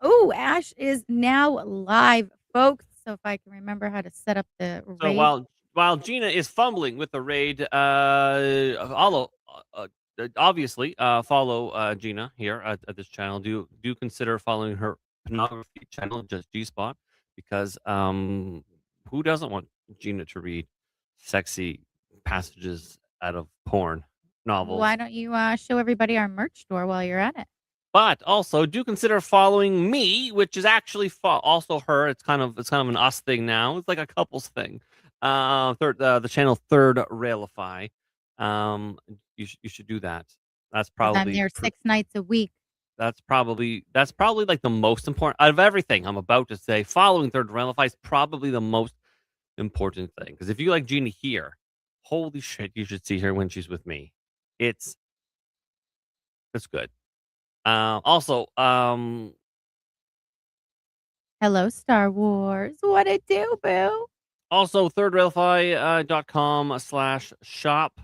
Oh, Ash is now live, folks. So if I can remember how to set up the raid. So while Gina is fumbling with the raid, obviously follow Gina here at this channel. Do consider following her pornography channel, just G-Spot, because who doesn't want Gina to read sexy passages out of porn novels? Why don't you show everybody our merch store while you're at it? But also do consider following me, which is actually also her. It's kind of an us thing now. It's like a couples thing. The channel Third Railify. You should do that. That's probably I'm there 6 nights a week. That's probably like the most important out of everything I'm about to say. Following third realify is probably the most important thing because if you like Gina here, holy shit, you should see her when she's with me. It's it's good. Also, Hello, Star Wars. What it do, boo? also thirdrealify.com/shop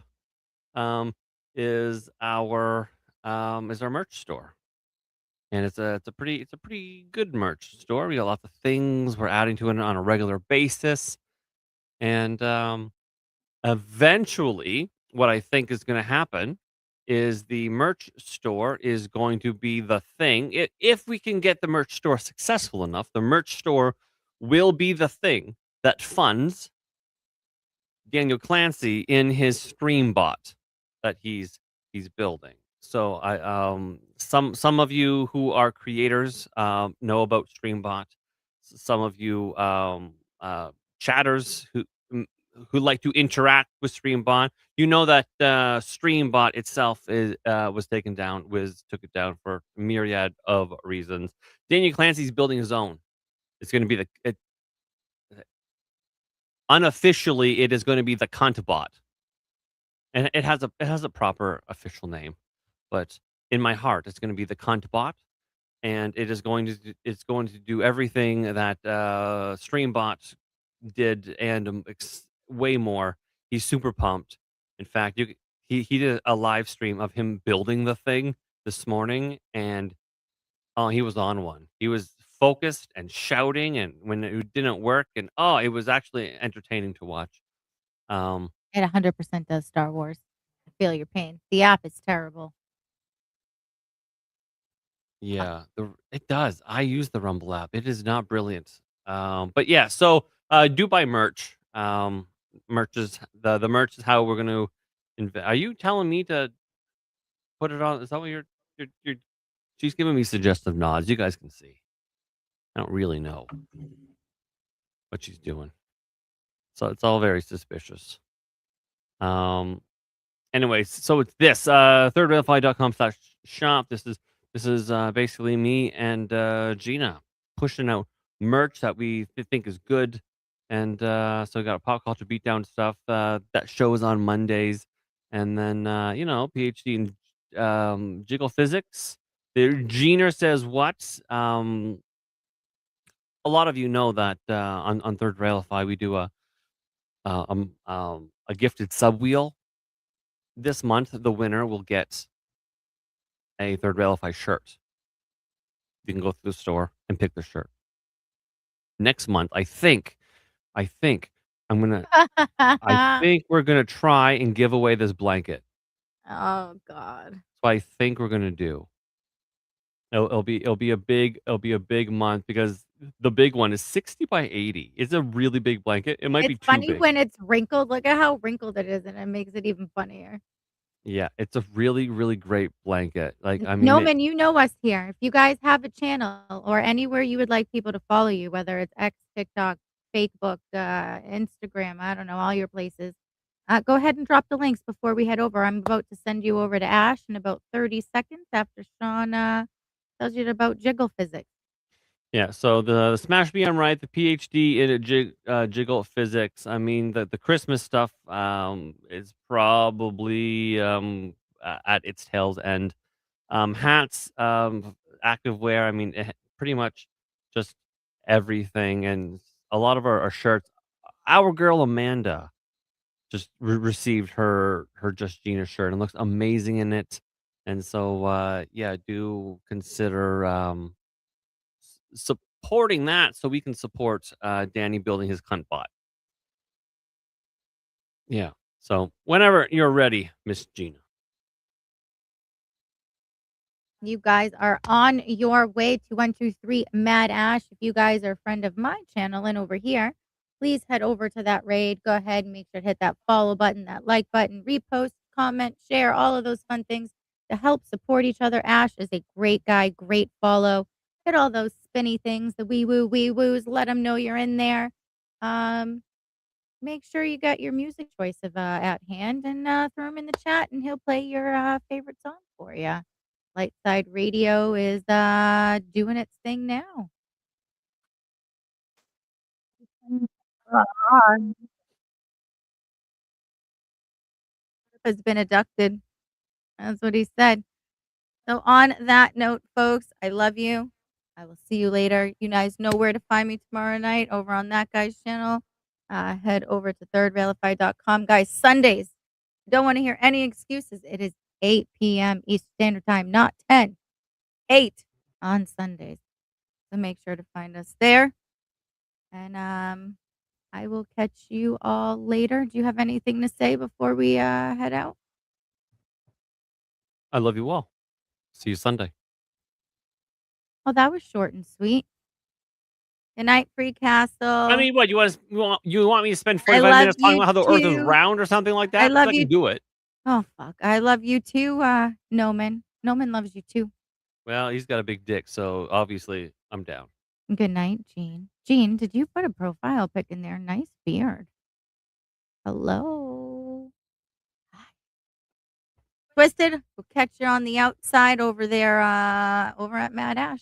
um is our merch store. And it's a pretty good merch store. We got lots of things we're adding to it on a regular basis. And eventually what I think is going to happen is the merch store is going to be the thing. If we can get the merch store successful enough, the merch store will be the thing that funds Daniel Clancy in his stream bot that he's building. So I some of you who are creators know about Streambot. Some of you chatters who like to interact with Streambot, you know that Streambot itself is was taken down, took it down for a myriad of reasons. Daniel Clancy's building his own. It's going to be unofficially it is going to be the Cuntbot, and it has a proper official name, but in my heart, it's going to be the Cuntbot, and it's going to do everything that Streambot did and way more. He's super pumped. In fact, he did a live stream of him building the thing this morning, and oh, he was on one. He was focused and shouting, and when it didn't work, and oh, it was actually entertaining to watch. Um, It 100% does Star Wars. I feel your pain. The app is terrible. yeah, it does. I use the Rumble app. It is not brilliant. But yeah, so do buy merch. Merch is the merch is how we're going to invest. Are you telling me to put it on? Is that what you're she's giving me suggestive nods. You guys can see. I don't really know what she's doing. So it's all very suspicious. Um Anyways, so it's this thirdrealify.com/shop. This is basically me and Gina pushing out merch that we think is good. And so we got a pop culture beatdown stuff that shows on Mondays, and then PhD in jiggle physics. The Gina says what? A lot of you know that on Third Railify we do a gifted subwheel. This month, the winner will get a Third Railify shirt. You can go through the store and pick the shirt. Next month, I think I'm gonna I think we're gonna try and give away this blanket. Oh, God. That's what I think we're gonna do. It'll be a big month because the big one is 60 by 80. It's a really big blanket. It might be It's too funny big. when it's wrinkled. Look at how wrinkled it is, and it makes it even funnier. Yeah, it's a really, really great blanket. Like, I mean, Noman, you know us here. If you guys have a channel or anywhere you would like people to follow you, whether it's X, TikTok, Facebook, Instagram, I don't know, all your places, go ahead and drop the links before we head over. I'm about to send you over to Ash in about 30 seconds after Sean tells you about jiggle physics. yeah, so the Smash B, I'm right. The PhD in jiggle physics. I mean, the Christmas stuff is probably at its tail's end. Hats, active wear. I mean, pretty much just everything, and a lot of our shirts. Our girl Amanda just received her Just Gina shirt and looks amazing in it. And so, yeah, do consider supporting that so we can support Danny building his cunt bot. Yeah. So whenever you're ready, Miss Gina. You guys are on your way to 123 Mad Ash. If you guys are a friend of my channel and over here, please head over to that raid. Go ahead and make sure to hit that follow button, that like button, repost, comment, share, all of those fun things to help support each other. Ash is a great guy, great follow. Hit all those spinny things, the wee woos. Let him know you're in there. Make sure you got your music choice at hand and throw him in the chat, and he'll play your favorite song for you. Lightside Radio is doing its thing now. Has been abducted. That's what he said. So on that note, folks, I love you. I will see you later. You guys know where to find me tomorrow night over on that guy's channel. Head over to thirdrealify.com. Guys, Sundays. Don't want to hear any excuses. It is 8 p.m. Eastern Standard Time, not 10. 8 on Sundays. So make sure to find us there. And I will catch you all later. Do you have anything to say before we head out? I love you all. See you Sunday. Oh, that was short and sweet. Good night, Free Castle. I mean, what you want me to spend I 45 love minutes talking you about how the Earth is too. round or something like that? I 'Cause love I you. can do it. Oh, fuck. I love you too, Noman. Noman loves you too. Well, he's got a big dick, so obviously I'm down. Good night, Jean. Jean, did you put a profile pic in there? Nice beard. Hello. Hi. Twisted, we'll catch you on the outside over there, over at Mad Ash.